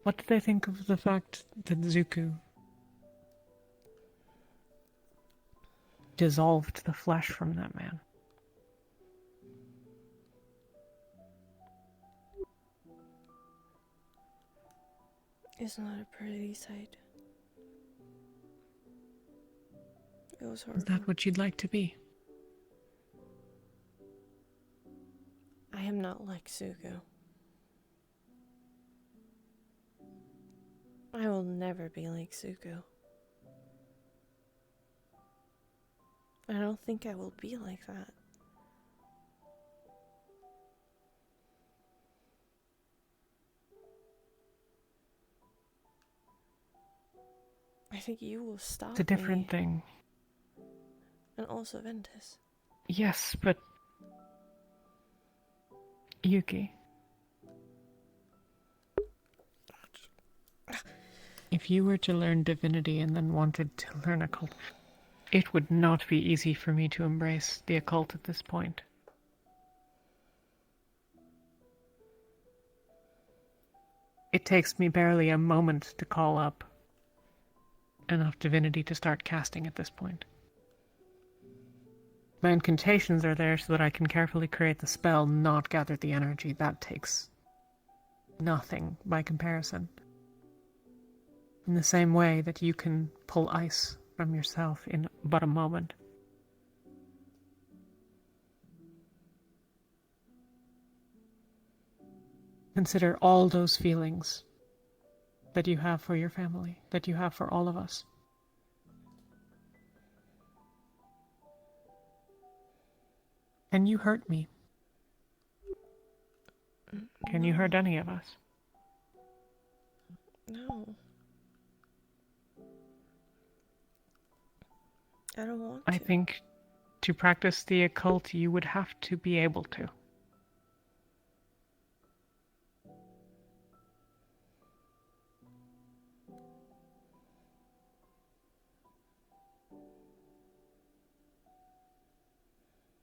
What do they think of the fact that Zuko dissolved the flesh from that man? It's not a pretty sight. It was horrible. Is that what you'd like to be? I am not like Suko. I will never be like Suko. I don't think I will be like that. I think you will stop It's a different me. thing. And also Ventus. Yes, but... Yuki. If you were to learn divinity and then wanted to learn occult, it would not be easy for me to embrace the occult at this point. It takes me barely a moment to call up enough divinity to start casting at this point. My incantations are there so that I can carefully create the spell, not gather the energy. That takes nothing by comparison. In the same way that you can pull ice from yourself in but a moment. Consider all those feelings that you have for your family, that you have for all of us. Can you hurt me? Can you hurt any of us? No. I don't want I think to practice the occult, you would have to be able to.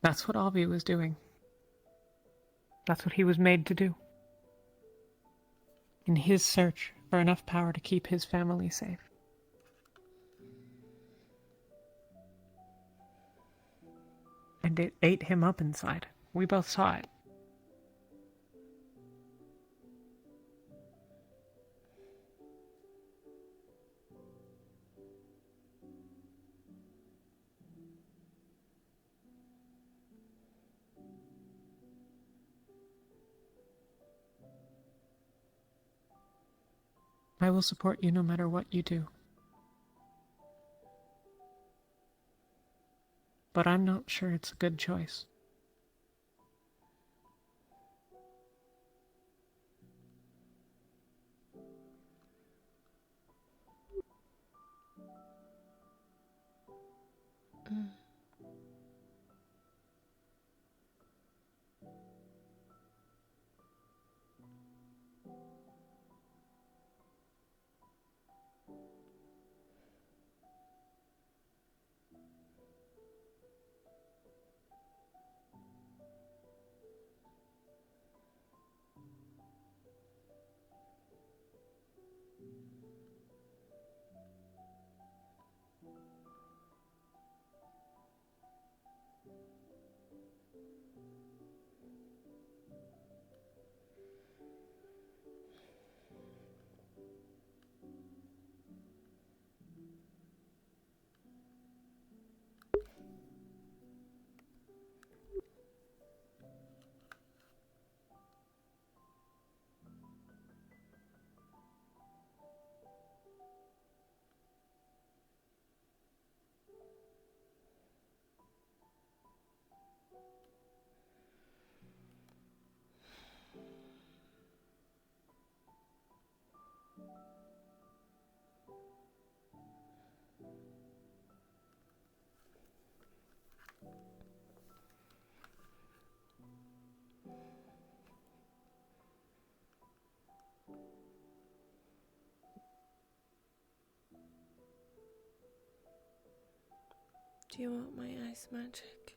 That's what Avi was doing. That's what he was made to do. In his search for enough power to keep his family safe. And it ate him up inside. We both saw it. I will support you no matter what you do. But I'm not sure it's a good choice. Do you want my ice magic?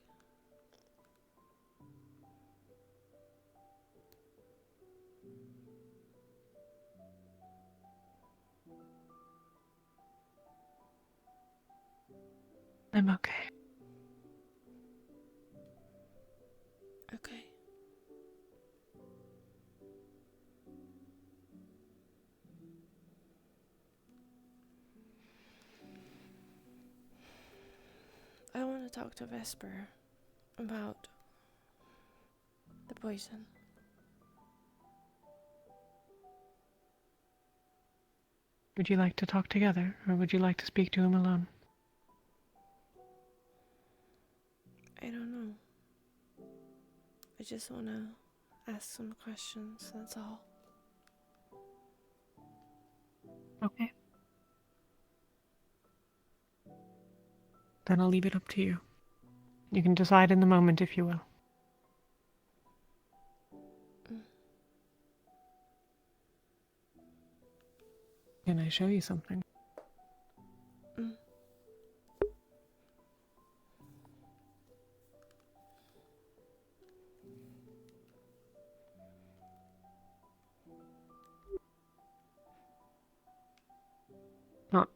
I'm okay. Okay. to talk to Vesper about the poison. Would you like to talk together, or would you like to speak to him alone? I don't know. I just want to ask some questions, that's all. Okay. Then I'll leave it up to you. You can decide in the moment if you will. Can I show you something? Not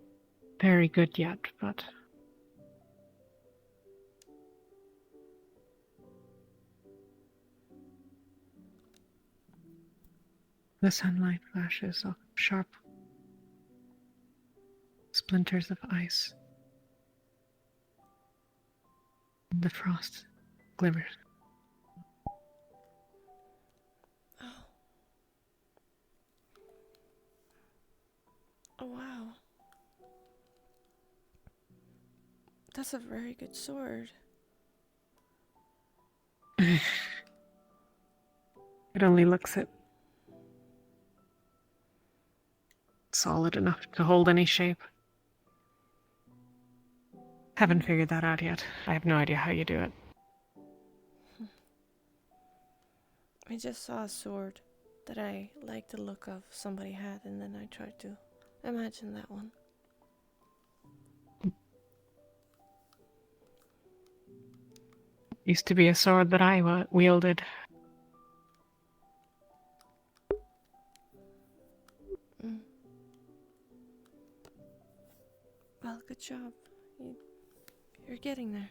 very good yet, but... The sunlight flashes off sharp splinters of ice. The frost glimmers. Oh, wow. That's a very good sword. It only looks it solid enough to hold any shape. Haven't figured that out yet. I have no idea how you do it. I just saw a sword that I liked the look of somebody had, and then I tried to imagine that one. Used to be a sword that I wielded. Well, good job. You're getting there.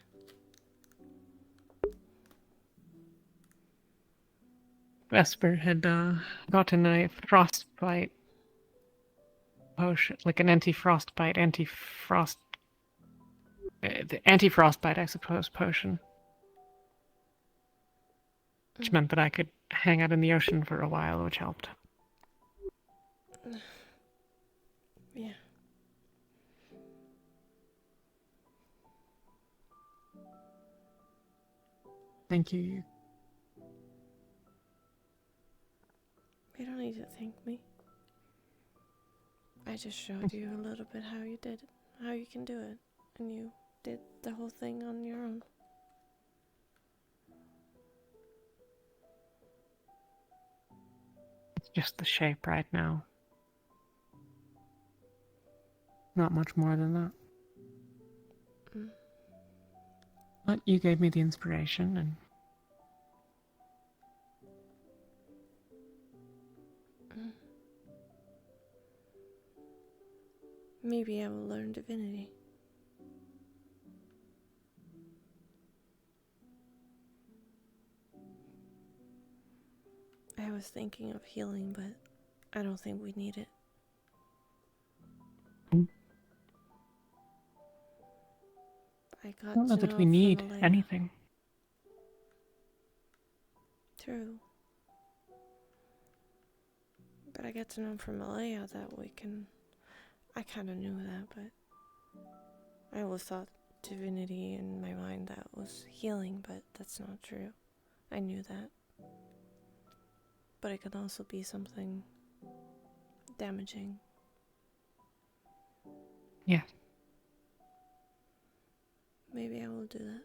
Vesper had gotten a frostbite potion, like an anti-frostbite, the anti-frostbite, I suppose, potion. Which meant that I could hang out in the ocean for a while, which helped. Yeah. Thank you. You don't need to thank me. I just showed you a little bit how you did it, how you can do it, and you did the whole thing on your own. It's just the shape right now. Not much more than that. But you gave me the inspiration, and Maybe I will learn divinity. I was thinking of healing, but I don't think we need it. I got I don't know to that we from need Malaya. anything. True. But I got to know from Malaya that we can... I kind of knew that, but I always thought divinity in my mind that was healing, but that's not true. I knew that. But it could also be something damaging. Yeah. Maybe I will do that.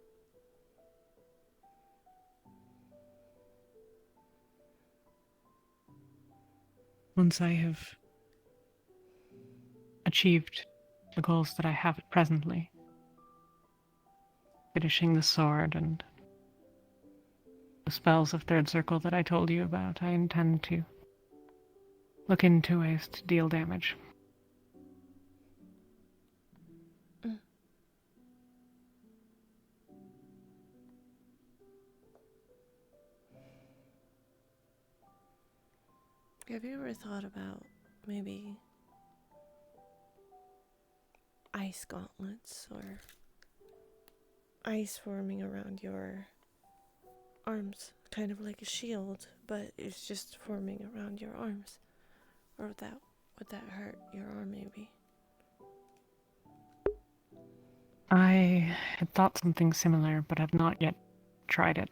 Once I have achieved the goals that I have presently, finishing the sword and the spells of Third Circle that I told you about, I intend to look into ways to deal damage. Have you ever thought about maybe ice gauntlets or ice forming around your arms, kind of like a shield, but it's just forming around your arms. Or would that hurt your arm maybe? I had thought something similar, but have not yet tried it.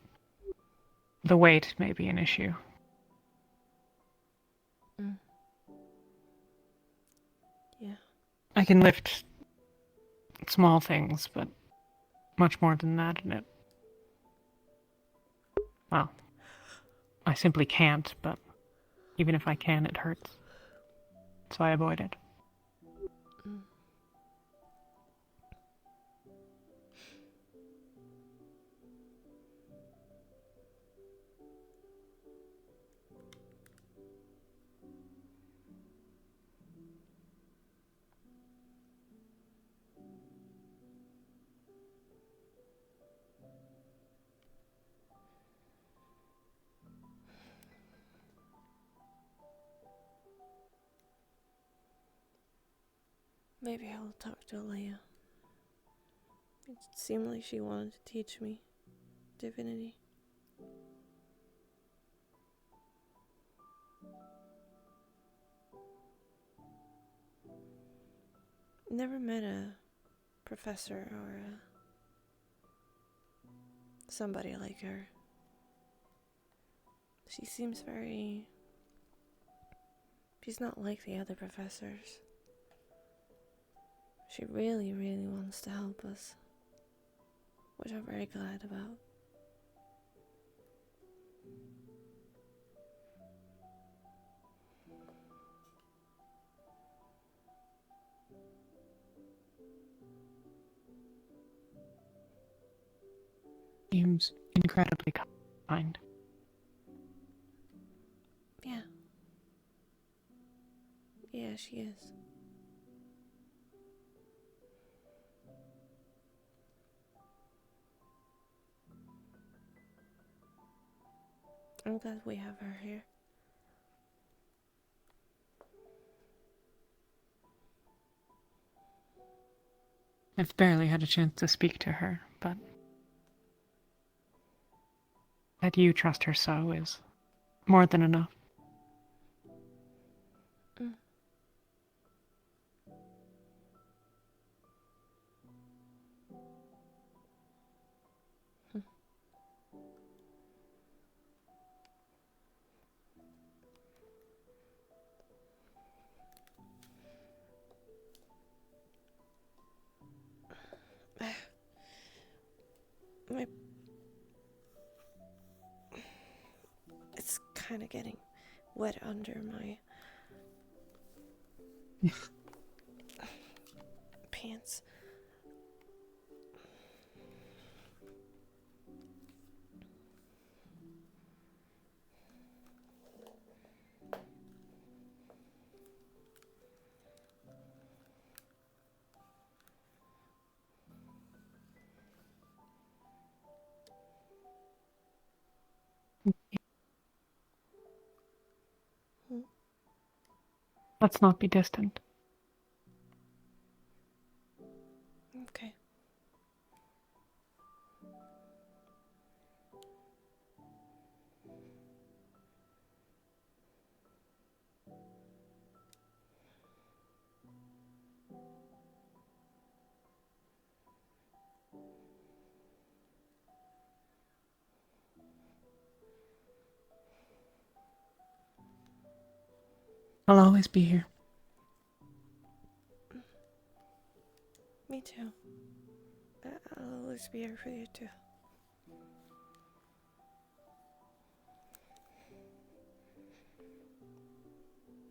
The weight may be an issue. Mm. Yeah. I can lift small things, but much more than that, and it... Well, I simply can't, but even if I can, it hurts. So I avoid it. Mm. Maybe I'll talk to Leia. It seemed like she wanted to teach me divinity. Never met a professor or somebody like her. She seems very... She's not like the other professors. She really, really wants to help us, which I'm very glad about. Seems incredibly kind. Yeah. Yeah, she is. I'm glad we have her here. I've barely had a chance to speak to her, but that you trust her so is more than enough. Mm. My... It's kind of getting wet under my pants. Let's not be distant. Okay. I'll always be here. Me too. I'll always be here for you too.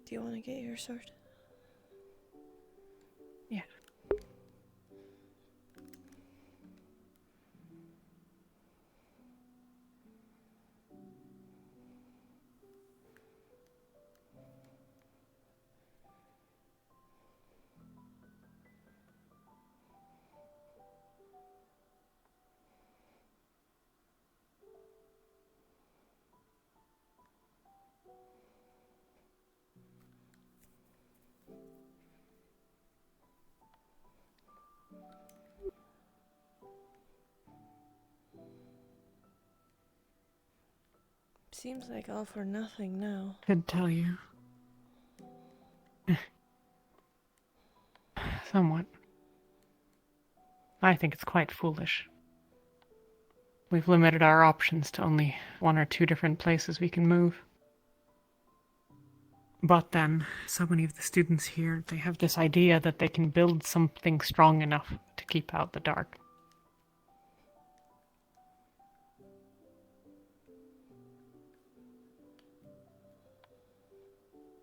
Do you want to get your sword? Yeah. Seems like all for nothing now. Could tell you. Somewhat. I think it's quite foolish. We've limited our options to only 1 or 2 different places we can move. But then, so many of the students here, they have this idea that they can build something strong enough to keep out the dark.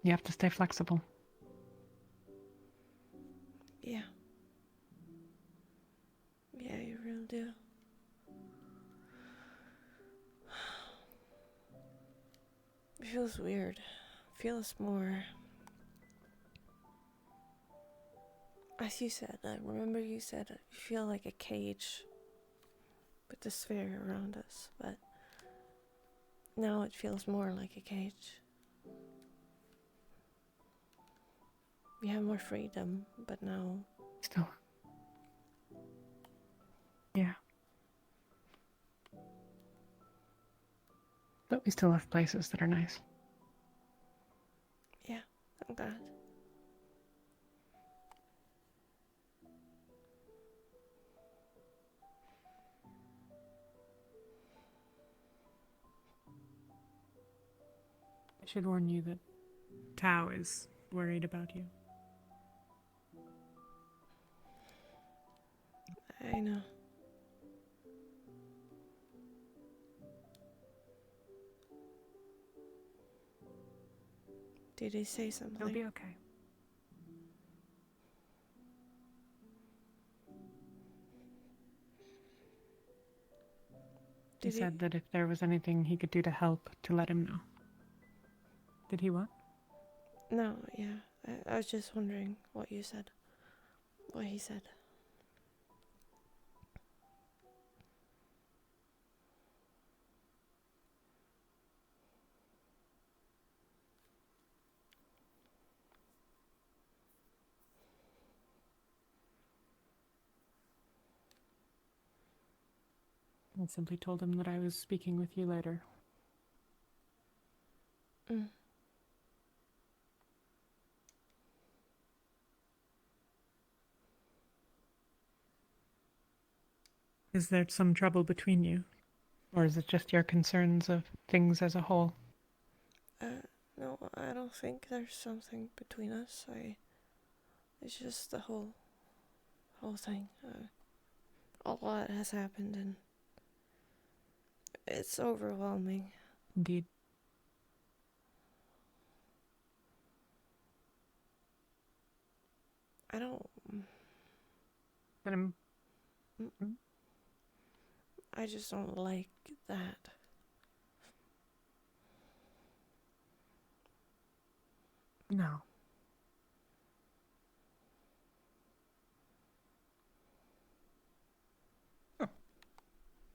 You have to stay flexible. Yeah. Yeah, you really do. It feels weird. Feels more... As you said, I remember you said you feel like a cage with the sphere around us, but now it feels more like a cage. We have more freedom, but now... Still. Yeah. But we still have places that are nice. Yeah, I'm glad. I should warn you that Tao is worried about you. I know. Did he say something? He'll be okay. He said that if there was anything he could do to help, to let him know. Did he what? No, yeah. I was just wondering what you said. What he said. I simply told him that I was speaking with you later. Mm. Is there some trouble between you? Or is it just your concerns of things as a whole? No, I don't think there's something between us. It's just the whole thing. A lot has happened and it's overwhelming. Indeed. I don't... I just don't like that. No.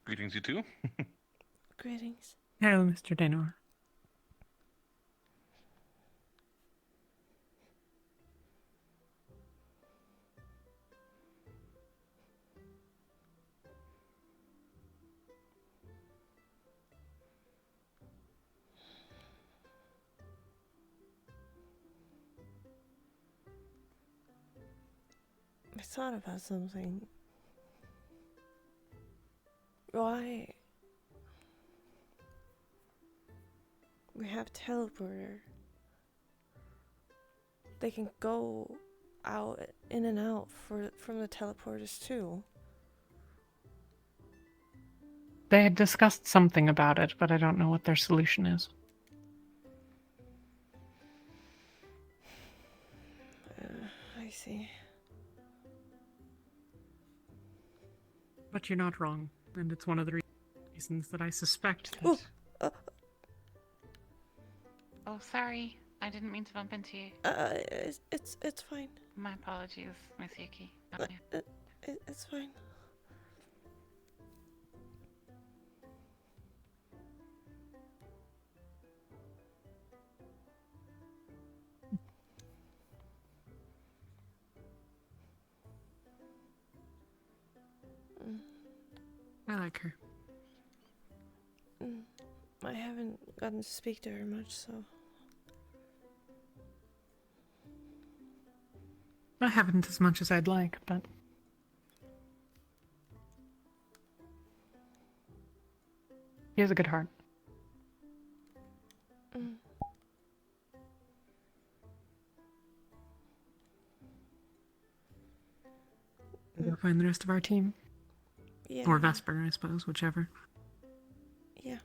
Greetings, you two. Greetings. Hello, Mr. Denor. I thought about something. Why? We have teleporter. They can go out, in and out from the teleporters too. They had discussed something about it, but I don't know what their solution is. I see. But you're not wrong, and it's one of the reasons that I suspect that... Oh, sorry. I didn't mean to bump into you. It's fine. My apologies, Miss Yuki. It's fine. I like her. I haven't gotten to speak to her much, so. I haven't as much as I'd like, but he has a good heart. Mm. We'll find the rest of our team. Yeah. Or Vesper, I suppose, whichever. Yeah.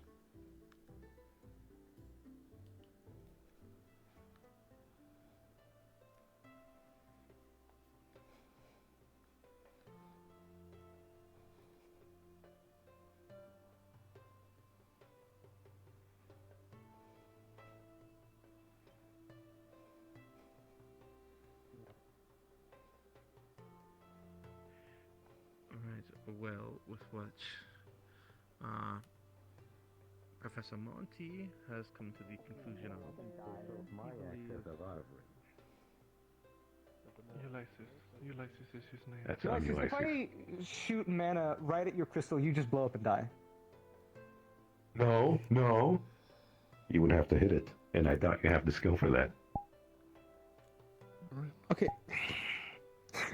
Alright, well, with what Professor Monty has come to the conclusion of. Ulysses is his name. That's Ulysses, if Ulysses. I shoot mana right at your crystal, you just blow up and die. No, no. You would have to hit it, and I doubt you have the skill for that. Okay.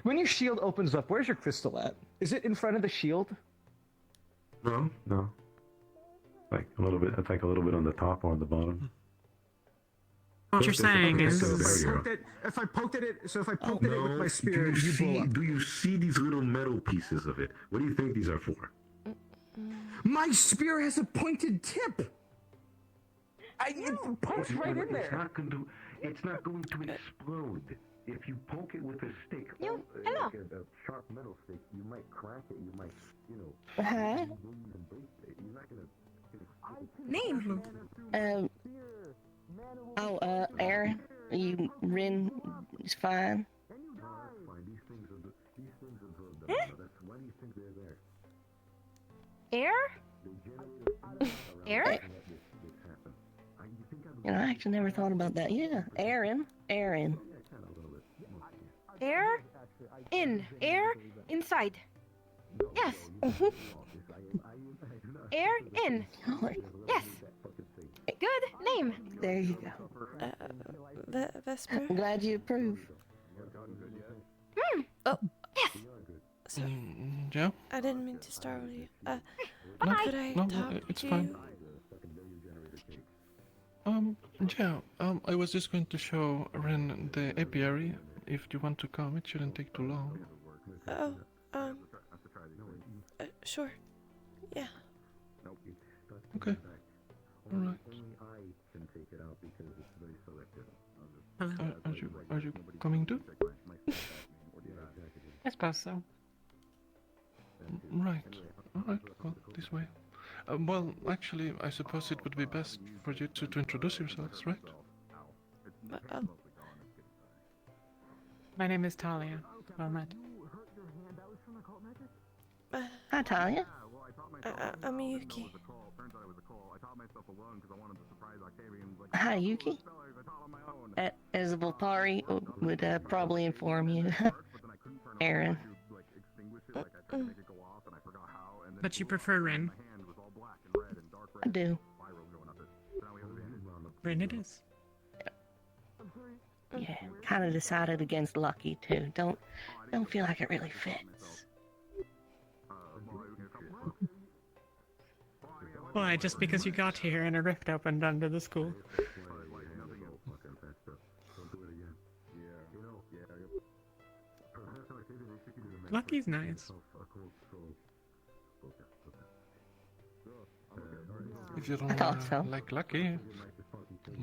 When your shield opens up, where's your crystal at? Is it in front of the shield? No, no. Like a little bit. I think a little bit on the top or on the bottom. What you're saying is, If I poked at it, so if I poked at it with my spear, do you you blow see? up. Do you see these little metal pieces of it? What do you think these are for? My spear has a pointed tip. It pokes right in It's there. not going to. It's not going to explode. If you poke it with a stick, hello. like a sharp metal stick, you might crack it. You might, Huh? You're not gonna. Name? Aaron. You Rin is fine. These things are that's why these things are there. Air? Aaron? You know, I actually never thought about that. Yeah, Aaron. Air? In. Air? Inside. Yes. Air? In. Yes. Good name. There you go. Vesper? I'm glad you approve. Oh. Yes. Sorry. Yeah? I didn't mean to startle you. No, Could I no, talk it's to fine. you? I was just going to show Ren the apiary. If you want to come, it shouldn't take too long. Oh, sure. Yeah. Okay. Alright. Are you coming too? I suppose so. Right. Alright, well, this way. Well, actually, I suppose it would be best for you to introduce yourselves, right? My name is Talia. Well met. Hi, Talia. I'm Yuki. Hi, Yuki. As a Volpari would probably inform you. Aaron. But you prefer Rin? I do. Rin it is. Yeah, kind of decided against Lucky too. Don't feel like it really fits. Why, just because you got here and a rift opened under the school? Lucky's nice. If you don't I thought so. like Lucky,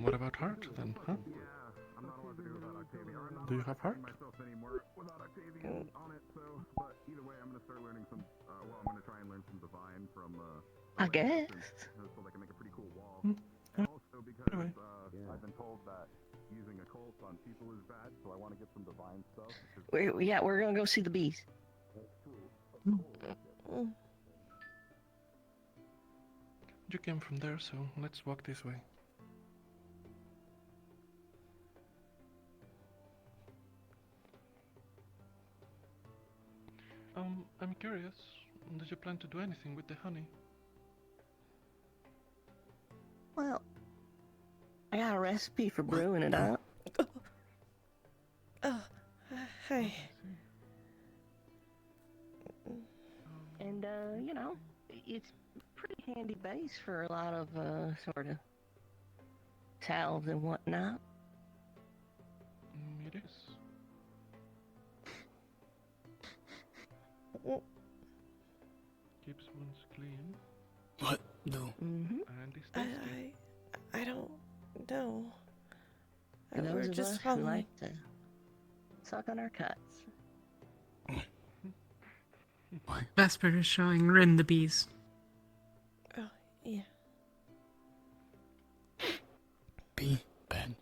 what about Heart then, huh? Do you have Heart? I guess. Anyway. I've been told that using a Colt on people is bad, so I want to get some divine stuff. We're gonna go see the bees. You came from there, so let's walk this way. I'm curious. Did you plan to do anything with the honey? Well, I got a recipe for brewing it up. Oh, hi. And, you know, it's pretty handy base for a lot of, sort of salads and whatnot. It is. Keeps one's clean. What? No. Mm-hmm. And it's tasty. I don't know. For We're those of just us who following. like to suck on our cuts. Vesper is showing Rin the bees. Oh, yeah. Bee Ben.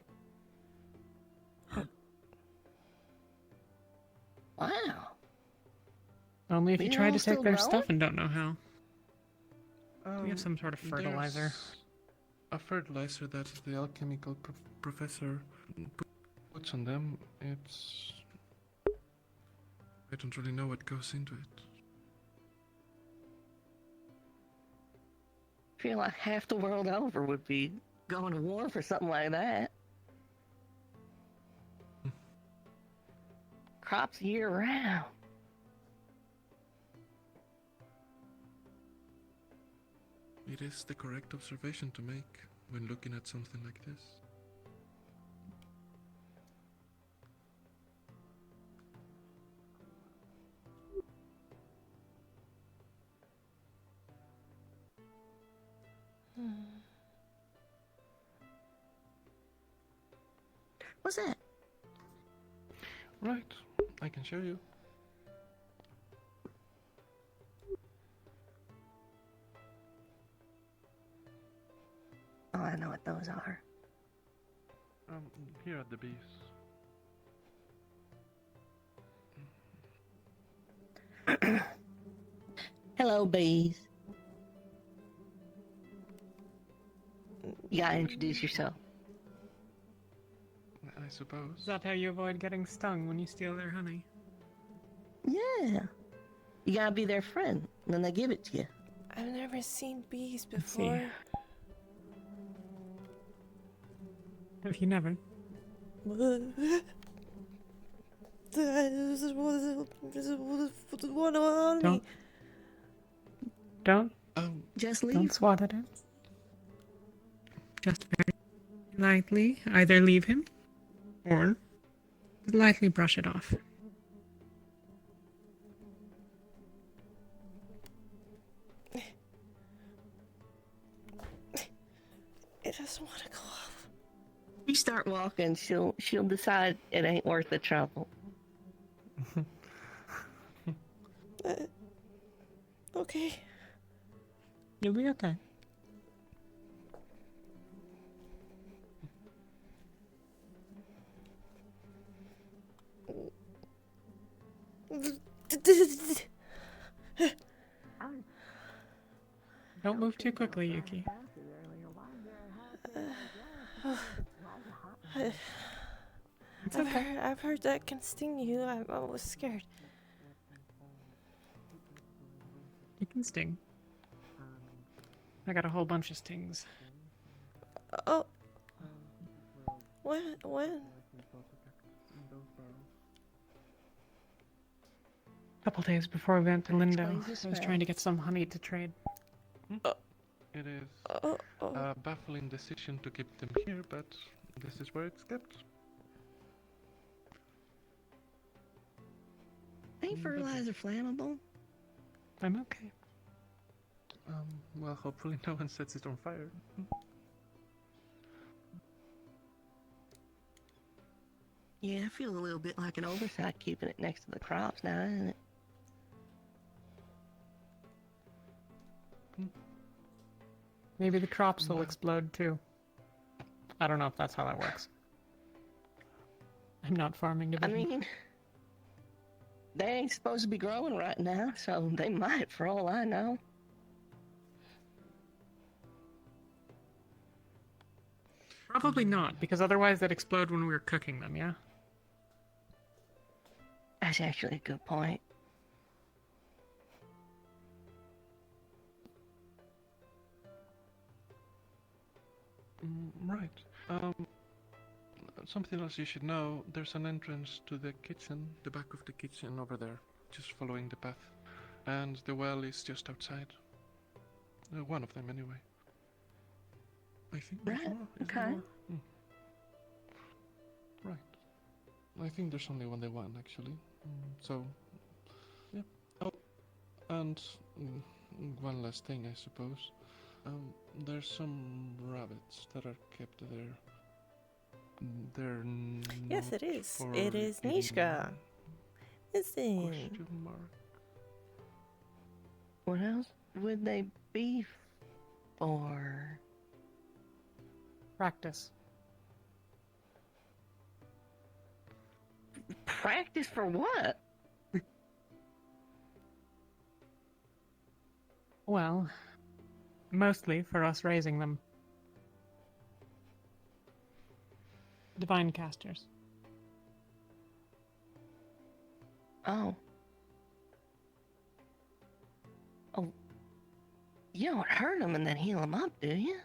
Wow. Only if you These are try all to still take their growing? stuff and don't know how. We have some sort of fertilizer. There's a fertilizer that the alchemical professor puts on them. It's... I don't really know what goes into it. I feel like half the world over would be going to war for something like that. Crops year round. It is the correct observation to make when looking at something like this. What's that? Right, I can show you. Oh, I know what those are. Here are the bees. Hello, bees. You gotta introduce yourself. I suppose. Is that how you avoid getting stung when you steal their honey? Yeah. You gotta be their friend, and then they give it to you. I've never seen bees Let's see. before. Have you never? This is one on me. Don't. Just leave. Don't swat at him. Just very lightly either leave him or lightly brush it off. It doesn't want to go off. You start walking, she'll decide it ain't worth the trouble. Okay. You'll be okay. Don't move too quickly, Yuki. It's okay. I've heard that can sting you. I was scared. You can sting. I got a whole bunch of stings. Oh. When? A couple days before we went to Lindo, Explains the I was smell. trying to get some honey to trade. It is a baffling decision to keep them here, but this is where it's kept. Ain't fertilizer flammable? I'm okay. Well, hopefully no one sets it on fire. Yeah, I feel a little bit like an oversight keeping it next to the crops now, isn't it? Maybe the crops will explode too. I don't know if that's how that works. I'm not farming I division. mean, they ain't supposed to be growing right now, so they might, for all I know. Probably not, because otherwise they'd explode when we were cooking them, yeah? That's actually a good point. Right. Something else you should know, there's an entrance to the kitchen, the back of the kitchen over there, just following the path. And the well is just outside. One of them, anyway. I think there's Right, more. Is there okay. more? Right. I think there's only one, actually. So, yeah. Oh, and one last thing, I suppose. There's some rabbits that are kept there. They're Yes, it not is. for It is eating. Nishka. Listen. Question mark. What else would they be for? Practice. Practice for what? Well, mostly for us raising them. Divine casters. Oh. Oh. You don't hurt them and then heal them up, do you?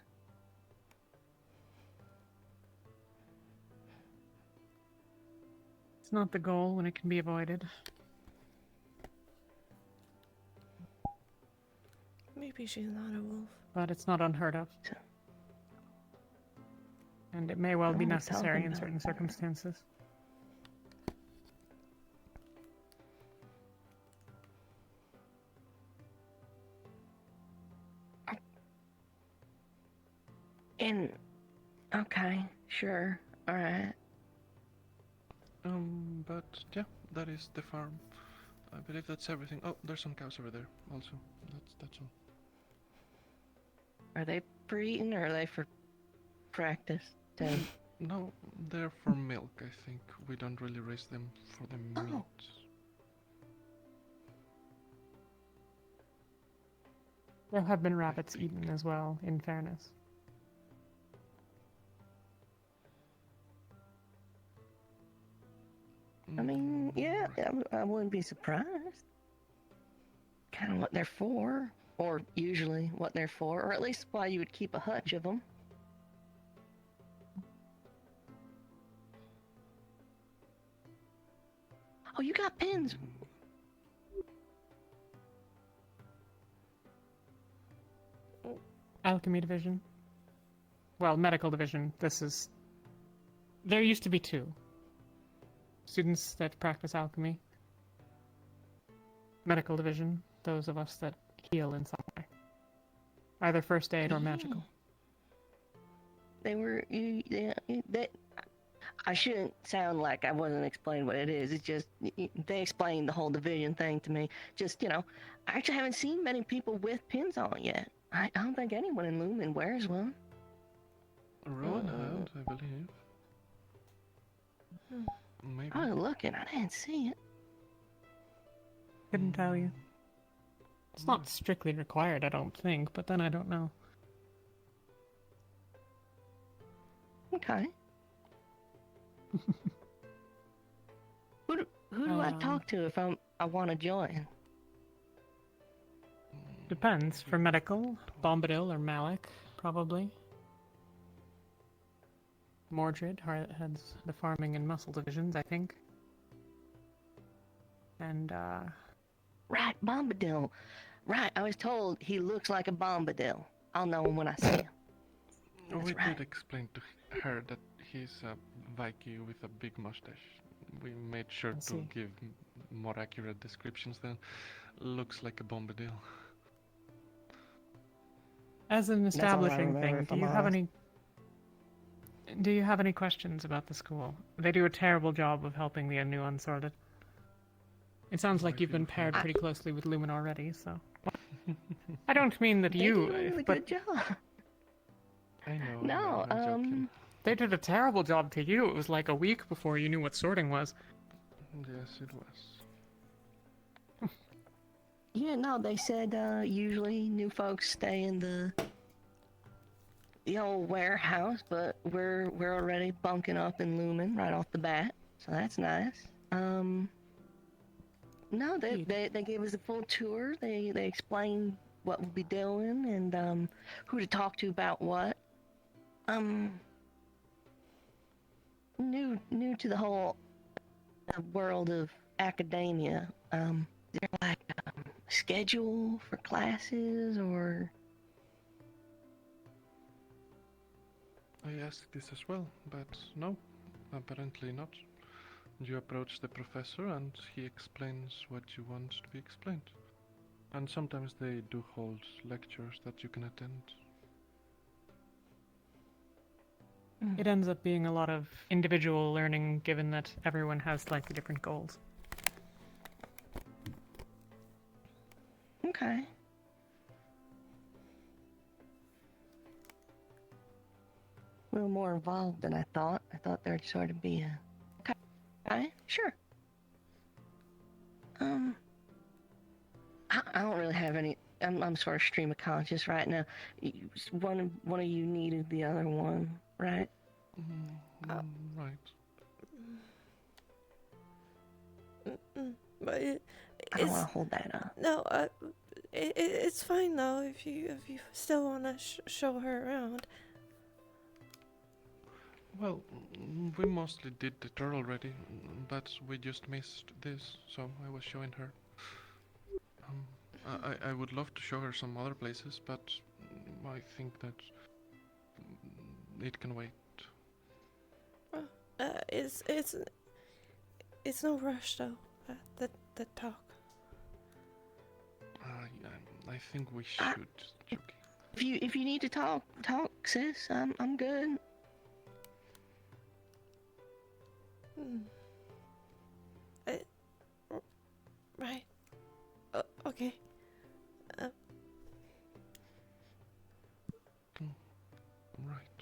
It's not the goal when it can be avoided. Maybe she's not a wolf. But it's not unheard of. And it may well be Oh, necessary in talking certain circumstances. And okay, sure, all right. But yeah, that is the farm. I believe that's everything. Oh, there's some cows over there also. That's all. Are they for eating or are they for practice? Too? No, they're for milk, I think. We don't really raise them for the meat. There have been rabbits eaten as well, in fairness. I mean, yeah, I wouldn't be surprised. Kind of what they're for, or usually what they're for, or at least why you would keep a hutch of them. Oh, you got pins. Alchemy division. Well, medical division. This is... There used to be two. Students that practice alchemy. Medical division. Those of us that heal in some way. Either first aid or magical. They were, I shouldn't sound like I wasn't explaining what it is. It's just, they explained the whole division thing to me. Just, I actually haven't seen many people with pins on yet. I don't think anyone in Lumen wears one. Rowan had, I believe. Maybe. I was looking, I didn't see it. Couldn't tell you. It's not strictly required, I don't think, but then I don't know. Okay. Who do I talk to if I want to join? Depends. For medical, Bombadil or Malik, probably. Mordred heads the farming and muscle divisions, I think. And, Right, Bombadil. Right, I was told he looks like a Bombadil. I'll know him when I see him. We did explain to her that he's a Viking with a big mustache. We made sure to give more accurate descriptions than looks like a Bombadil. As an That's all I establishing remember, thing, if do I'm you have honest. do you have any questions about the school? They do a terrible job of helping the new unsorted. It sounds like you've been paired pretty closely with Lumen already, so... I don't mean that They you... do a really but good job. I know. No, I'm joking. They did a terrible job to you. It was like a week before you knew what sorting was. Yes, it was. Yeah, no, they said usually new folks stay in the old warehouse, but we're already bunking up in Lumen right off the bat, so that's nice. No, they gave us a full tour. They explained what we'll be doing and who to talk to about what. new to the whole world of academia. Is there like a schedule for classes or? I asked this as well, but no, apparently not. You approach the professor and he explains what you want to be explained. And sometimes they do hold lectures that you can attend. It ends up being a lot of individual learning, given that everyone has slightly different goals. Okay. A little more involved than I thought. I thought there'd sort of be a. Okay, sure. I don't really have any. I'm sort of stream of conscious right now. One of you needed the other one, right? Right. But I don't want to hold that up. No, it's fine though if you still want to show her around. Well, we mostly did the tour already, but we just missed this, so I was showing her. I would love to show her some other places, but I think that it can wait. It's no rush though. The talk. I think we should. If you need to talk, sis. I'm good. Right. Okay. Right.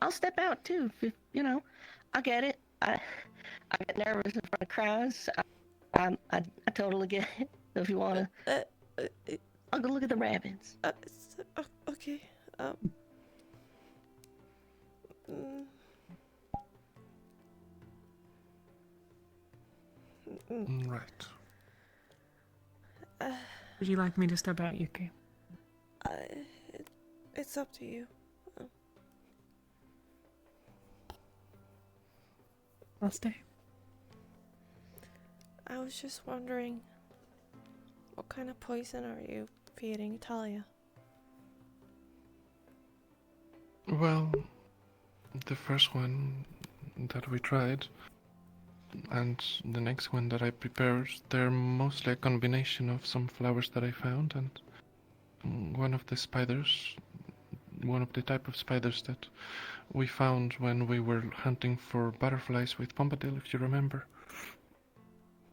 I'll step out too. If you know, I get it. I get nervous in front of crowds. I totally get it. So if you wanna, I'll go look at the rabbits. Okay. Right. Would you like me to step out, Yuki? It's up to you. I'll stay. I was just wondering, what kind of poison are you feeding Talia? Well, the first one that we tried and the next one that I prepared, they're mostly a combination of some flowers that I found and one of the type of spiders that we found when we were hunting for butterflies with Pompadour, if you remember.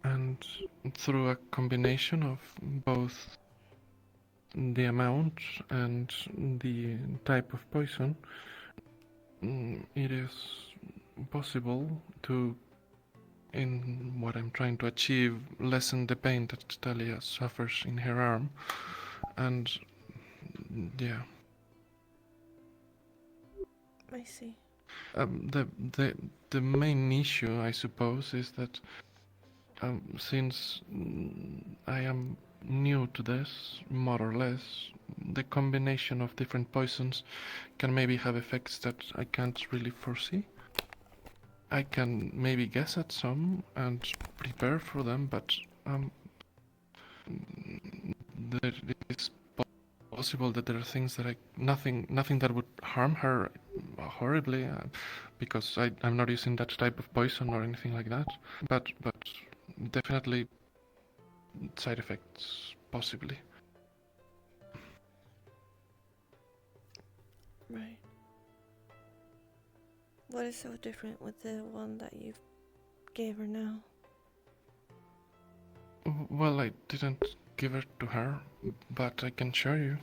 And through a combination of both the amount and the type of poison, it is possible to, in what I'm trying to achieve, lessen the pain that Talia suffers in her arm. And yeah. I see. The main issue, I suppose, is that since I am new to this, more or less, the combination of different poisons can maybe have effects that I can't really foresee. I can maybe guess at some and prepare for them, but there is possible that there are things that nothing that would harm her horribly, because I'm not using that type of poison or anything like that. But definitely side effects, possibly. Right. What is so different with the one that you gave her now? Well, I didn't give it to her, but I can show you.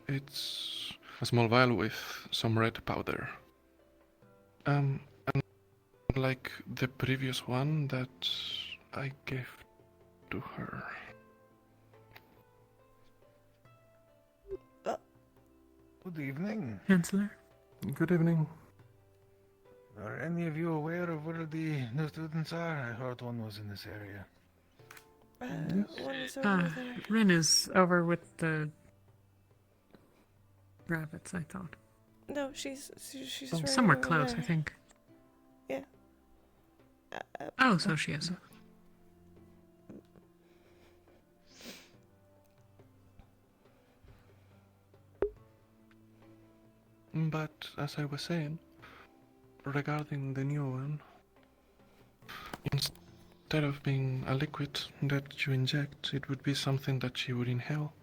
It's a small vial with some red powder. And like the previous one that I gave to her. Good evening. Chancellor? Good evening. Are any of you aware of where the new students are? I heard one was in this area. One is over there. Rin is over with the rabbits, I thought. No, she's right somewhere over close, there. I think. Yeah. Oh, so she is. But as I was saying, regarding the new one, instead of being a liquid that you inject, it would be something that you would inhale.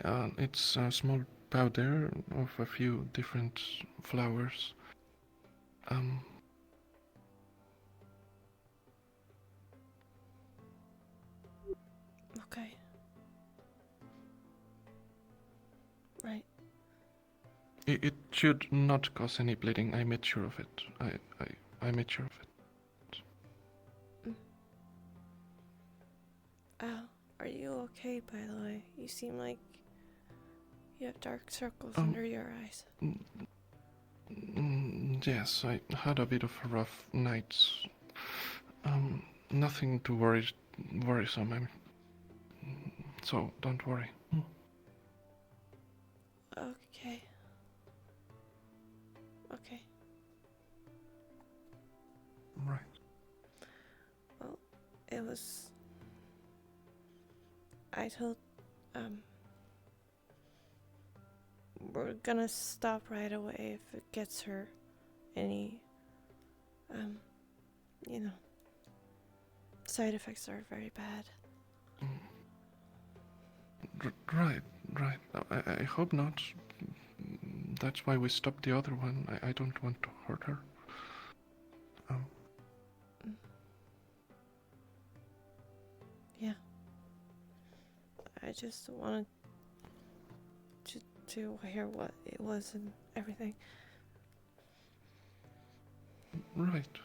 It's a small powder of a few different flowers. Okay. Right. It should not cause any bleeding. I made sure of it. I made sure of it. Al, are you okay, by the way? You seem like you have dark circles Um, under your eyes. Yes, I had a bit of a rough night. Nothing too worrisome. So don't worry. Okay. Okay. Right. Well, it was... I told, we're gonna stop right away if it gets her any, you know, side effects are very bad. Right. I hope not. That's why we stopped the other one. I don't want to hurt her. Yeah. I just wanted to hear what it was and everything. Right.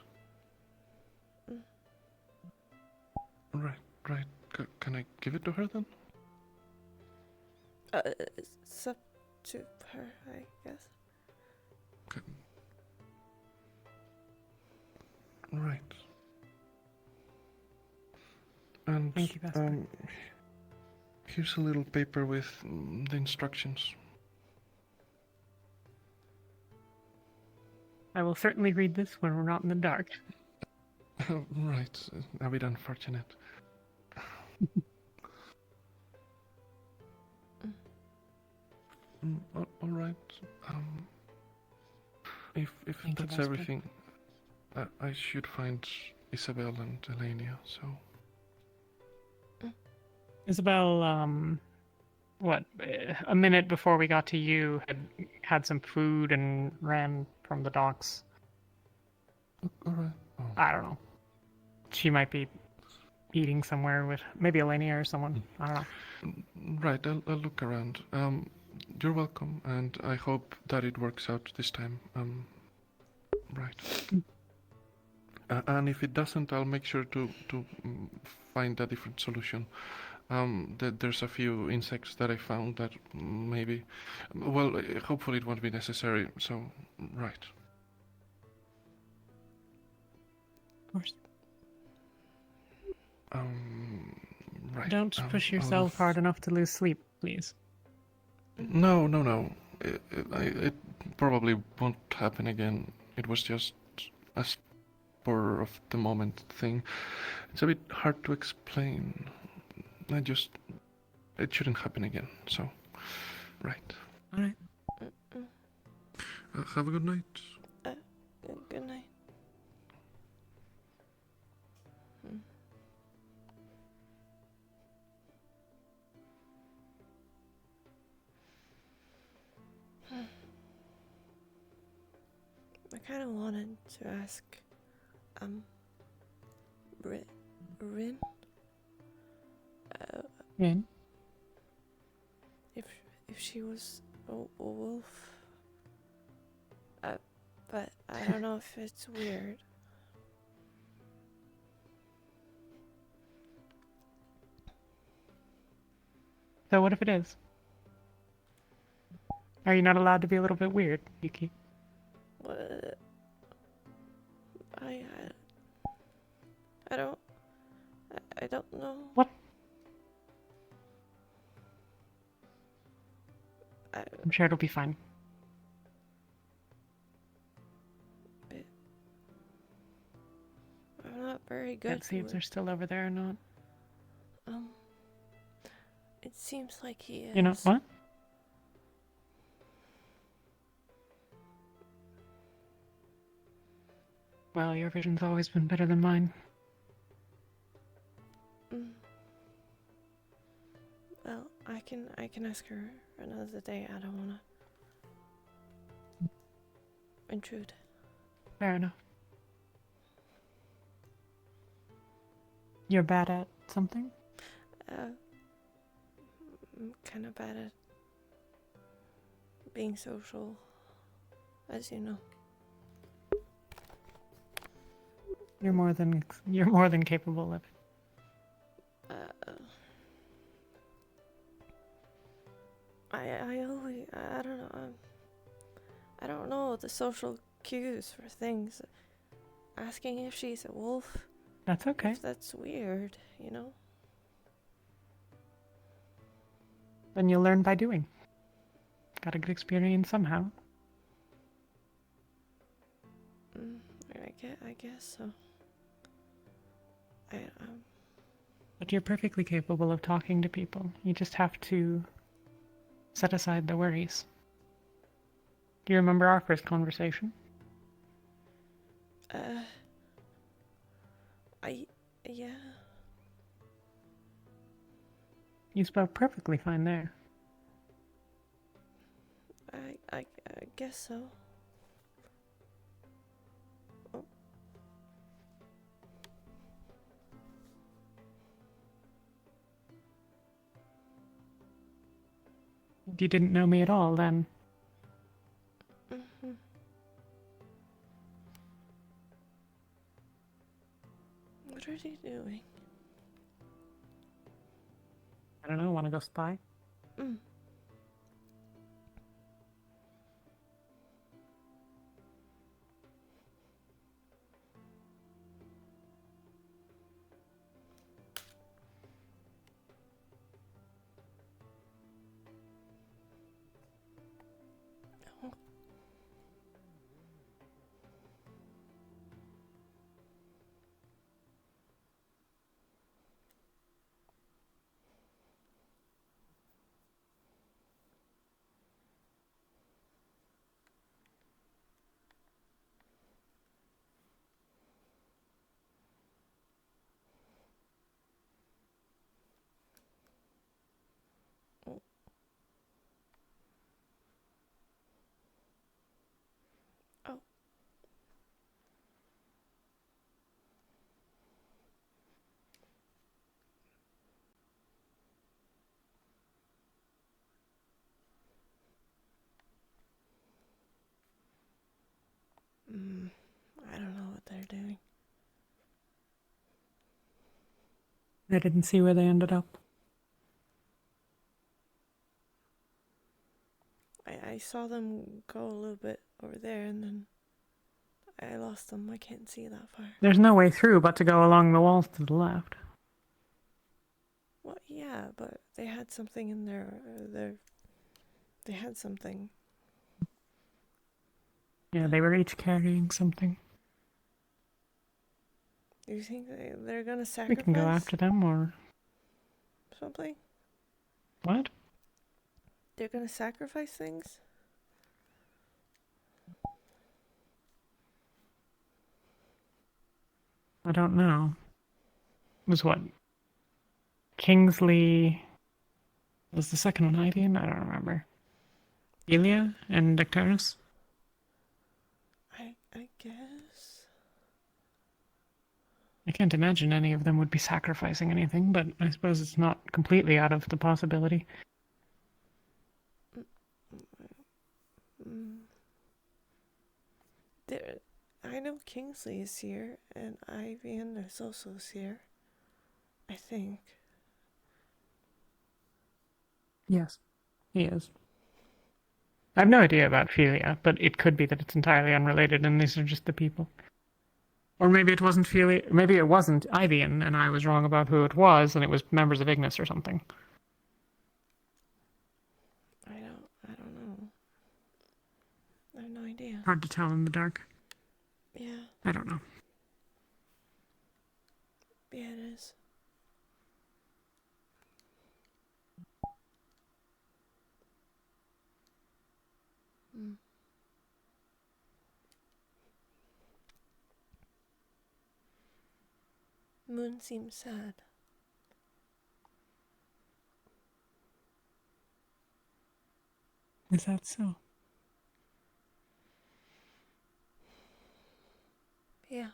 Right. Can I give it to her then? It's up to her, I guess. Okay. Right. And Thank you, Vesper. Here's a little paper with the instructions. I will certainly read this when we're not in the dark. Right. A bit unfortunate. All right. If Thank you, that's Vesper. everything, I should find Isabel and Elenia. So. Isabel, a minute before we got to you, had some food and ran from the docks. All right. I don't know. She might be eating somewhere with maybe Elenia or someone. I don't know. Right. I'll look around. You're welcome, and I hope that it works out this time. Right. And if it doesn't, I'll make sure to find a different solution. There's a few insects that I found that maybe, well, hopefully it won't be necessary. So, right. Of course. Right. Don't push yourself hard enough to lose sleep, please. No. It probably won't happen again. It was just a spur of the moment thing. It's a bit hard to explain. It shouldn't happen again. So, right. All right. Have a good night. Good night. I kind of wanted to ask, Rin? Rin? If she was a wolf, but I don't know if it's weird. So what if it is? Are you not allowed to be a little bit weird, Yuki? What? I don't know. What? I'm sure it'll be fine. I'm not very good. Can't see if they're still over there or not. It seems like he is. You know what? Well, your vision's always been better than mine. Well, I can ask her another day. I don't wanna intrude. Fair enough. You're bad at something? I'm kind of bad at being social, as you know. You're more than capable of it. I don't know. I don't know the social cues for things. Asking if she's a wolf. That's okay. That's weird, you know? Then you'll learn by doing. Got a good experience somehow. I guess so. But you're perfectly capable of talking to people. You just have to set aside the worries. Do you remember our first conversation? Yeah. You spoke perfectly fine there. I guess so. Oh. You didn't know me at all then. What are you doing? I don't know, wanna go spy? I don't know what they're doing. I didn't see where they ended up. I saw them go a little bit over there and then I lost them. I can't see that far. There's no way through but to go along the walls to the left. Well, yeah, but they had something in they had something. Yeah, they were each carrying something. Do you think they're gonna We sacrifice can go after them, or... something? What? They're gonna sacrifice things? I don't know. It was what? Kingsley... Was the second one Ivian? I don't remember. Elia and Dectarus? I guess. I can't imagine any of them would be sacrificing anything, but I suppose it's not completely out of the possibility. I know Kingsley is here, and Ivian is also here. I think. Yes, he is. I have no idea about Philia, but it could be that it's entirely unrelated and these are just the people. Or maybe it wasn't Philia, maybe it wasn't Ivian and I was wrong about who it was and it was members of Ignis or something. I don't idea. Hard to tell in the dark. Yeah. I don't know. Yeah, it is. Mm. Moon seems sad. Is that so? Yeah.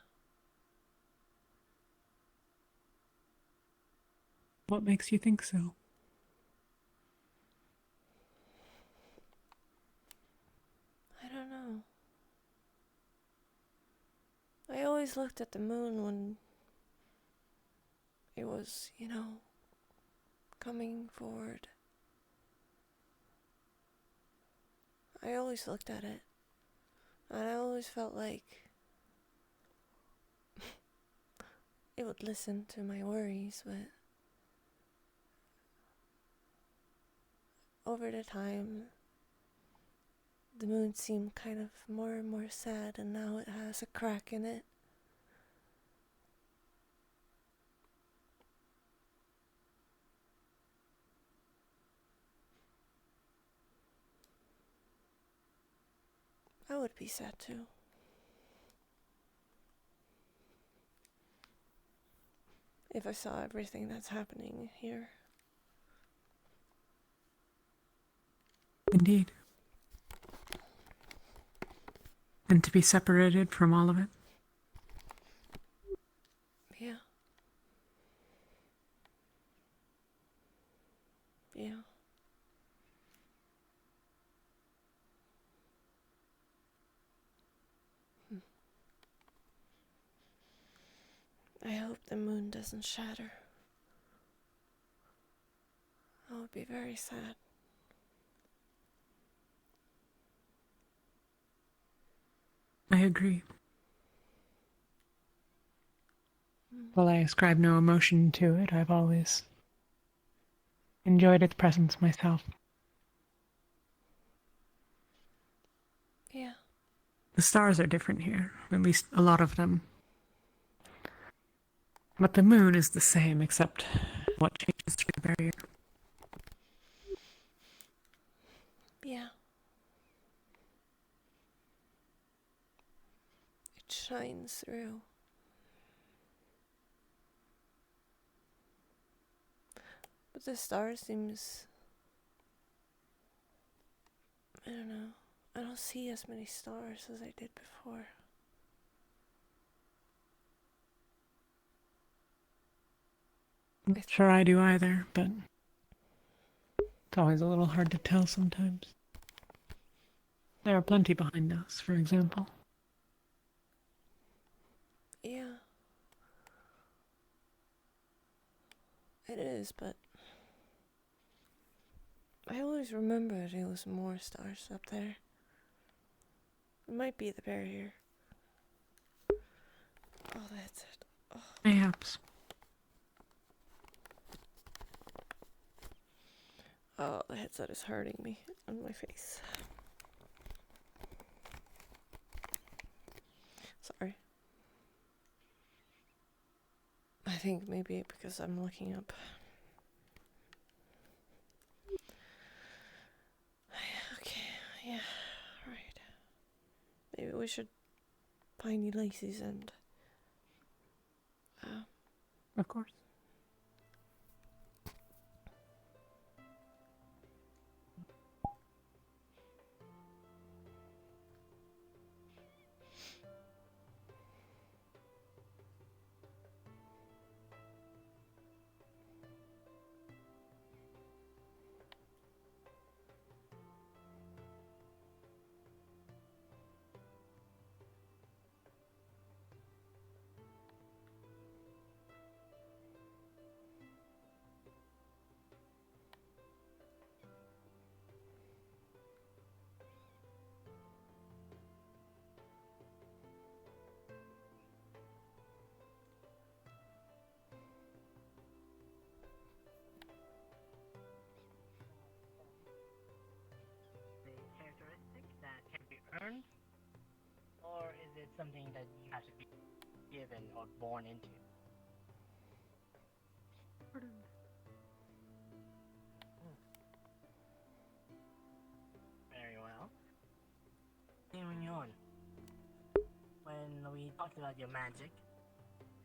What makes you think so? I don't know. I always looked at the moon when it was, coming forward. I always looked at it. And I always felt like it would listen to my worries, but over the time, the moon seemed kind of more and more sad, and now it has a crack in it. I would be sad too. If I saw everything that's happening here. Indeed. And to be separated from all of it. Yeah. Yeah. I hope the moon doesn't shatter. I would be very sad. I agree. While I ascribe no emotion to it, I've always enjoyed its presence myself. Yeah. The stars are different here, at least a lot of them. But the moon is the same, except what changes through the barrier. Yeah. It shines through. But the star seems... I don't know. I don't see as many stars as I did before. I'm not sure I do either, but it's always a little hard to tell sometimes. There are plenty behind us, for example. Yeah. It is, but I always remembered it was more stars up there. It might be the barrier. Oh, that's it. Oh. Mayhaps. Oh, the headset is hurting me on my face. Sorry. I think maybe because I'm looking up. Okay, yeah, right. Maybe we should find Ulysses and... Of course. something that you have to be given or born into. Very well. Continuing on. When we talked about your magic,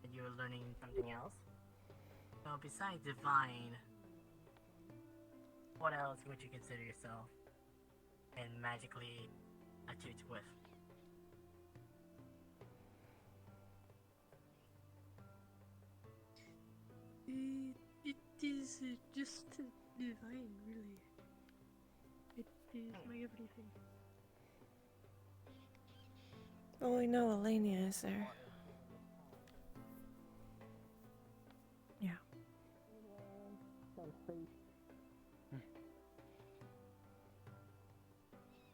and you were learning something else. So besides divine, what else would you consider yourself and magically attuned with? It is just divine, really. It is my everything. Well, we know Elenia is there. Yeah.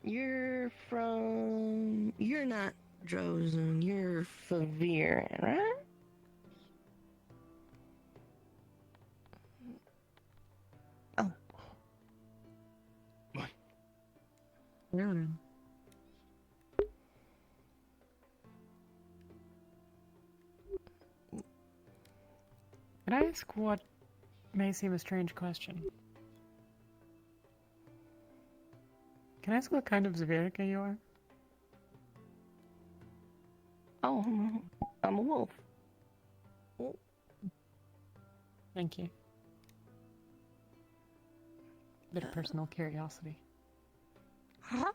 You're not Drozen, you're Faviran, right? Oh. Yeah, then. Can I ask what may seem a strange question? Can I ask what kind of Zavirica you are? Oh, I'm a wolf. Thank you. Bit of personal curiosity. Huh?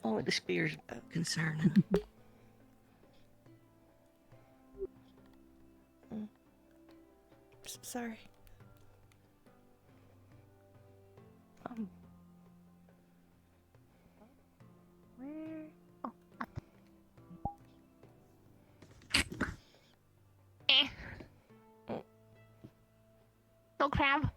Only the spear's concerning. Sorry. Where? Oh. No crab.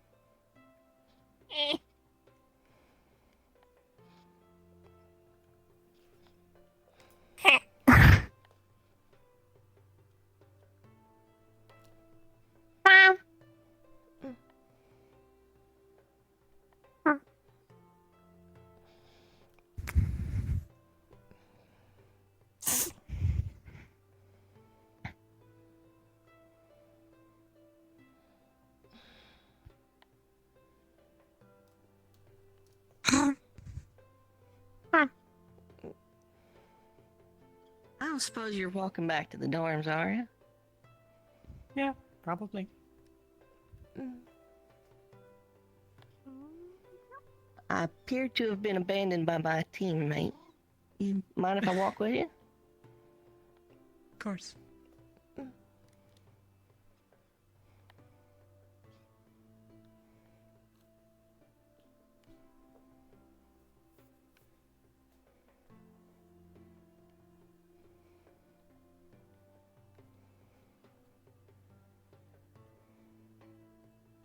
I don't suppose you're walking back to the dorms, are you? Yeah, probably. I appear to have been abandoned by my teammate. You mind if I walk with you? Of course.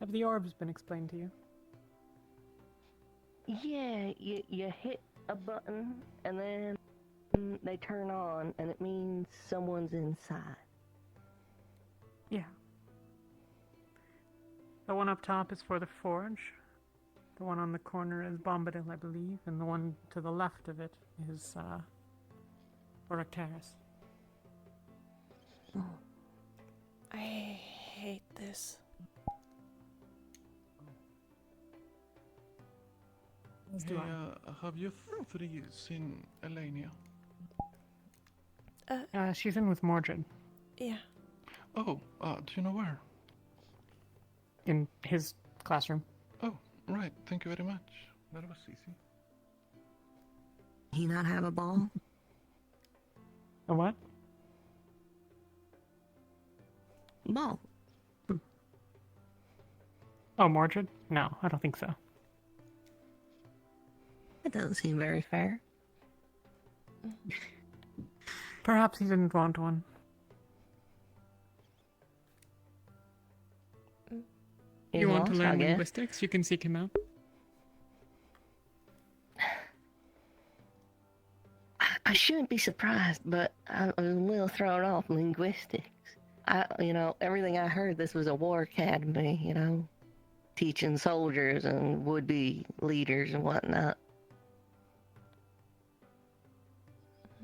Have the orbs been explained to you? Yeah, you hit a button and then they turn on and it means someone's inside. Yeah. The one up top is for the forge. The one on the corner is Bombadil, I believe, and the one to the left of it is for Arcturus. I hate this. Hey, have you three seen Elenia? She's in with Mordred. Yeah. Oh, do you know where? In his classroom. Oh, right. Thank you very much. That was easy. He not have a ball? A what? Ball. Oh, Mordred? No, I don't think so. That doesn't seem very fair. Perhaps he didn't want one. You want to lost, I learn guess. linguistics? You can seek him out. I shouldn't be surprised, but I was a little thrown off linguistics. Everything I heard, this was a war academy, teaching soldiers and would-be leaders and whatnot.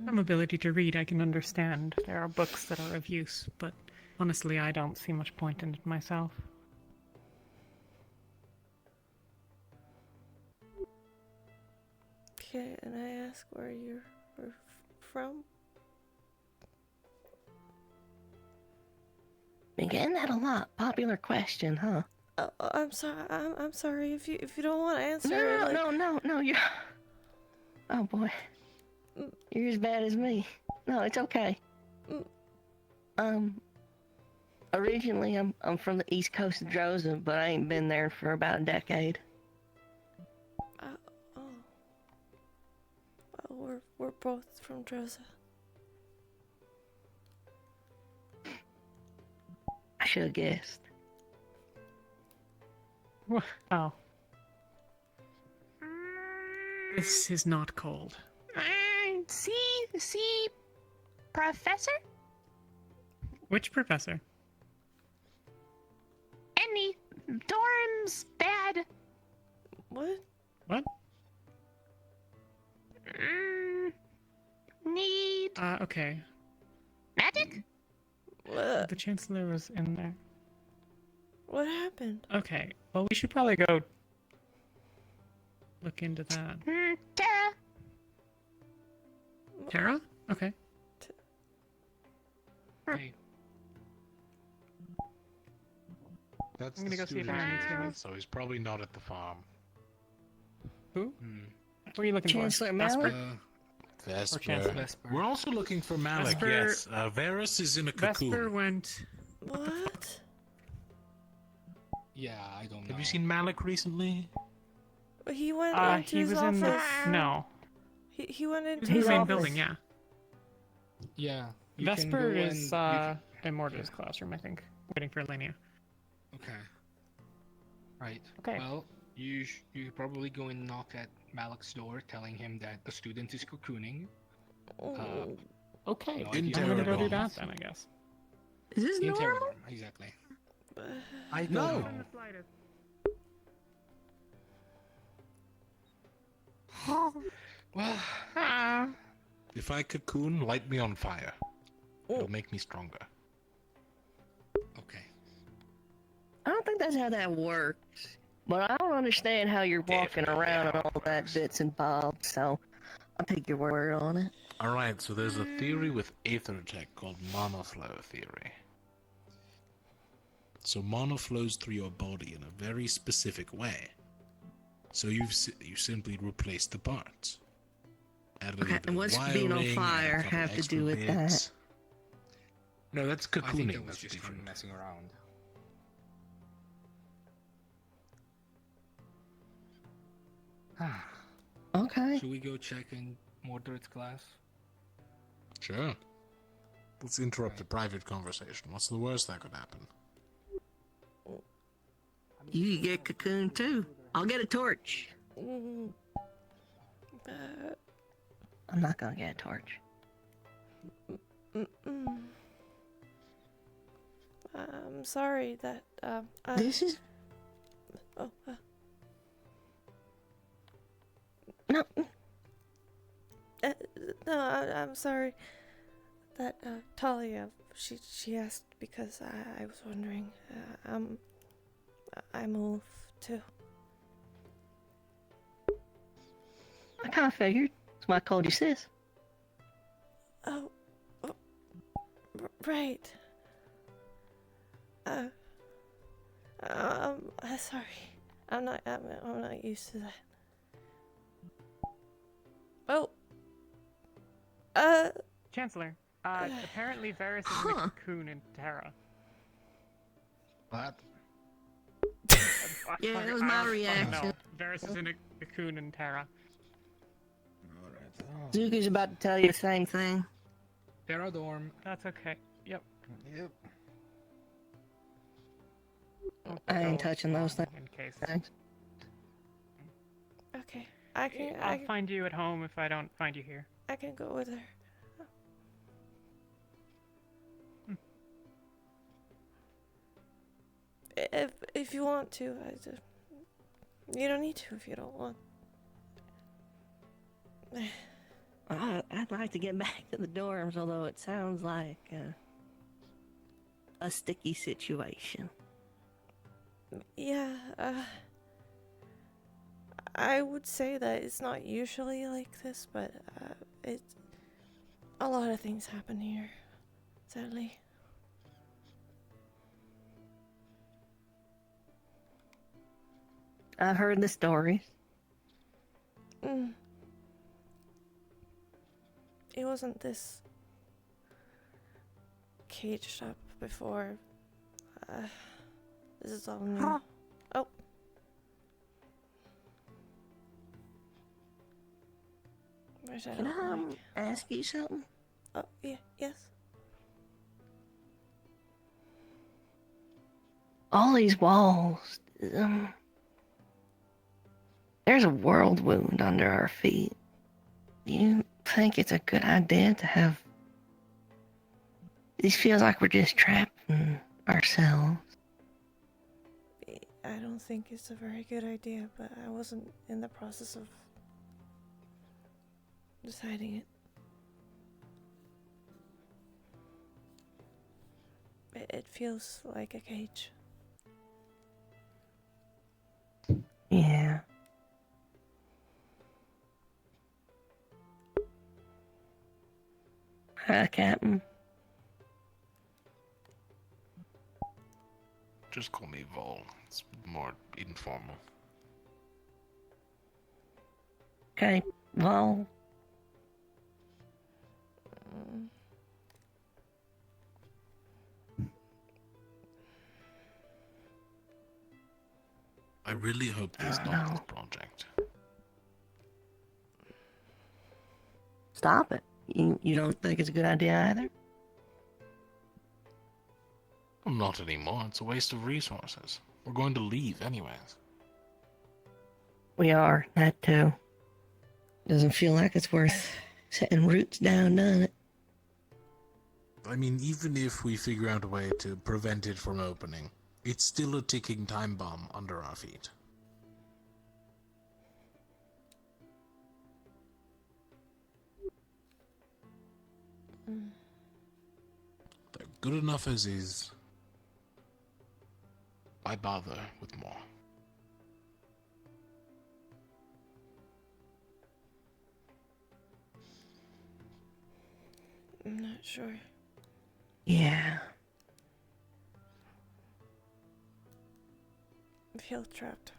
Some ability to read I can understand. There are books that are of use, but honestly I don't see much point in it myself. Can I ask where you're from? Been getting that a lot. Popular question, huh? I'm sorry. I'm sorry if you don't want to answer. No. You're. Oh boy, you're as bad as me. No, it's okay. Originally I'm from the east coast of Rosewood, but I ain't been there for about a decade. Well, we're both from Droza. I should have guessed. Oh. This is not cold. See, Professor? Which professor? Any dorms bad? What? What? Need Okay. magic? The Chancellor was in there. What happened? Okay, well we should probably go look into that. Tara? Tara? Okay. Hey. That's I'm gonna the go see if student Aaron's here. so he's probably not at the farm. Who? What are you looking Chancellor for? Malik? Vesper. Chancellor? We're also looking for Malik, Vesper- yes. Varus is in a cocoon. Vesper went... What? Yeah, I don't know. Have you seen Malik recently? He went into he his was office. in the... No. He went He into was in his the same office. building, yeah. Yeah. Vesper is in Mortar's classroom, I think. Waiting for Elenia. Okay. Right. Okay. Well, you could probably go and knock at Malik's door, telling him that the student is cocooning. Okay. No I'm idea gonna where go do it that is. then, I guess. Is this In normal? Terradorm, exactly. I don't know. know. Well, if I cocoon, light me on fire. It'll make me stronger. Okay. I don't think that's how that works. But I don't understand how you're walking around and all that bits and bobs, so I'll take your word on it. Alright, so there's a theory with Aether Tech called monoflow theory. So mono flows through your body in a very specific way. So you simply replace the parts. Add a little bit And of what's being on wiring, add a fire couple have to extra do with bits. that? No, that's I think cocooning. that was That's just different. him messing around. Okay. Should we go check in Mordred's class? Sure. Let's interrupt a private conversation. What's the worst that could happen? You could get cocoon too. I'll get a torch. I'm not gonna get a torch. I'm sorry that This is Oh. No. No, I'm sorry that Talia. She asked because I was wondering. I'm a wolf too. I kind of figured. That's why I called you sis. Oh, right. Sorry. I'm not used to that. Oh. Chancellor, apparently Varus is in a cocoon in Terra. What? Yeah, that was my reaction. No, Varus is in a cocoon in Terra. Zuko's about to tell you the same thing. Terradorm. That's okay. Yep. Yep. I ain't touching those things. In case. Okay. I'll find you at home if I don't find you here. I can go with her. if you want to, you don't need to if you don't want. I'd like to get back to the dorms, although it sounds like a sticky situation. Yeah, I would say that it's not usually like this, but a lot of things happen here, sadly. I've heard the stories. It wasn't this caged up before. This is all new. Oh. Where's that? Can I ask you something? Oh, yeah, yes. All these walls, there's a world wound under our feet. Do you think it's a good idea to have... This feels like we're just trapping ourselves. I don't think it's a very good idea, but I wasn't in the process of deciding it. It feels like a cage. Yeah. Hi, Captain. Just call me Vol. It's more informal. Okay, well... I really hope there's not this project. Stop it. You don't think it's a good idea either? Well, not anymore. It's a waste of resources. We're going to leave anyways. We are, that too. Doesn't feel like it's worth setting roots down, does it? I mean, even if we figure out a way to prevent it from opening, it's still a ticking time bomb under our feet. They're good enough as is. Why bother with more? I'm not sure. Yeah. I feel trapped.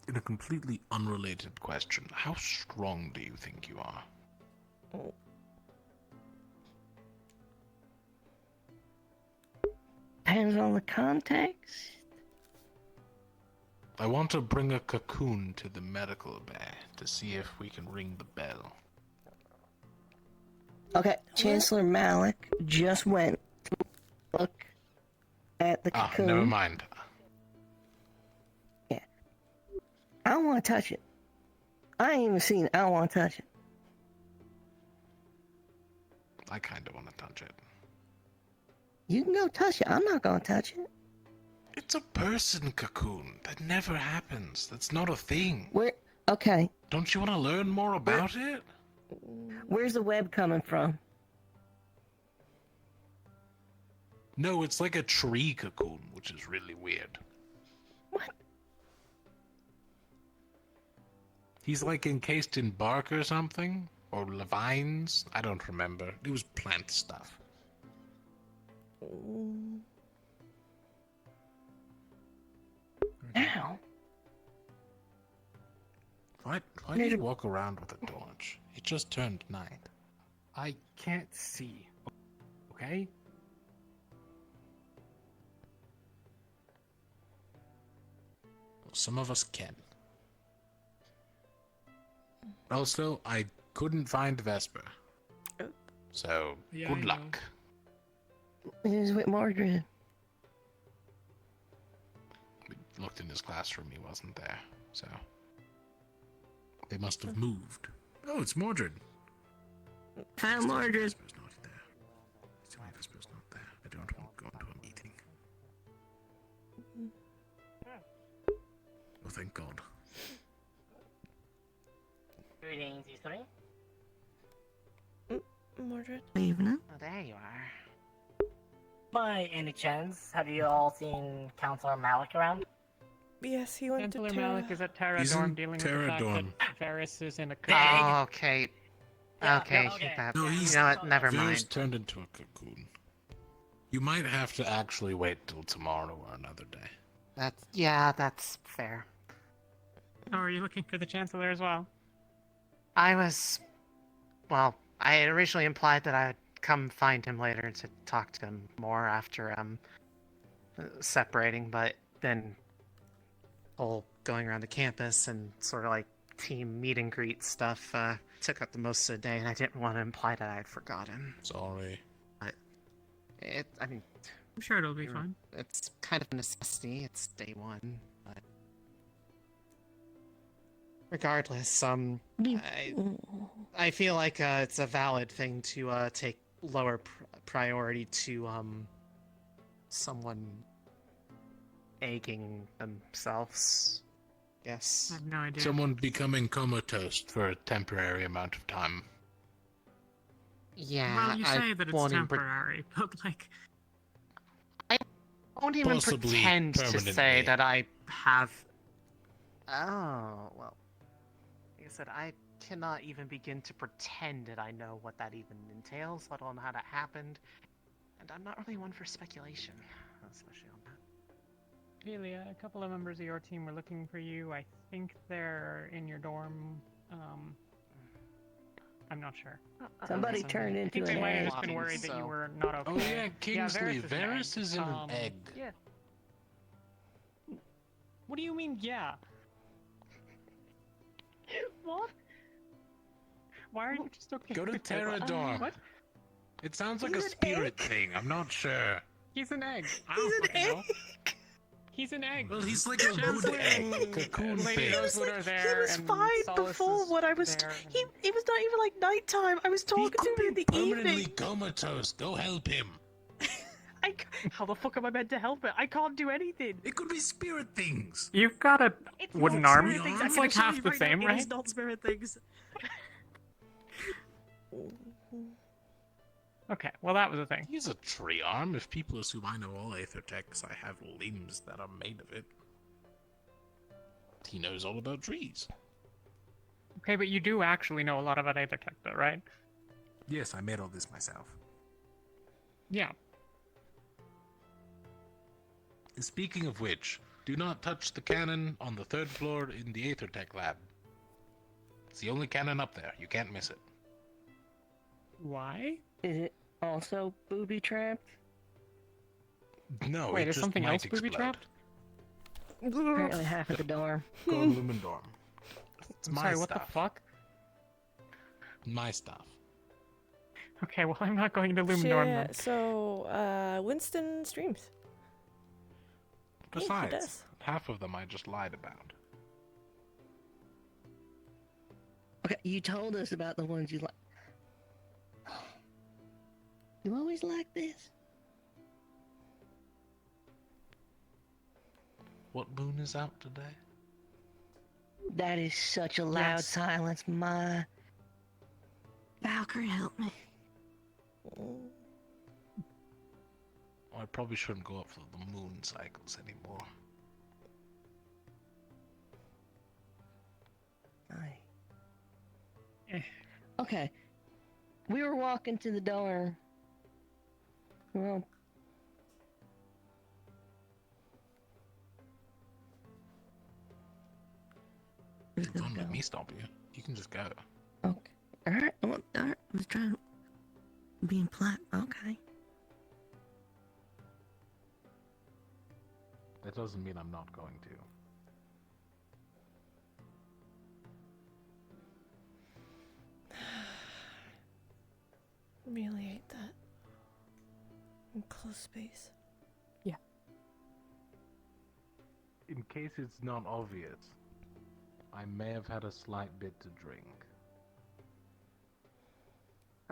In a completely unrelated question, how strong do you think you are? Oh. Depends on the context. I want to bring a cocoon to the medical bay to see if we can ring the bell. Okay, Chancellor Malik just went to look at the cocoon. Never mind. Yeah. I don't want to touch it. I ain't even seen it. I don't want to touch it. I kind of want to touch it. You can go touch it. I'm not going to touch it. It's a person cocoon. That never happens. That's not a thing. Where? Okay. Don't you want to learn more about it? Where's the web coming from? No, it's like a tree cocoon, which is really weird. What? He's like encased in bark or something? Or vines? I don't remember. It was plant stuff. Now? Why do you walk around with a torch? It just turned night. I can't see. Okay? Some of us can. Also, I couldn't find Vesper. So, Yeah, good I know. luck. He's with Mordred. We looked in his classroom, he wasn't there, so... They must have moved. Oh, it's Mordred. Hi, Mordred. Vesper's not there. Tell me Vesper's not thank God. Greetings, you three. Mordred. Evening. Oh, there you are. By any chance, have you all seen Counselor Malik around? Yes, he went Chancellor to Terra. Malik is at Terra He's Dorm in dealing Terra with the fact Dorm. that Varys is in a Oh, okay. Okay, okay. that, No, you know what, never Varys mind. turned into a cocoon. You might have to actually wait till tomorrow or another day. That's fair. Oh, are you looking for the Chancellor as well? Well, I had originally implied that I'd come find him later to talk to him more after, separating, but then whole going around the campus and sort of like team meet and greet stuff, took up the most of the day, and I didn't want to imply that I had forgotten. Sorry. But I'm sure it'll be fine. It's kind of a necessity. It's day one, but regardless, I feel like it's a valid thing to take lower priority to someone egging themselves. Yes. I have no idea. Someone becoming comatose for a temporary amount of time. Yeah. Well, you say that it's temporary, but like, I won't even Possibly pretend to say permanently. that I have. Oh well. Like I said, I cannot even begin to pretend that I know what that even entails, let alone how that happened. And I'm not really one for speculation, especially on that. Delia, a couple of members of your team were looking for you. I think they're in your dorm. I'm not sure. Somebody turned I into think an they might have egg. just been worried that you were not okay. Oh yeah, Kingsley. Varys Varys is in an egg. Yeah. What do you mean, yeah? What? Why are you just okay? Go to with it? Terra Dorm. What? It sounds like He's a an spirit thing. I'm not sure. He's an egg. I don't fucking know. He's an egg. Well, he's like a good Chancellor egg, and cocoon Lady thing. Rosewood are He there, was and fine Solace before is when I was. there. It was not even like nighttime. I was talking to him in the Permanently evening. comatose. Go help him. How the fuck am I meant to help it? I can't do anything. It could be spirit things. You've got a It's wooden not arm. spirit things. I It's can like assure half you the right now, same, It right? is not spirit things. Okay, well that was a thing. He's a tree arm. If people assume I know all Aether Techs, I have limbs that are made of it. He knows all about trees. Okay, but you do actually know a lot about Aether Tech, though, right? Yes, I made all this myself. Yeah. Speaking of which, do not touch the cannon on the 3rd floor in the Aether Tech lab. It's the only cannon up there. You can't miss it. Why? Is it also booby trapped? No, Wait, it is just something might else booby explode. trapped? Apparently half of the dorm. Go to Lumen Dorm. It's I'm my sorry, stuff. what the fuck? My stuff. Okay, well I'm not going to Lumendorm then. Shit, so, Winston streams. Yeah, he Besides, does. half of them I just lied about. Okay, you told us about the ones you like. You always like this? What moon is out today? That is such a loud Yes. silence. My Valkyrie, help me. I probably shouldn't go up for the moon cycles anymore. Okay. We were walking to the door. Well, Don't let me stop you. You can just go. okay. Alright, well, alright. I was trying to be polite. Okay. That doesn't mean I'm not going to. Really hate that. In close space. In case it's not obvious, I may have had a slight bit to drink.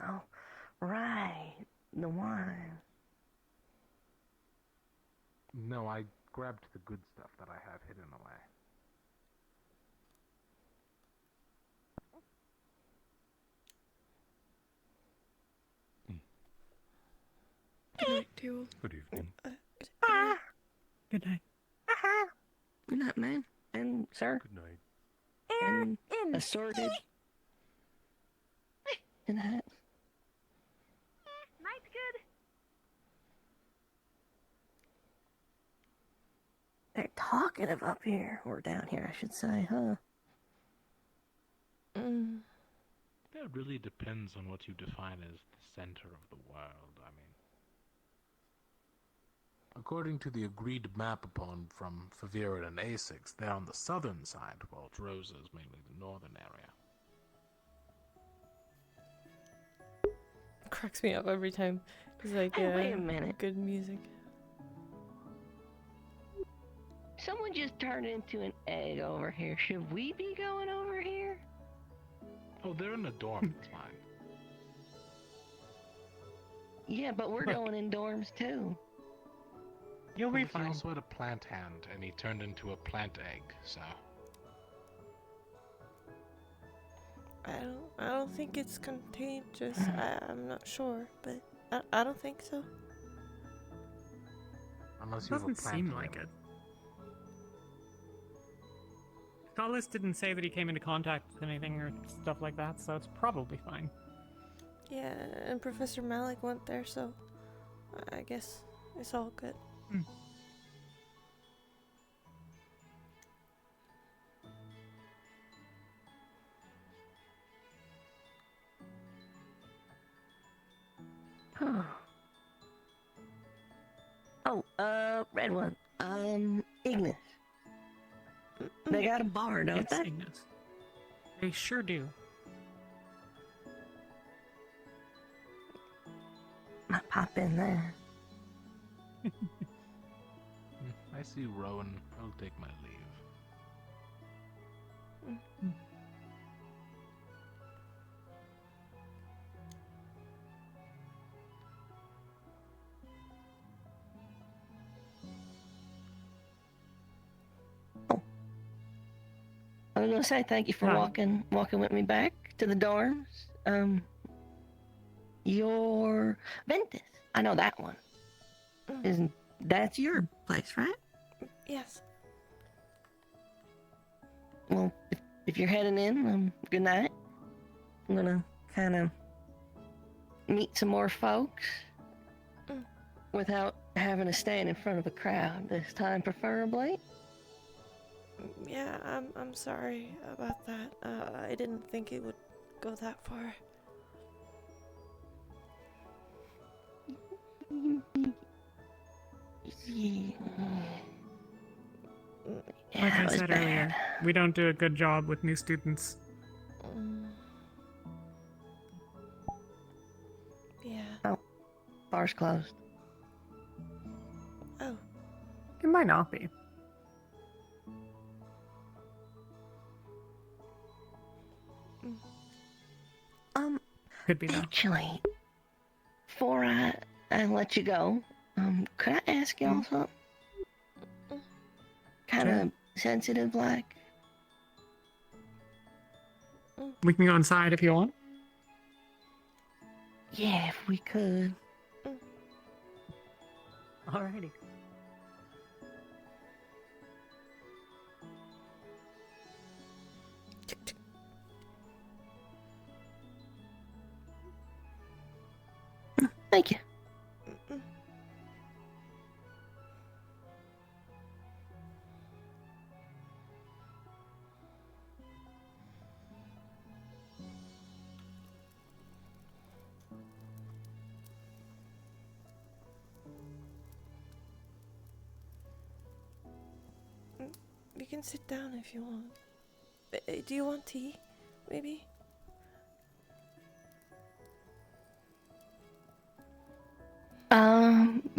Oh, right. The wine. No, I grabbed the good stuff that I have hidden away. night, Teal. Good evening. Good night. Good night, man. And sir. Good night. And assorted. Good night. Night's good. They're talkative up here, or down here, I should say, huh? That really depends on what you define as the center of the world. I mean, according to the agreed map upon from Favira and Asix, they're on the southern side, while Rosa is mainly the northern area. Cracks me up every time. It's like, Hey, wait a minute. good music. Someone just turned into an egg over here. Should we be going over here? Oh, they're in the dorm. It's fine. Yeah, but we're going in dorms too. You'll be He fine. also had a plant hand, and he turned into a plant egg, so... I don't think it's contagious. I'm not sure, but I don't think so. Unless you have a Doesn't plant seem limb. like it. Solis didn't say that he came into contact with anything or stuff like that, so it's probably fine. Yeah, and Professor Malik went there, so I guess it's all good. Huh. Oh, red one. Ignis. They got a bar, don't It's they? Ignis. They sure do. Might pop in there. I see Rowan. I'll take my leave. I was gonna say thank you for walking with me back to the dorms. Your Ventus. I know that one. Isn't that's your place, right? Yes. Well, if you're heading in, good night. I'm gonna kind of meet some more folks without having to stand in front of a crowd this time, preferably. Yeah, I'm sorry about that. I didn't think it would go that far. Like I said earlier, we don't do a good job with new students. Yeah. Oh, bar's closed. Oh. It might not be. Could be though. Actually, before I let you go, could I ask y'all something? Kind of sensitive, like. We can go inside if you want. Yeah, if we could. Alrighty. Thank you. You can sit down if you want. Do you want tea? Maybe?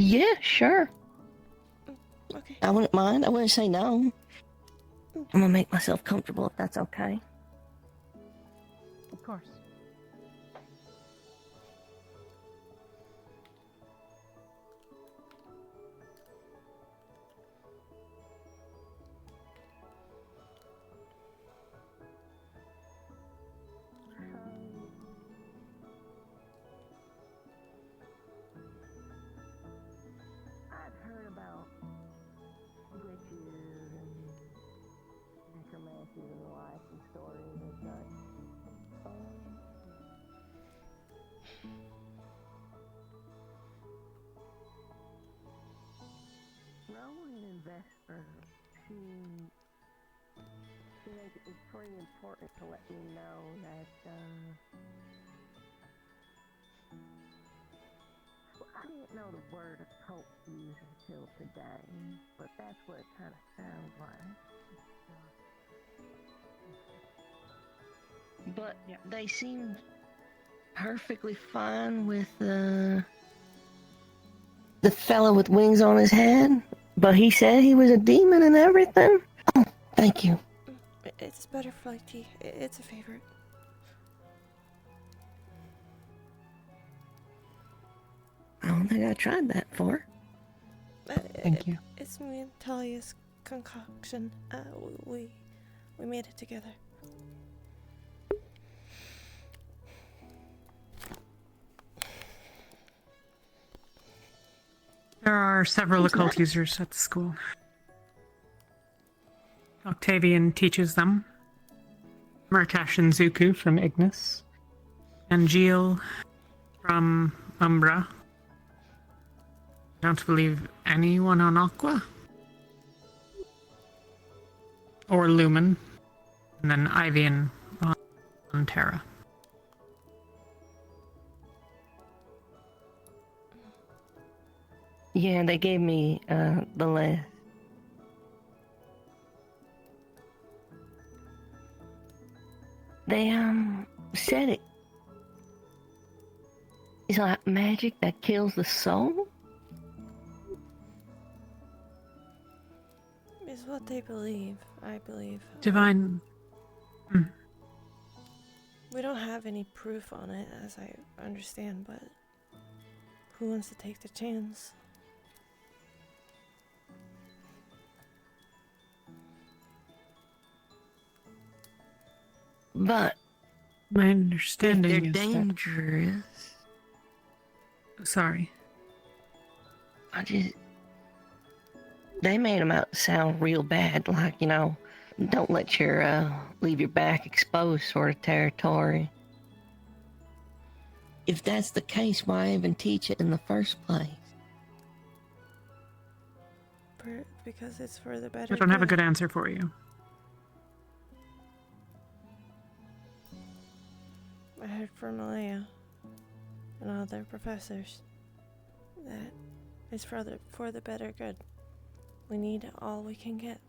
Yeah, sure. Okay. I wouldn't mind. I wouldn't say no. I'm gonna make myself comfortable if that's okay. Of course. Vesper, she thinks it's pretty important to let me know that, well, I didn't know the word occult used until today, but that's what it kind of sounds like. But they seem perfectly fine with the fellow with wings on his head, but he said he was a demon and everything. Oh, thank you. It's butterfly tea. It's a favorite. I don't think I tried that before. Thank you. It's me and Talia's concoction. We made it together. There are several occult users at the school. Octavian teaches them. Murkash and Zuku from Ignis. And Geel from Umbra. I don't believe anyone on Aqua. Or Lumen. And then Ivian on Terra. Yeah, they gave me the list. They said it. It's like magic that kills the soul. Is what they believe. I believe. Divine. We don't have any proof on it, as I understand, but who wants to take the chance? But my understanding if they're is dangerous. Sorry. They made them out to sound real bad, like, you know, don't let your leave your back exposed sort of territory. If that's the case, why even teach it in the first place? Because it's for the better. I don't have a good answer for you. I heard from Malaya and other professors that it's for the better good. We need all we can get.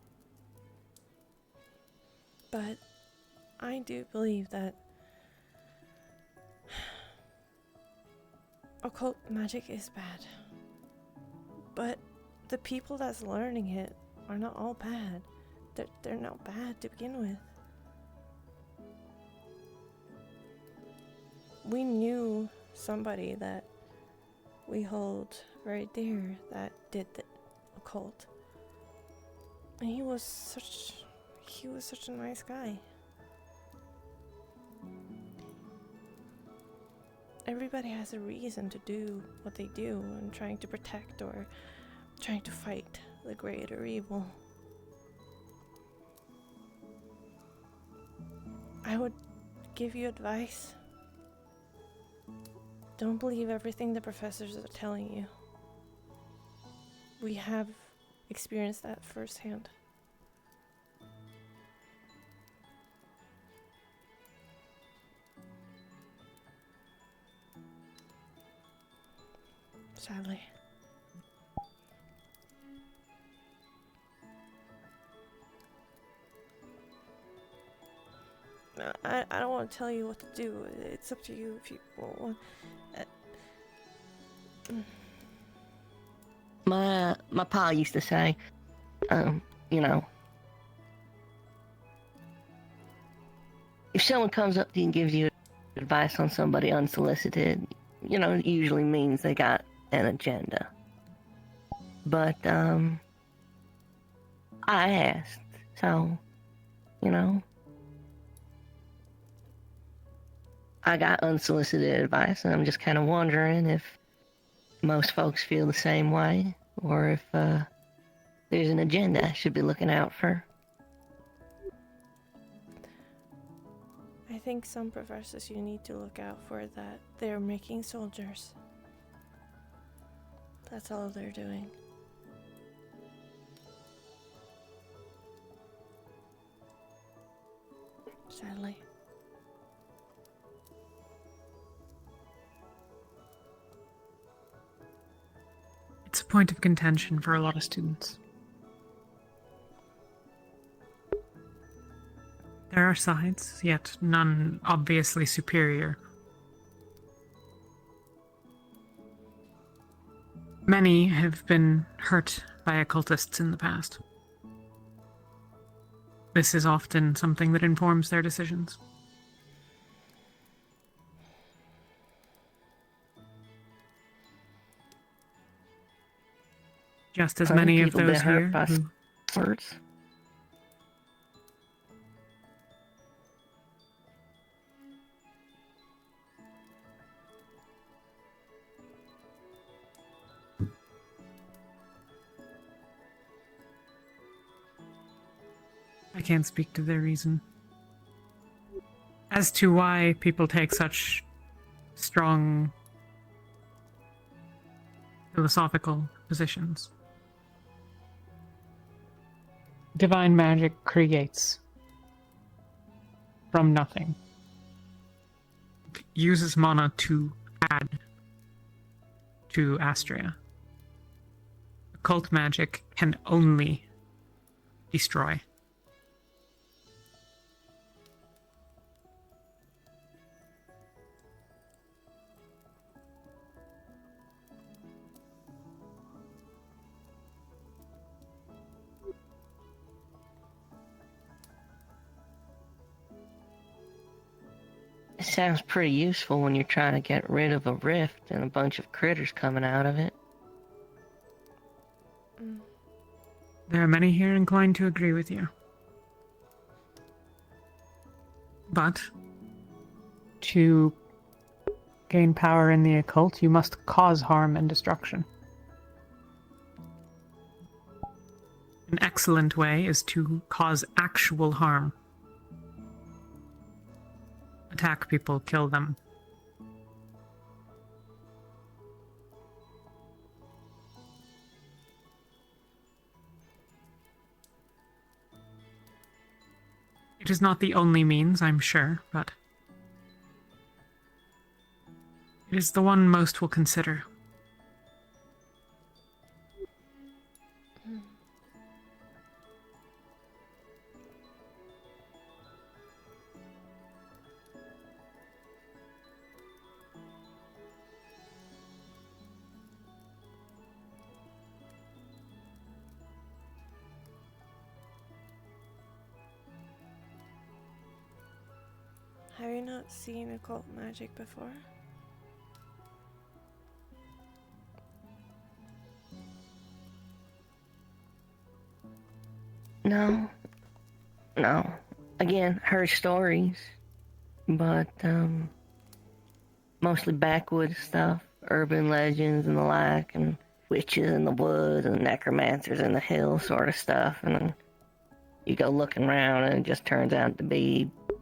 But I do believe that occult magic is bad. But the people that's learning it are not all bad. They're not bad to begin with. We knew somebody that we hold very dear that did the occult. And he was such a nice guy. Everybody has a reason to do what they do and trying to protect or trying to fight the greater evil. I would give you advice. Don't believe everything the professors are telling you. We have experienced that firsthand. Sadly. I don't want to tell you what to do. It's up to you if you want. My pa used to say, you know, if someone comes up to you and gives you advice on somebody unsolicited, you know, it usually means they got an agenda. But I asked, so, you know, I got unsolicited advice, and I'm just kind of wondering if most folks feel the same way, or if there's an agenda I should be looking out for. I think some professors you need to look out for that they're making soldiers. That's all they're doing. sadly. It's a point of contention for a lot of students. There are sides, yet none obviously superior. Many have been hurt by occultists in the past. This is often something that informs their decisions. Just as many of People those been hurt here by who... words. I can't speak to their reason. As to why people take such strong philosophical positions. Divine magic creates from nothing. It uses mana to add to Astria. Occult magic can only destroy. It sounds pretty useful when you're trying to get rid of a rift and a bunch of critters coming out of it. There are many here inclined to agree with you. But to gain power in the occult, you must cause harm and destruction. An excellent way is to cause actual harm. Attack people, kill them. It is not the only means, I'm sure, but it is the one most will consider. Have you not seen occult magic before? No. No. Again, heard stories, but, mostly backwoods stuff, urban legends and the like, and witches in the woods and necromancers in the hills sort of stuff, and then you go looking around and it just turns out to be a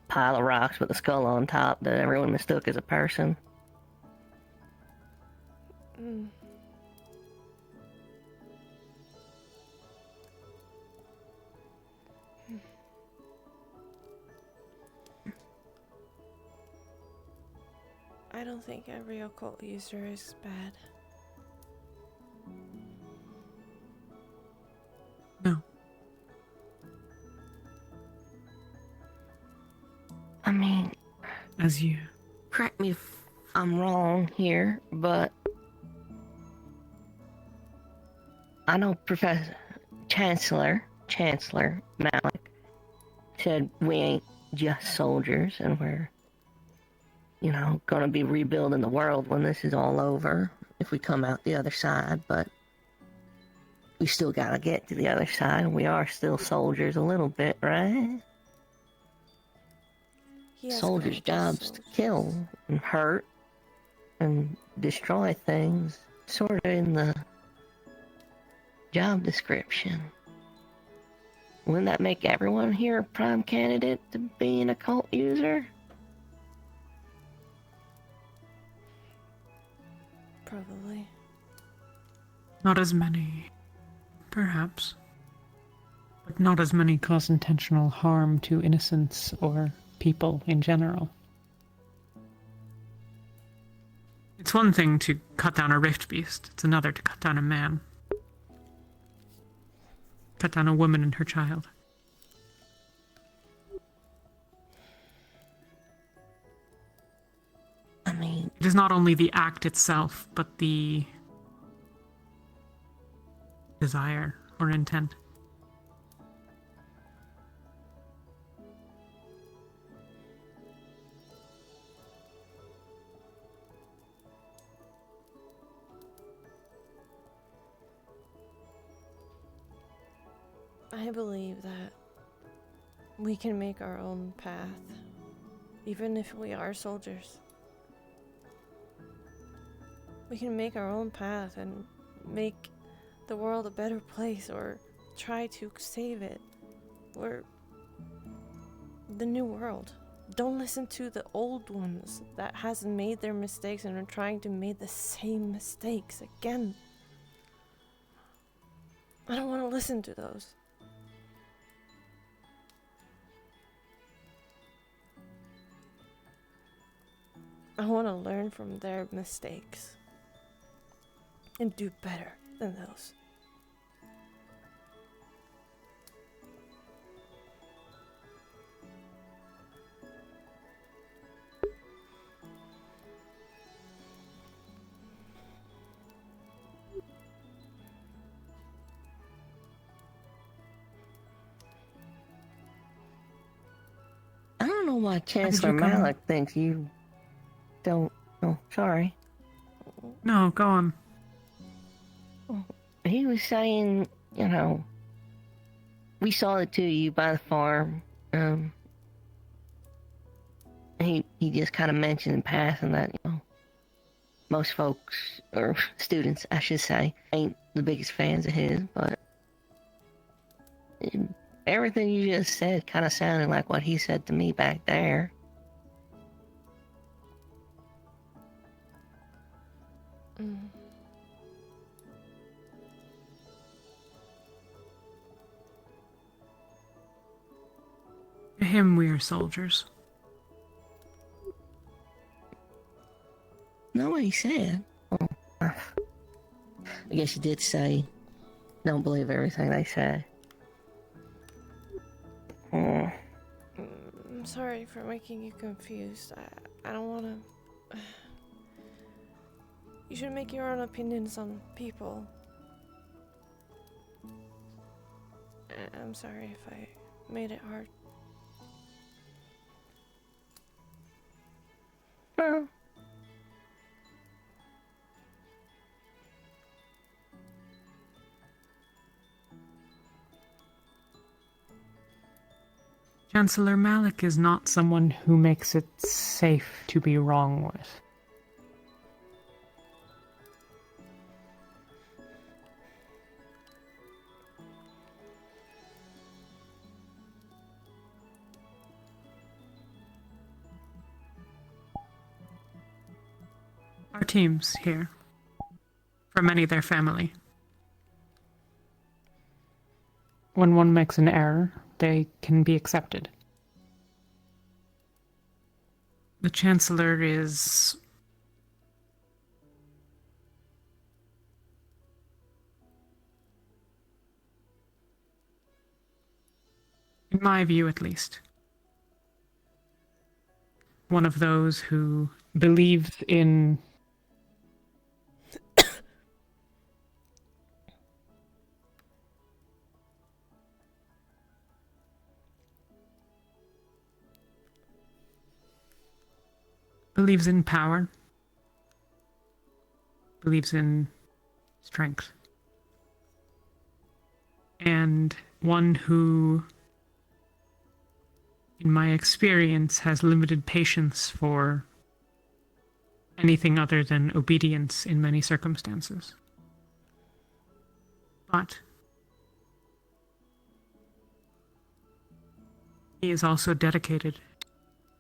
pile of rocks with a skull on top that everyone mistook as a person. I don't think every occult user is bad. No. I mean, as you correct me if I'm wrong here, but I know Chancellor Malik said we ain't just soldiers and we're, you know, gonna be rebuilding the world when this is all over, if we come out the other side, but we still gotta get to the other side, and we are still soldiers a little bit, right? Soldiers' jobs to kill and hurt and destroy things, sort of in the job description. Wouldn't that make everyone here a prime candidate to be an occult user? Probably. Not as many, perhaps. But but not as many cause intentional harm to innocents or people in general. It's one thing to cut down a rift beast, it's another to cut down a man. Cut down a woman and her child. I mean... It is not only the act itself, but the desire or intent. I believe that we can make our own path, even if we are soldiers. We can make our own path and make the world a better place, or try to save it. We're the new world. Don't listen to the old ones that hasn't made their mistakes and are trying to make the same mistakes again. I don't want to listen to those. I want to learn from their mistakes and do better than those. I don't know why Chancellor Malik thinks you don't... Oh, sorry. No, go on. He was saying, you know, we saw the two of you by the farm. He just kind of mentioned in passing that, you know, most folks, or students, I should say, ain't the biggest fans of his, but everything you just said kind of sounded like what he said to me back there. To him, we are soldiers. Know what he said? Oh, I guess you did say, don't believe everything they say. I'm sorry for making you confused. I don't want to... You should make your own opinions on people. I'm sorry if I made it hard. Well... Chancellor Malik is not someone who makes it safe to be wrong with. Our teams here, for many their family. When one makes an error, they can be accepted. The Chancellor is... in my view at least, one of those who believes in believes in power, believes in strength, and one who, in my experience, has limited patience for anything other than obedience in many circumstances. But he is also dedicated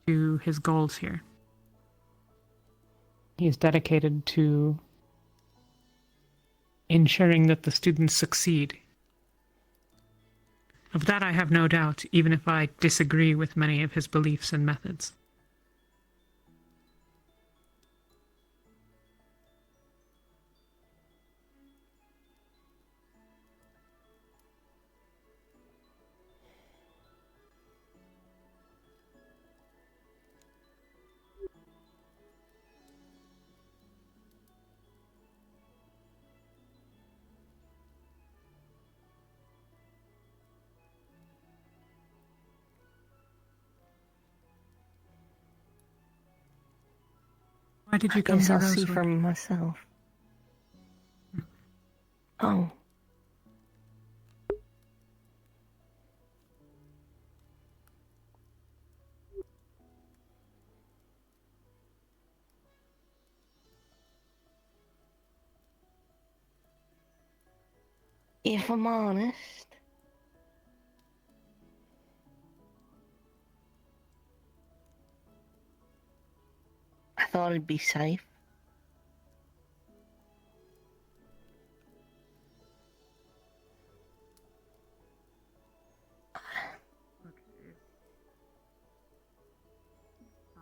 to his goals here. He is dedicated to ensuring that the students succeed. Of that I have no doubt, even if I disagree with many of his beliefs and methods. Why did you come guess to I'll Rosewood? see for myself. Oh. If I'm honest, I thought it'd be safe.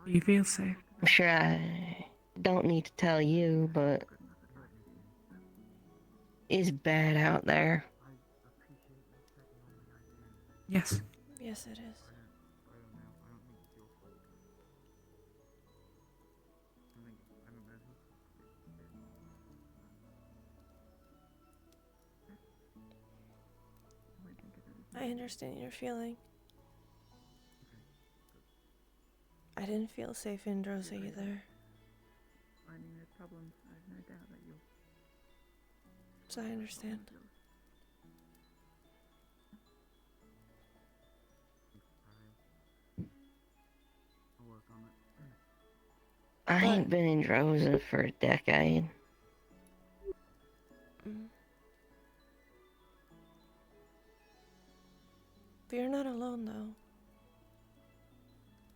You feel safe? I'm sure I don't need to tell you, but it's bad out there. Yes. Yes, it is. I understand your feeling. I didn't feel safe in Rosa either. So I understand. I ain't been in Rosa for a decade. But you're not alone, though.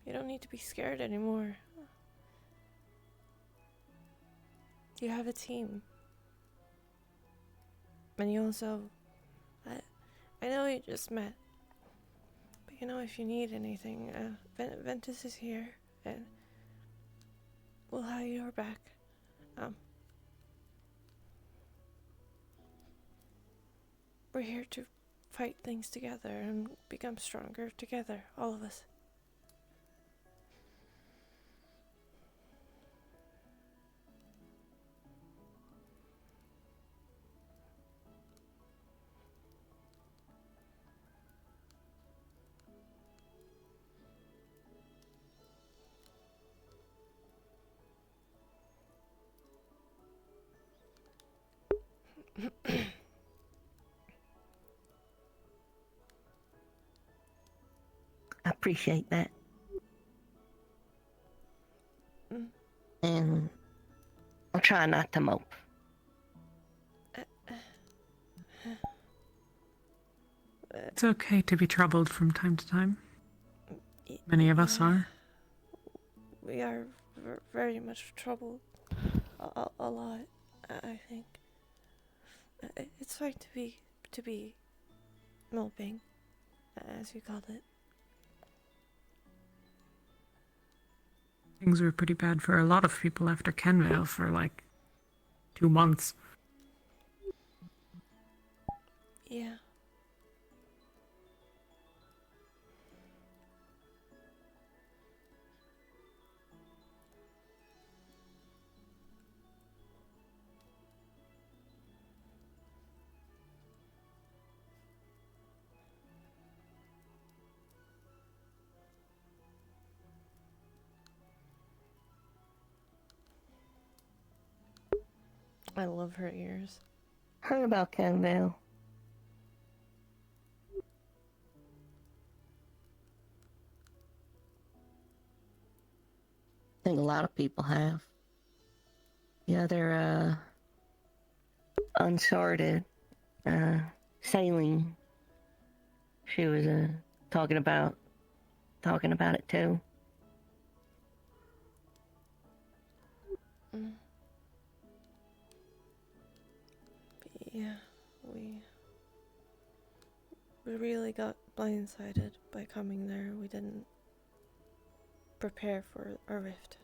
You don't need to be scared anymore. You have a team. And you also... I know you just met. But you know, if you need anything, Ventus is here. And we'll have your back. We're here to fight things together and become stronger together, all of us. I appreciate that. And I'll try not to mope. It's okay to be troubled from time to time. Many of us are. We are very much troubled. A lot, I think. It's fine to be moping, as you called it. Things were pretty bad for a lot of people after Kenvale for like 2 months. Yeah. I love her ears. Heard about Kenvale. I think a lot of people have. The other, Uncharted, sailing. She was, talking about it too. Yeah, we really got blindsided by coming there. We didn't prepare for a rift.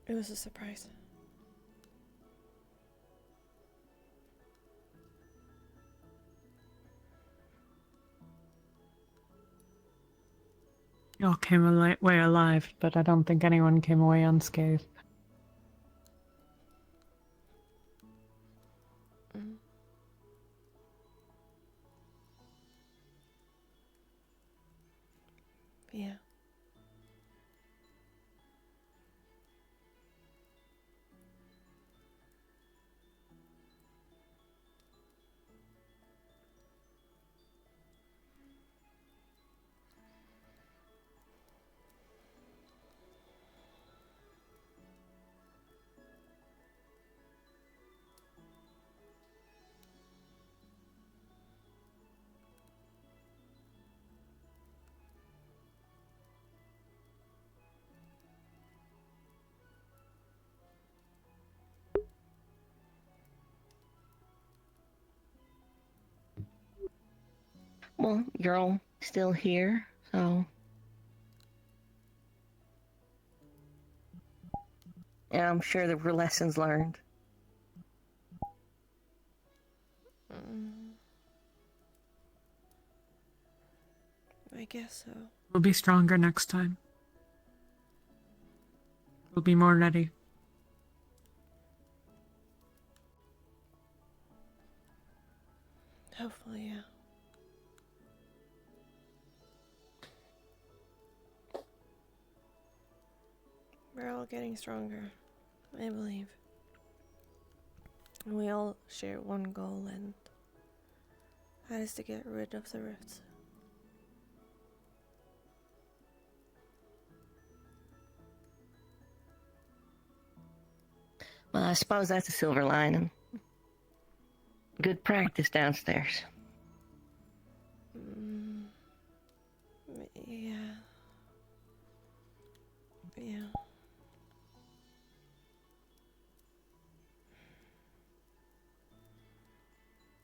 It was a surprise. You all came away alive, but I don't think anyone came away unscathed. Mm. Yeah. Well, you're all still here, so. Yeah, I'm sure there were lessons learned. I guess so. We'll be stronger next time. We'll be more ready. Hopefully, yeah. We're all getting stronger, I believe. And we all share one goal, and that is to get rid of the rifts. Well, I suppose that's a silver lining. Good practice downstairs. Yeah. Yeah.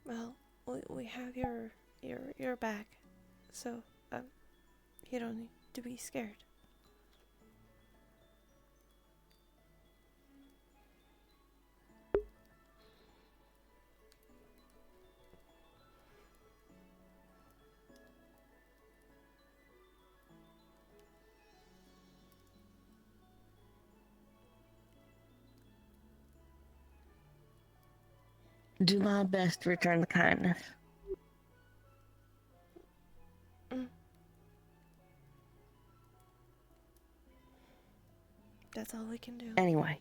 Well, we have your back, so you don't need to be scared. Do my best to return the kindness. That's all we can do. Anyway.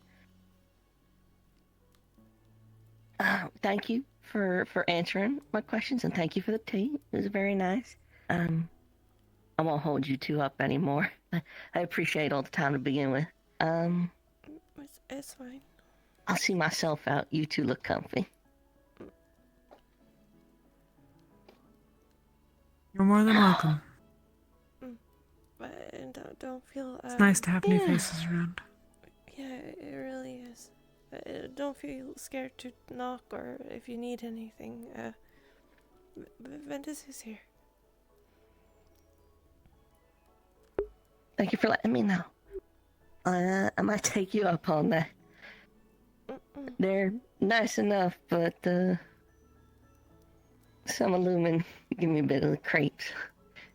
Thank you for answering my questions, and thank you for the tea. It was very nice. I won't hold you two up anymore. I appreciate all the time to begin with. It's fine. I'll see myself out. You two look comfy. You're more than welcome. Don't feel. It's nice to have new faces around. Yeah, it really is. Don't feel scared to knock, or if you need anything. Ventus is here. Thank you for letting me know. I might take you up on that. They're nice enough, but some Illumin give me a bit of the creeps.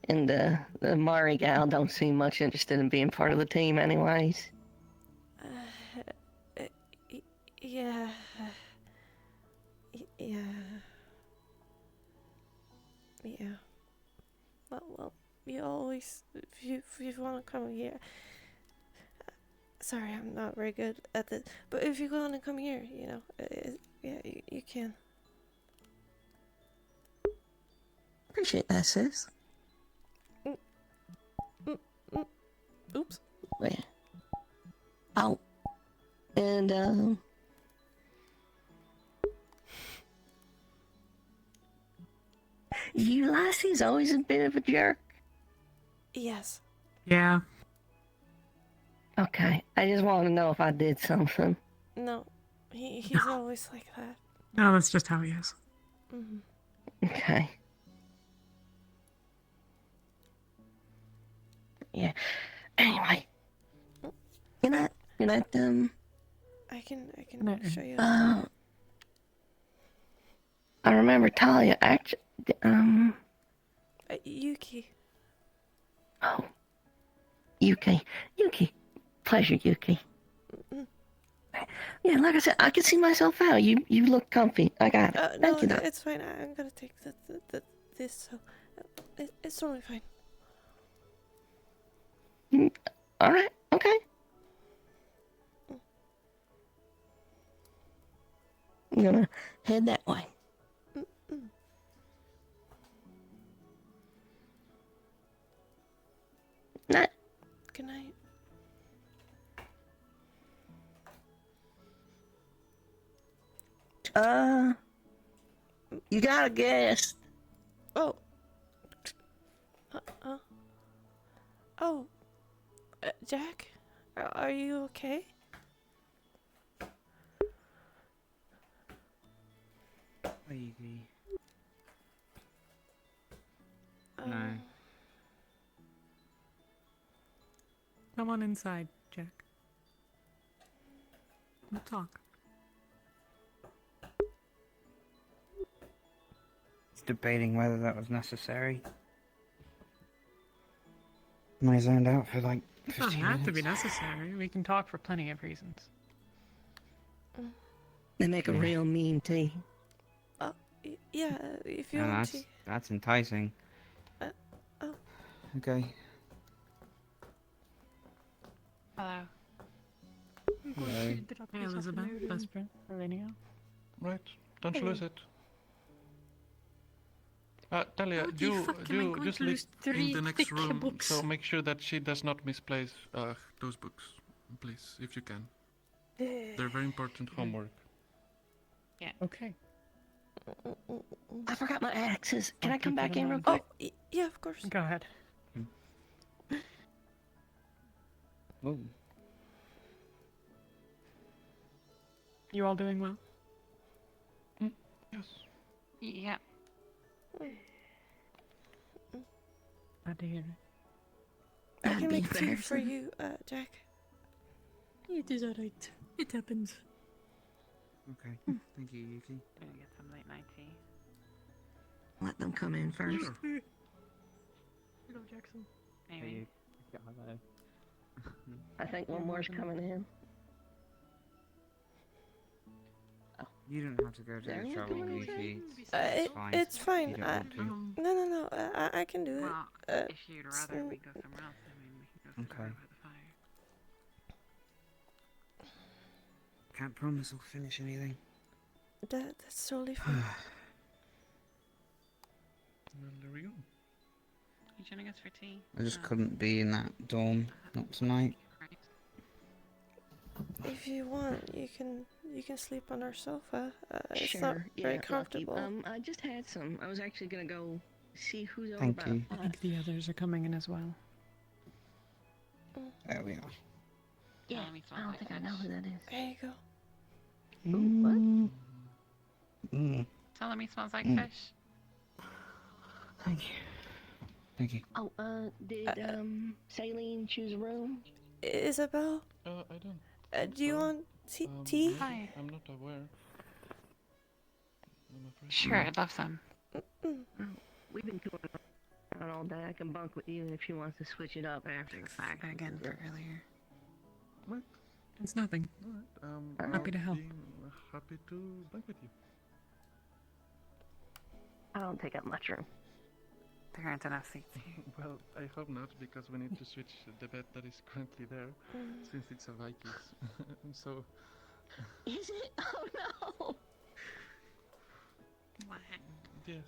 And the Mari gal don't seem much interested in being part of the team anyways. Yeah. Yeah. Yeah. Well, you always, if you want to come here. Sorry, I'm not very good at this, but if you want to come here, you know, yeah, you can. Appreciate that, sis. Oops. Yeah. Oh. And, Ulysses always a bit of a jerk. Yes. Yeah. Okay, I just wanted to know if I did something. No, he's always like that. No, that's just how he is. Okay. Yeah. Anyway, can I I can show you. I remember Talia actually, Yuki. Oh. Yuki. Pleasure, Yuki. Mm. Yeah, like I said, I can see myself out. You look comfy. I got it. No, Thank you, though. it's fine. I'm gonna take this, so it's totally fine. All right. Okay. I'm gonna head that way. Night. Good night. You got a guest. Oh. Oh. Jack? Are you okay? Maybe. No. Come on inside, Jack. We'll talk. It's debating whether that was necessary. I zoned out for like It doesn't 15 have to be minutes. necessary. We can talk for plenty of reasons. They make a real mean tea. Yeah, if you Yeah, want to. that's enticing. Oh. Okay. Hello. Hello. Hey, Elizabeth, best friend, Elenia. Right, don't you Hey. lose it. Talia, How the fuck am I going just to leave lose 3 in the next thick room, books? so make sure that she does not misplace those books, please, if you can. They're very important homework. Yeah. Okay. I forgot my axes. Can I come back in real Oh, quick? yeah, of course. Go ahead. Oh. You all doing well? Yes. Yeah. Glad to hear it. I can make tea for you, Jack. It is alright. It happens. Okay. Thank you, Yuki. Gonna get some late night tea. Let them come in first. Hello, Jackson. Maybe. I think one more's coming in. You don't have to go to There the you trouble, go. Yuki. It's fine. You don't want to. No. I can do Well, it. if you'd rather we go somewhere else, I mean, we can go somewhere Okay. by the fire. Can't promise I'll finish anything. That's totally fine. Well, there we go. You joining us for tea? I just couldn't be in that dorm. Not tonight. If you want, you can sleep on our sofa. It's Sure. not very Lucky. comfortable. I just had some. I was actually gonna go see who's over Thank by you. the I think the others are coming in as well. There we are. Yeah, I don't think I know who that is. There you go. Mm. Telling me smells like Mm. fish. Thank you. Thank you. Oh, did Saline choose a room? Isabel, I don't. do you want tea? Hi. I'm not aware. I'm afraid. Sure, I'd love some. We've been touring around all day. I can bunk with you if she wants to switch it up after the fact. Again for earlier. What? It's nothing. Alright, Happy to I'll help. be happy to bunk with you. I don't take up much room. There aren't enough seats here. Well, I hope not, because we need to switch the bed that is currently there, since it's a Vikings. So. Is it? Oh no! What? Yes.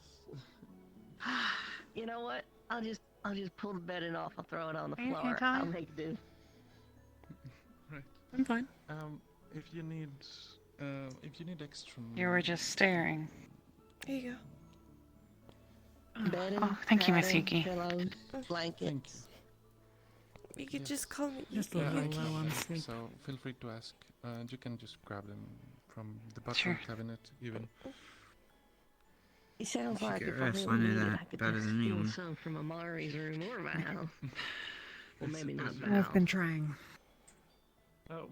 You know what? I'll just pull the bedding off. I'll throw it on the Are you floor. okay, Ty? I'll make do. Right. I'm fine. If you need extra. You were just staring. Here you go. Bedding, Oh, thank you, Miss padding, Yuki. Pillows, blankets. You could just call me Just a Yuki. little low on sleep. So feel free to ask. You can just grab them from the bottom Sure. cabinet, even. It sounds Should like get if I rest, really I know needed, that I could better just than steal anyone. some from Amari's room or Val. Well, maybe not suppose Val. I've been trying.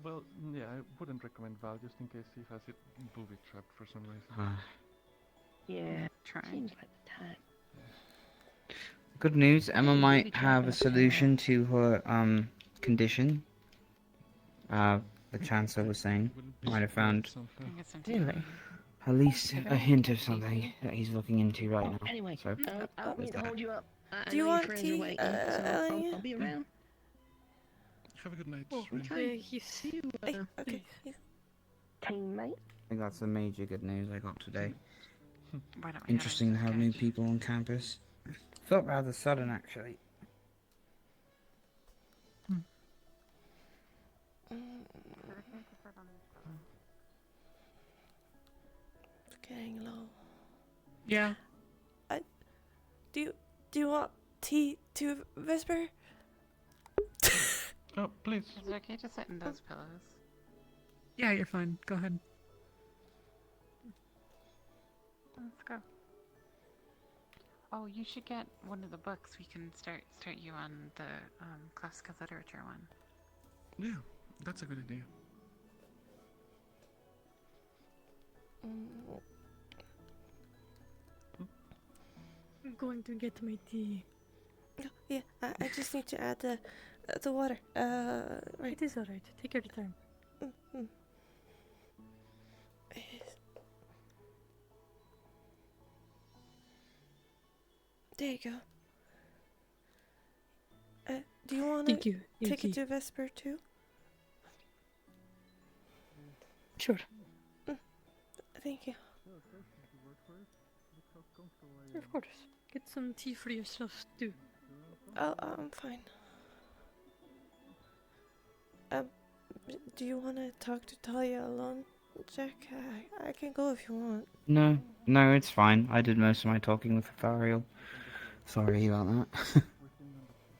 Well, yeah, I wouldn't recommend Val just in case he has it booby trapped for some reason. Yeah, Trying. seems like the time. Good news, Emma might have a trapping solution to her condition. The Chancellor was saying might have found Really? at least a hint of something that he's looking into right now. Anyway, So, I don't mean to hold you up. I Do you know your want friends tea, are waiting, so Elenia? I'll be around. Have a good night. Oh, Rin. he's... Okay. Teammate. I think that's the major good news I got today. Why don't we Interesting to have new people on campus. Felt rather sudden, actually. It's getting low. Yeah. Do you want tea to Vesper? Oh, please. Is it okay to sit in those pillows? Yeah, you're fine. Go ahead. Let's go. Oh, you should get one of the books. We can start you on the classical literature one. Yeah, that's a good idea. I'm going to get my tea. Yeah, I just need to add the water. Right. It is alright. Take your time. There you go. Do you want Thank to you. take it to Vesper too? Sure. Thank you. Of course. Get some tea for yourself too. Oh, I'm fine. Do you want to talk to Talia alone, Jack? I can go if you want. No, it's fine. I did most of my talking with Athariel. Sorry about that.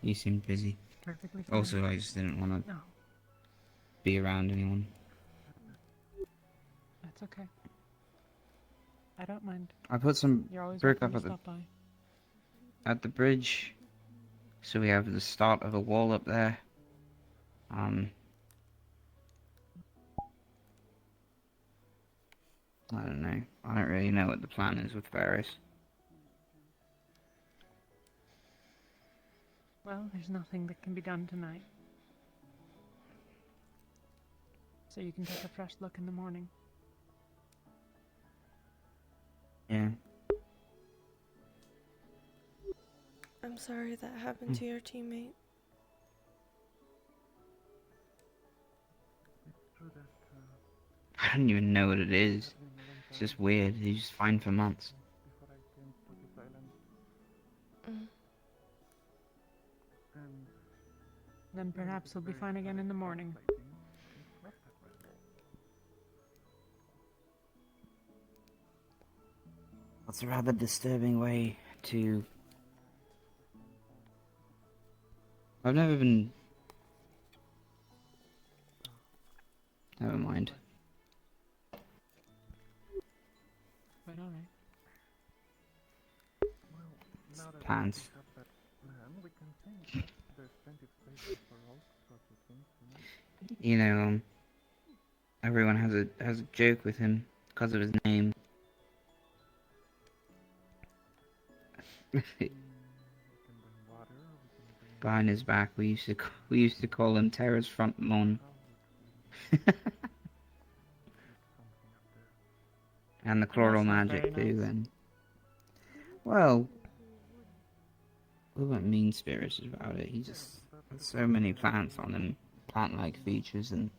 You seemed busy. Perfectly fine. Also, I just didn't want to No, be around anyone. that's okay. I don't mind. I put some You're always brick welcome up to at stop by. the bridge, so we have the start of a wall up there. I don't know. I don't really know what the plan is with Varys. Well, there's nothing that can be done tonight. So you can take a fresh look in the morning. Yeah. I'm sorry that happened to your teammate. I don't even know what it is. It's just weird. He's just fine for months. Then perhaps he'll be fine again in the morning. That's a rather disturbing way to... I've never been... Never mind. But alright. Plans. You know, everyone has a joke with him because of his name. Behind his back, we used to call him Terra's front lawn. And the chloral magic too. And well, we weren't mean spirits about it. He just had so many plants on him, plant-like features, and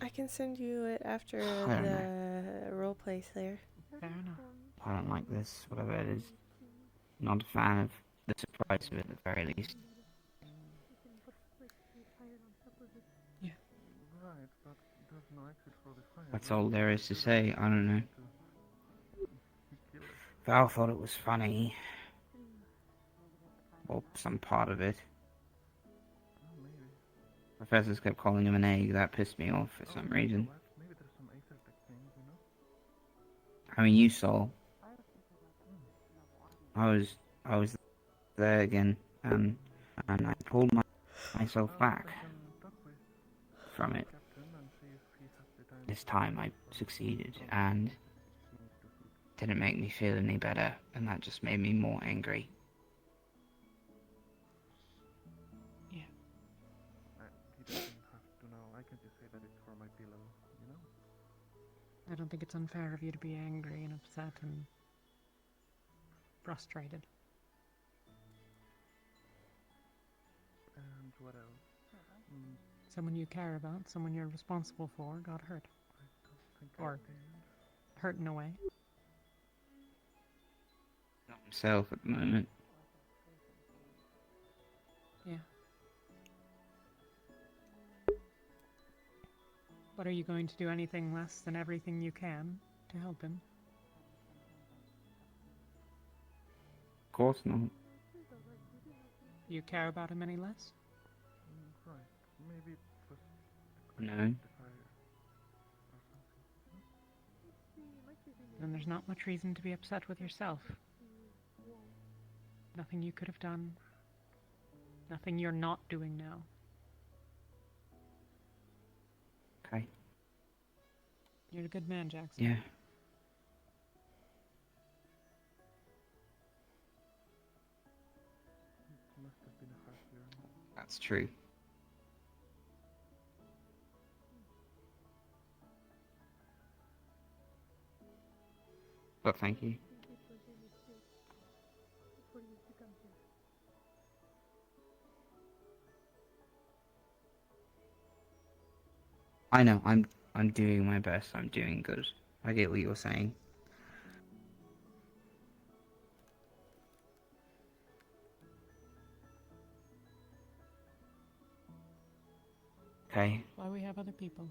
I can send you it after don't the roleplay there. Fair enough. I don't like this, whatever it is. Not a fan of the surprise of it, at the very least. Yeah. That's all there is to say. I don't know. Val thought it was funny. Or some part of it. Professors kept calling him an egg. That pissed me off for some reason. I mean, you saw. I was there again, and I pulled myself back from it. This time I succeeded, and didn't make me feel any better, and that just made me more angry. Yeah. He doesn't have to know. I can just say that it's for my pillow, you know? I don't think it's unfair of you to be angry and upset and frustrated. And what else? Someone you care about, someone you're responsible for, got hurt. Or hurt in a way. Not himself at the moment. Yeah. But are you going to do anything less than everything you can to help him? Of course not. You care about him any less? Right. Maybe it was No. the fire or something. Then there's not much reason to be upset with yourself. Nothing you could have done. Nothing you're not doing now. Okay. You're a good man, Jackson. Yeah. Must have been a harsh year. That's true. But thank you. I know, I'm doing my best, I'm doing good. I get what you're saying. Okay. Why we have other people.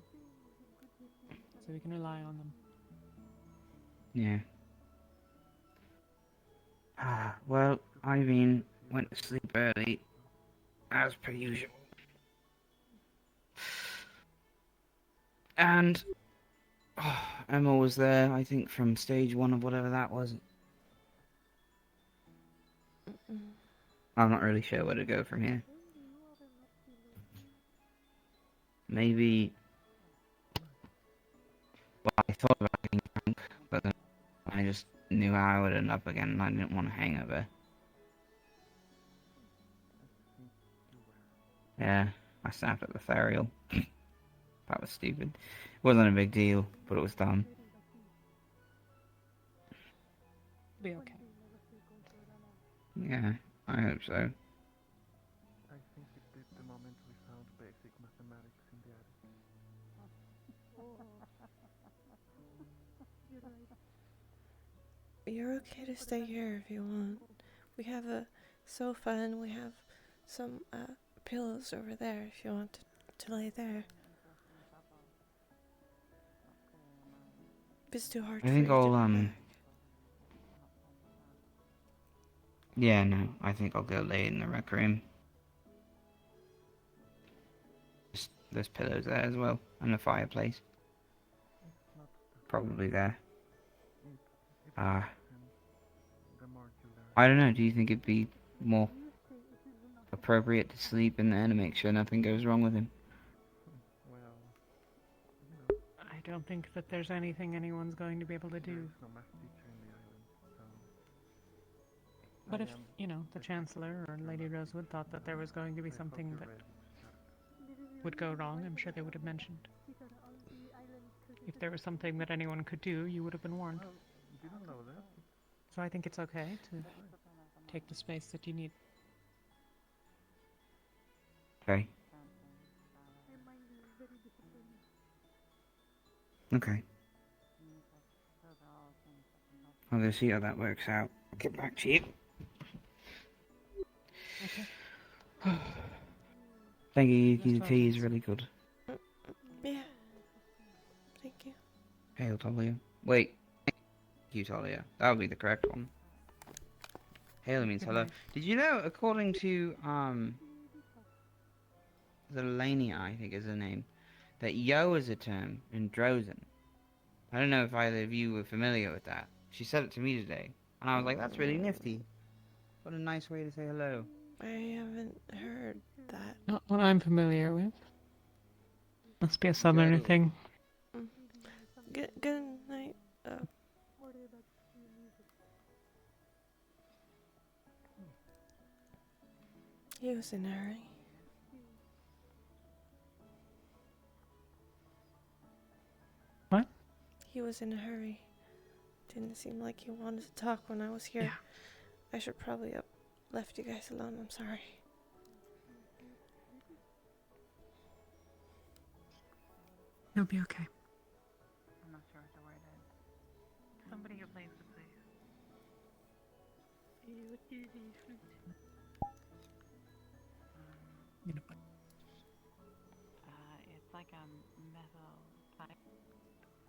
So we can rely on them. Yeah. Well, Irene went to sleep early, as per usual. And Emma was there, I think, from stage 1 of whatever that was. I'm not really sure where to go from here. Maybe... Well, I thought about getting drunk, but then I just knew I would end up again and I didn't want a hangover. Yeah, I snapped at the Therial. That was stupid. It wasn't a big deal, but it was dumb. Be okay. Yeah, I hope so. I think it did the moment we found basic mathematics in the attic. You're okay to stay here if you want. We have a sofa and we have some pillows over there if you want to lay there. If it's too hard I for think you to I'll, come back. Yeah, no, I think I'll go lay in the rec room. There's pillows there as well, and a fireplace. Probably there. I don't know, do you think it'd be more appropriate to sleep in there to make sure nothing goes wrong with him? I don't think that there's anything anyone's going to be able to do. But if, you know, the Chancellor or Lady Rosewood thought that there was going to be something that would go wrong, I'm sure they would have mentioned. If there was something that anyone could do, you would have been warned. So I think it's okay to take the space that you need. Okay. Okay. I'll go see how that works out. I'll get back to you. Okay. Thank you, Yuki. The tea is really good. Yeah. Thank you. Hail, Talia. Wait. Thank you, Talia. That would be the correct one. Hail means hello. Did you know, according to, Zelania, I think is her name, that yo is a term in Drozen. I don't know if either of you were familiar with that. She said it to me today, and I was like, that's really nifty. What a nice way to say hello. I haven't heard that. Not what I'm familiar with. Must be a southerner thing. Good night. He was in a hurry. What? He was in a hurry. Didn't seem like he wanted to talk when I was here. I should probably have left you guys alone. I'm sorry. You'll be okay. I'm not sure what the word is. Somebody who plays the place. You know what? It's like a metal pipe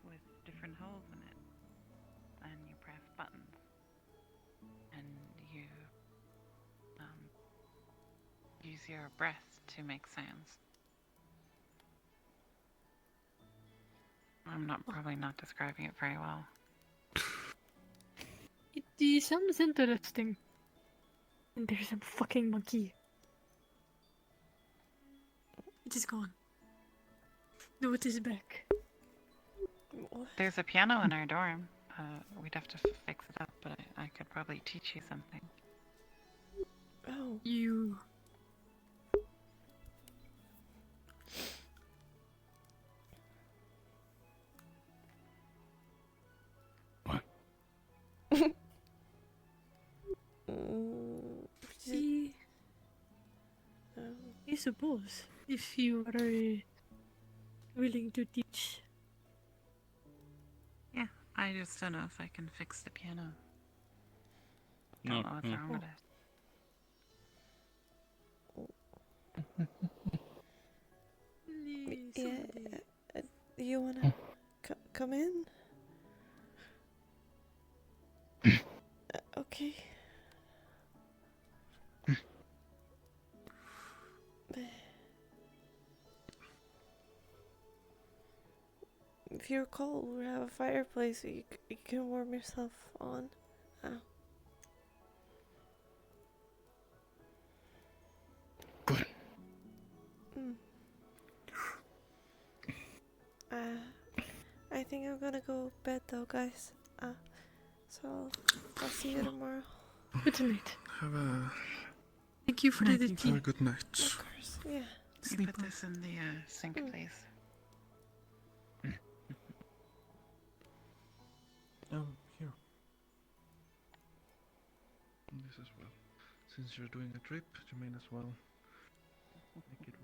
with different holes in it. And you press buttons. And you use your breath to make sounds. I'm probably not describing it very well. It sounds interesting. And there's a fucking monkey. It is gone. No, it is back. There's a piano in our dorm. We'd have to fix it up, but I could probably teach you something. Oh. You... I suppose, if you are willing to teach. Yeah, I just don't know if I can fix the piano. Don't know what's wrong with it. Yeah, you wanna come in? Okay. If you're cold, we have a fireplace so you can warm yourself on. Good. I think I'm gonna go to bed though, guys. So I'll see you tomorrow. Good night. Have a... Thank you for the tea. Have a good night. Of course, yeah. You put this in the sink, please. Here. This as well. Since you're doing a trip, you may as well make it